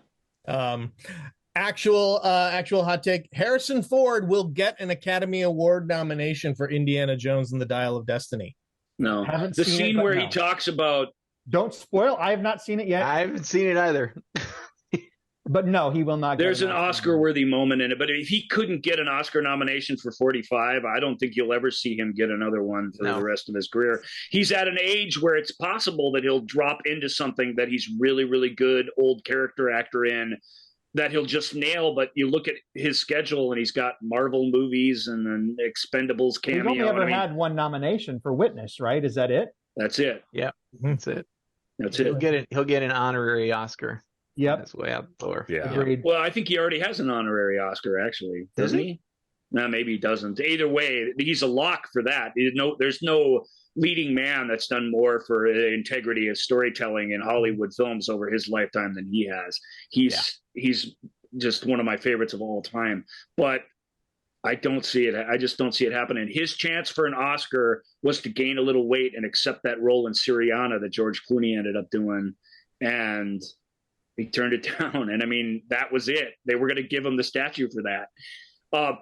S16: Actual hot take: Harrison Ford will get an Academy Award nomination for Indiana Jones and the Dial of Destiny.
S3: No, the scene where he talks about.
S5: Don't spoil. I have not seen it yet.
S4: I haven't seen it either.
S5: But no, he will not.
S3: There's an Oscar-worthy moment in it, but if he couldn't get an Oscar nomination for 45, I don't think you'll ever see him get another one for the rest of his career. He's at an age where it's possible that he'll drop into something that he's really, really good old character actor in, that he'll just nail. But you look at his schedule, and he's got Marvel movies and then Expendables cameo.
S5: He's only ever had one nomination for Witness, right? Is that it?
S3: That's it.
S4: Yeah, that's it.
S3: That's it.
S4: He'll get an honorary Oscar.
S5: Yep.
S4: That's way out the door.
S7: Yeah.
S5: Agreed.
S3: Well, I think he already has an honorary Oscar, actually. Doesn't he? No, maybe he doesn't. Either way, he's a lock for that. There's no leading man that's done more for the integrity of storytelling in Hollywood films over his lifetime than he has. He's just one of my favorites of all time. But I don't see it. I just don't see it happening. His chance for an Oscar was to gain a little weight and accept that role in Syriana that George Clooney ended up doing. And he turned it down. And I mean, that was it. They were going to give him the statue for that.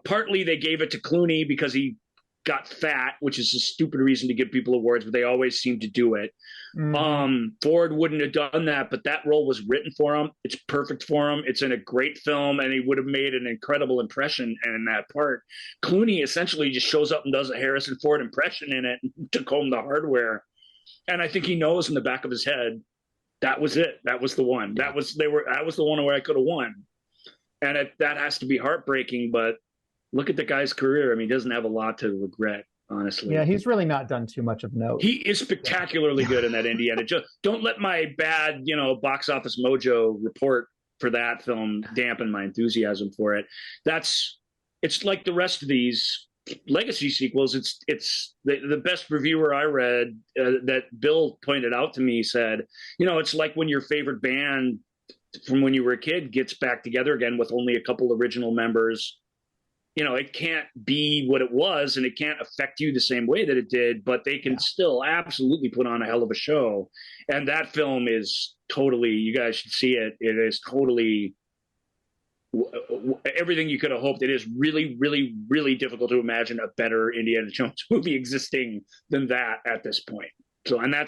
S3: Partly they gave it to Clooney because he got fat, which is a stupid reason to give people awards, but they always seem to do it. Ford wouldn't have done that, but that role was written for him. It's perfect for him. It's in a great film, and he would have made an incredible impression in that part. Clooney essentially just shows up and does a Harrison Ford impression in it and took home the hardware. And I think he knows in the back of his head, that was it. That was the one. That was the one where I could have won. And that has to be heartbreaking, but look at the guy's career. I mean, he doesn't have a lot to regret, honestly.
S5: Yeah, he's really not done too much of note.
S3: He is spectacularly good in that Indiana. Just don't let my bad, box office mojo report for that film dampen my enthusiasm for it. It's like the rest of these legacy sequels. It's the best reviewer I read that Bill pointed out to me said, it's like when your favorite band from when you were a kid gets back together again with only a couple original members. It can't be what it was, and it can't affect you the same way that it did, but they can still absolutely put on a hell of a show. And that film is totally, you guys should see it. It is totally everything you could have hoped. It is really, really, really difficult to imagine a better Indiana Jones movie existing than that at this point. So, and I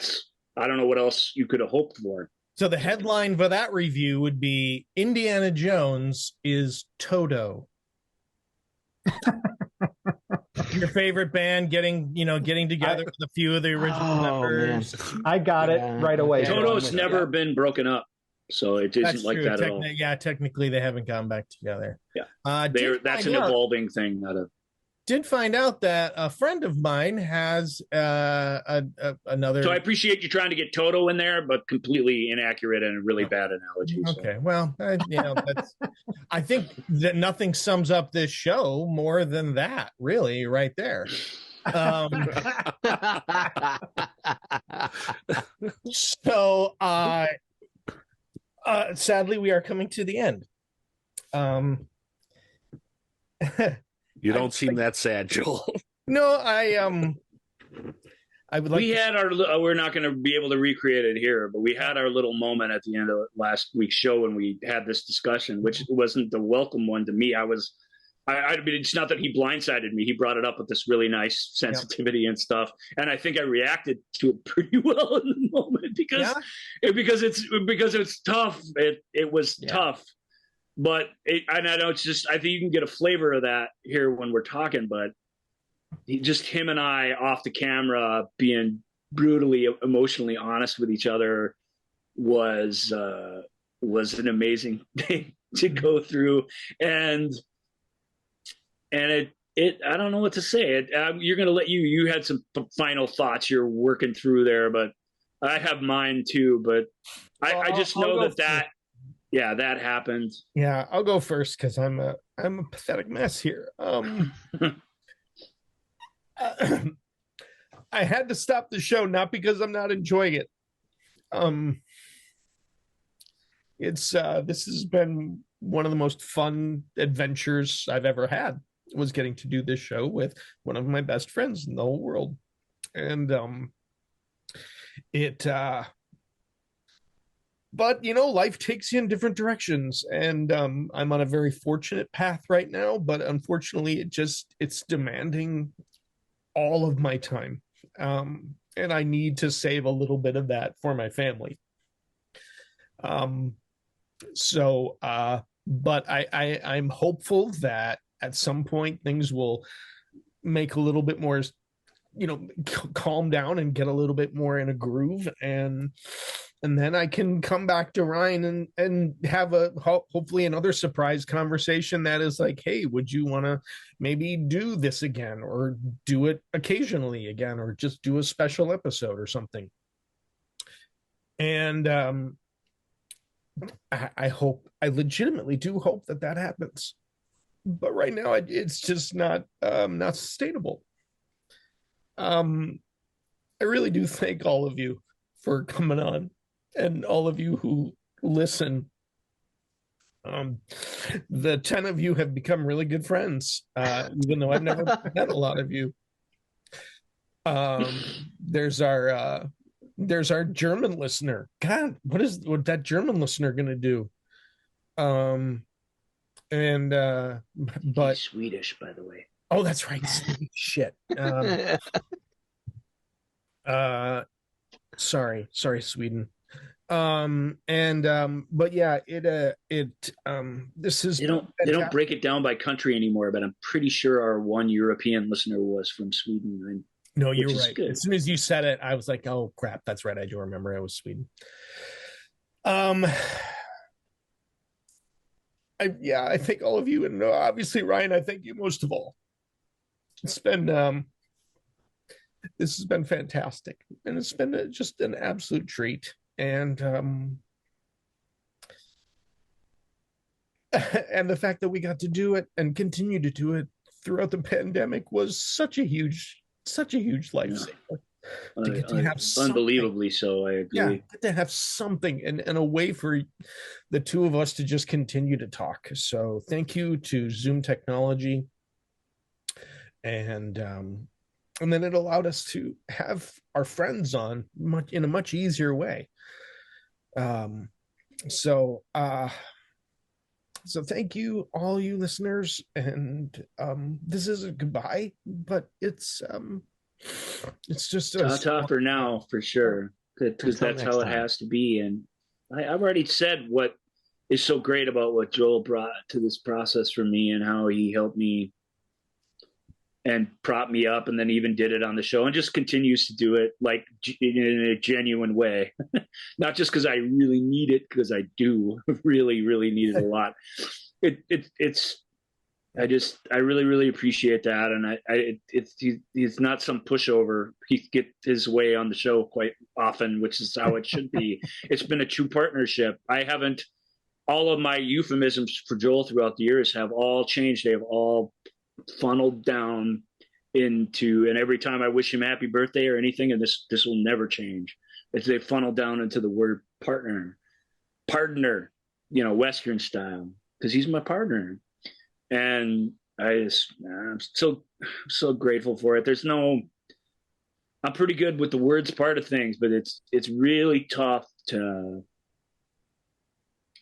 S3: don't know what else you could have hoped for.
S16: So the headline for that review would be Indiana Jones is Toto. your favorite band getting together with a few of the original members.
S5: Man. I got it right away.
S3: Toto's never been broken up, so it isn't like that at all.
S16: Yeah, technically they haven't gone back together.
S3: Yeah, that's an evolving thing.
S16: Did find out that a friend of mine has another.
S3: So I appreciate you trying to get Toto in there, but completely inaccurate and a really bad analogy.
S16: Okay, well, I think that nothing sums up this show more than that, really, right there. So, sadly, we are coming to the end.
S7: You don't seem that sad, Joel.
S16: No, I would like.
S3: We had our. We're not going to be able to recreate it here, but we had our little moment at the end of last week's show when we had this discussion, which wasn't the welcome one to me. I mean, it's not that he blindsided me. He brought it up with this really nice sensitivity and stuff, and I think I reacted to it pretty well in the moment because it's tough. It was tough. But and I know it's just, I think you can get a flavor of that here when we're talking, but just him and I off the camera being brutally emotionally honest with each other was an amazing thing to go through. And I don't know what to say. You're going to let you had some final thoughts you're working through there, but I have mine too. But I just know that yeah, that happened.
S16: Yeah, I'll go first because I'm a pathetic mess here. I had to stop the show not because I'm not enjoying it. This has been one of the most fun adventures I've ever had. Was getting to do this show with one of my best friends in the whole world, and but life takes you in different directions, and I'm on a very fortunate path right now, but unfortunately it's demanding all of my time, and I need to save a little bit of that for my family. But I'm hopeful that at some point things will make a little bit more, calm down and get a little bit more in a groove, and then I can come back to Ryan and have hopefully another surprise conversation that is like, hey, would you want to maybe do this again, or do it occasionally again, or just do a special episode or something. And I legitimately do hope that happens. But right now it's just not sustainable. I really do thank all of you for coming on, and all of you who listen. The 10 of you have become really good friends, even though I've never met a lot of you. There's our German listener. God, what that German listener gonna do? But
S3: he's Swedish, by the way.
S16: Oh, that's right. Shit. Sorry, Sweden. But yeah, this is
S3: they don't break it down by country anymore, but I'm pretty sure our one European listener was from Sweden.
S16: No, you're right. Good. As soon as you said it, I was like, oh crap, that's right. I do remember it was Sweden. I thank all of you, and obviously Ryan, I thank you most of all. It's been this has been fantastic, and it's been just an absolute treat. And and the fact that we got to do it and continue to do it throughout the pandemic was such a huge lifesaver.
S3: To get to have unbelievably so. I agree.
S16: Yeah, get to have something and a way for the two of us to just continue to talk. So thank you to Zoom technology, and then it allowed us to have our friends on in a much easier way. So thank you, all you listeners, and this is a goodbye, but it's just
S3: ta for now, for sure, because that's how it has to be. And I've already said what is so great about what Joel brought to this process for me, and how he helped me and propped me up, and then even did it on the show, and just continues to do it like in a genuine way. Not just because I really need it, because I do really, really need it a lot. I really, really appreciate that. And he's not some pushover. He gets his way on the show quite often, which is how it should be. It's been a true partnership. All of my euphemisms for Joel throughout the years have all changed. They have all funneled down into, and every time I wish him happy birthday or anything, and this will never change, they funnel down into the word partner, Western style, because he's my partner. And I'm so grateful for it. I'm pretty good with the words part of things, but it's really tough to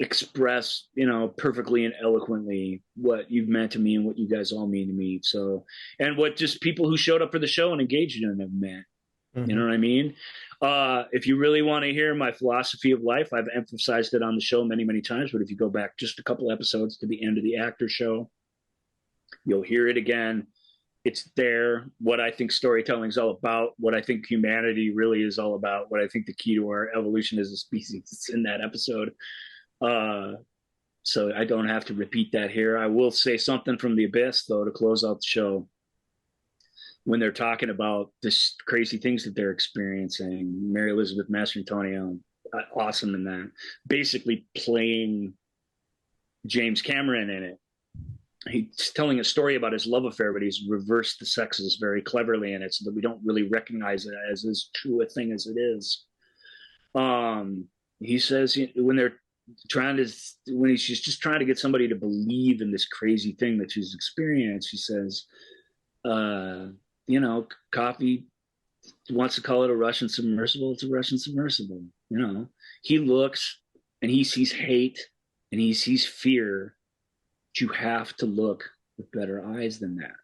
S3: express, perfectly and eloquently what you've meant to me and what you guys all mean to me. So, and what just people who showed up for the show and engaged in it have meant. Mm-hmm. You know what I mean? If you really want to hear my philosophy of life, I've emphasized it on the show many, many times, but if you go back just a couple episodes to the end of the Actor Show, you'll hear it again. It's there. What I think storytelling is all about, what I think humanity really is all about, what I think the key to our evolution as a species is in that episode. So I don't have to repeat that here. I will say something from the abyss, though, to close out the show. When they're talking about this crazy things that they're experiencing, Mary Elizabeth Mastrantonio, awesome in that, basically playing James Cameron in it. He's telling a story about his love affair, but he's reversed the sexes very cleverly in it so that we don't really recognize it as true a thing as it is. He says when she's just trying to get somebody to believe in this crazy thing that she's experienced, he says, coffee wants to call it a Russian submersible. It's a Russian submersible. He looks and he sees hate and he sees fear. But you have to look with better eyes than that.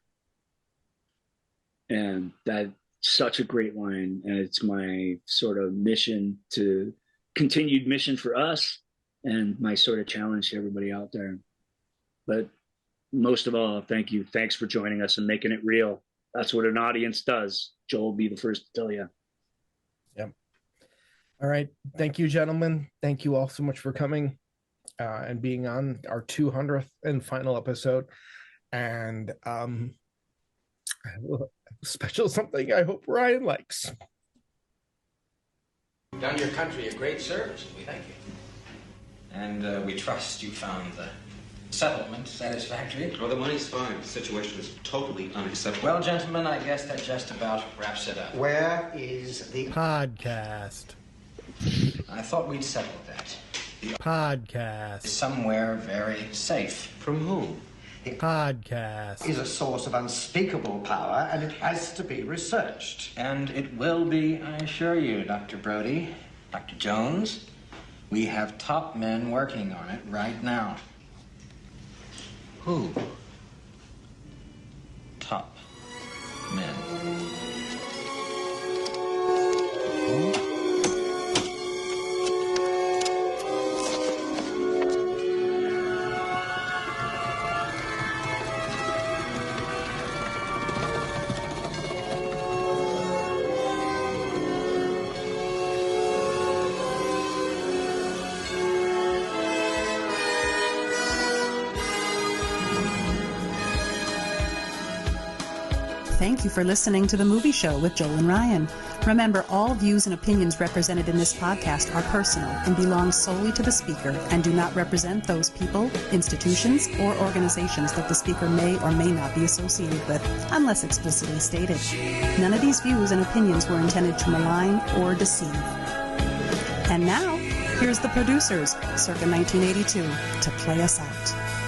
S3: And that's such a great line. And it's my sort of continued mission for us, and my sort of challenge to everybody out there. But most of all, thank you. Thanks for joining us and making it real. That's what an audience does. Joel will be the first to tell you.
S16: Yep. All right. Thank you, gentlemen. Thank you all so much for coming and being on our 200th and final episode. And special something I hope Ryan likes.
S18: You've done your country a great service. We thank you. And we trust you found the settlement satisfactory.
S12: Oh, the money's fine. The situation is totally unacceptable.
S18: Well, gentlemen, I guess that just about wraps it up.
S8: Where is the
S16: podcast?
S18: I thought we'd settled that.
S16: The podcast
S18: is somewhere very safe.
S12: From whom?
S16: The podcast
S8: is a source of unspeakable power, and it has to be researched.
S18: And it will be, I assure you, Dr. Brody, Dr. Jones. We have top men working on it right now.
S12: Who?
S18: Top men.
S1: Thank you for listening to The Movie Show with Joel and Ryan. Remember, all views and opinions represented in this podcast are personal and belong solely to the speaker and do not represent those people, institutions, or organizations that the speaker may or may not be associated with, unless explicitly stated. None of these views and opinions were intended to malign or deceive. And now, here's the producers, circa 1982, to play us out.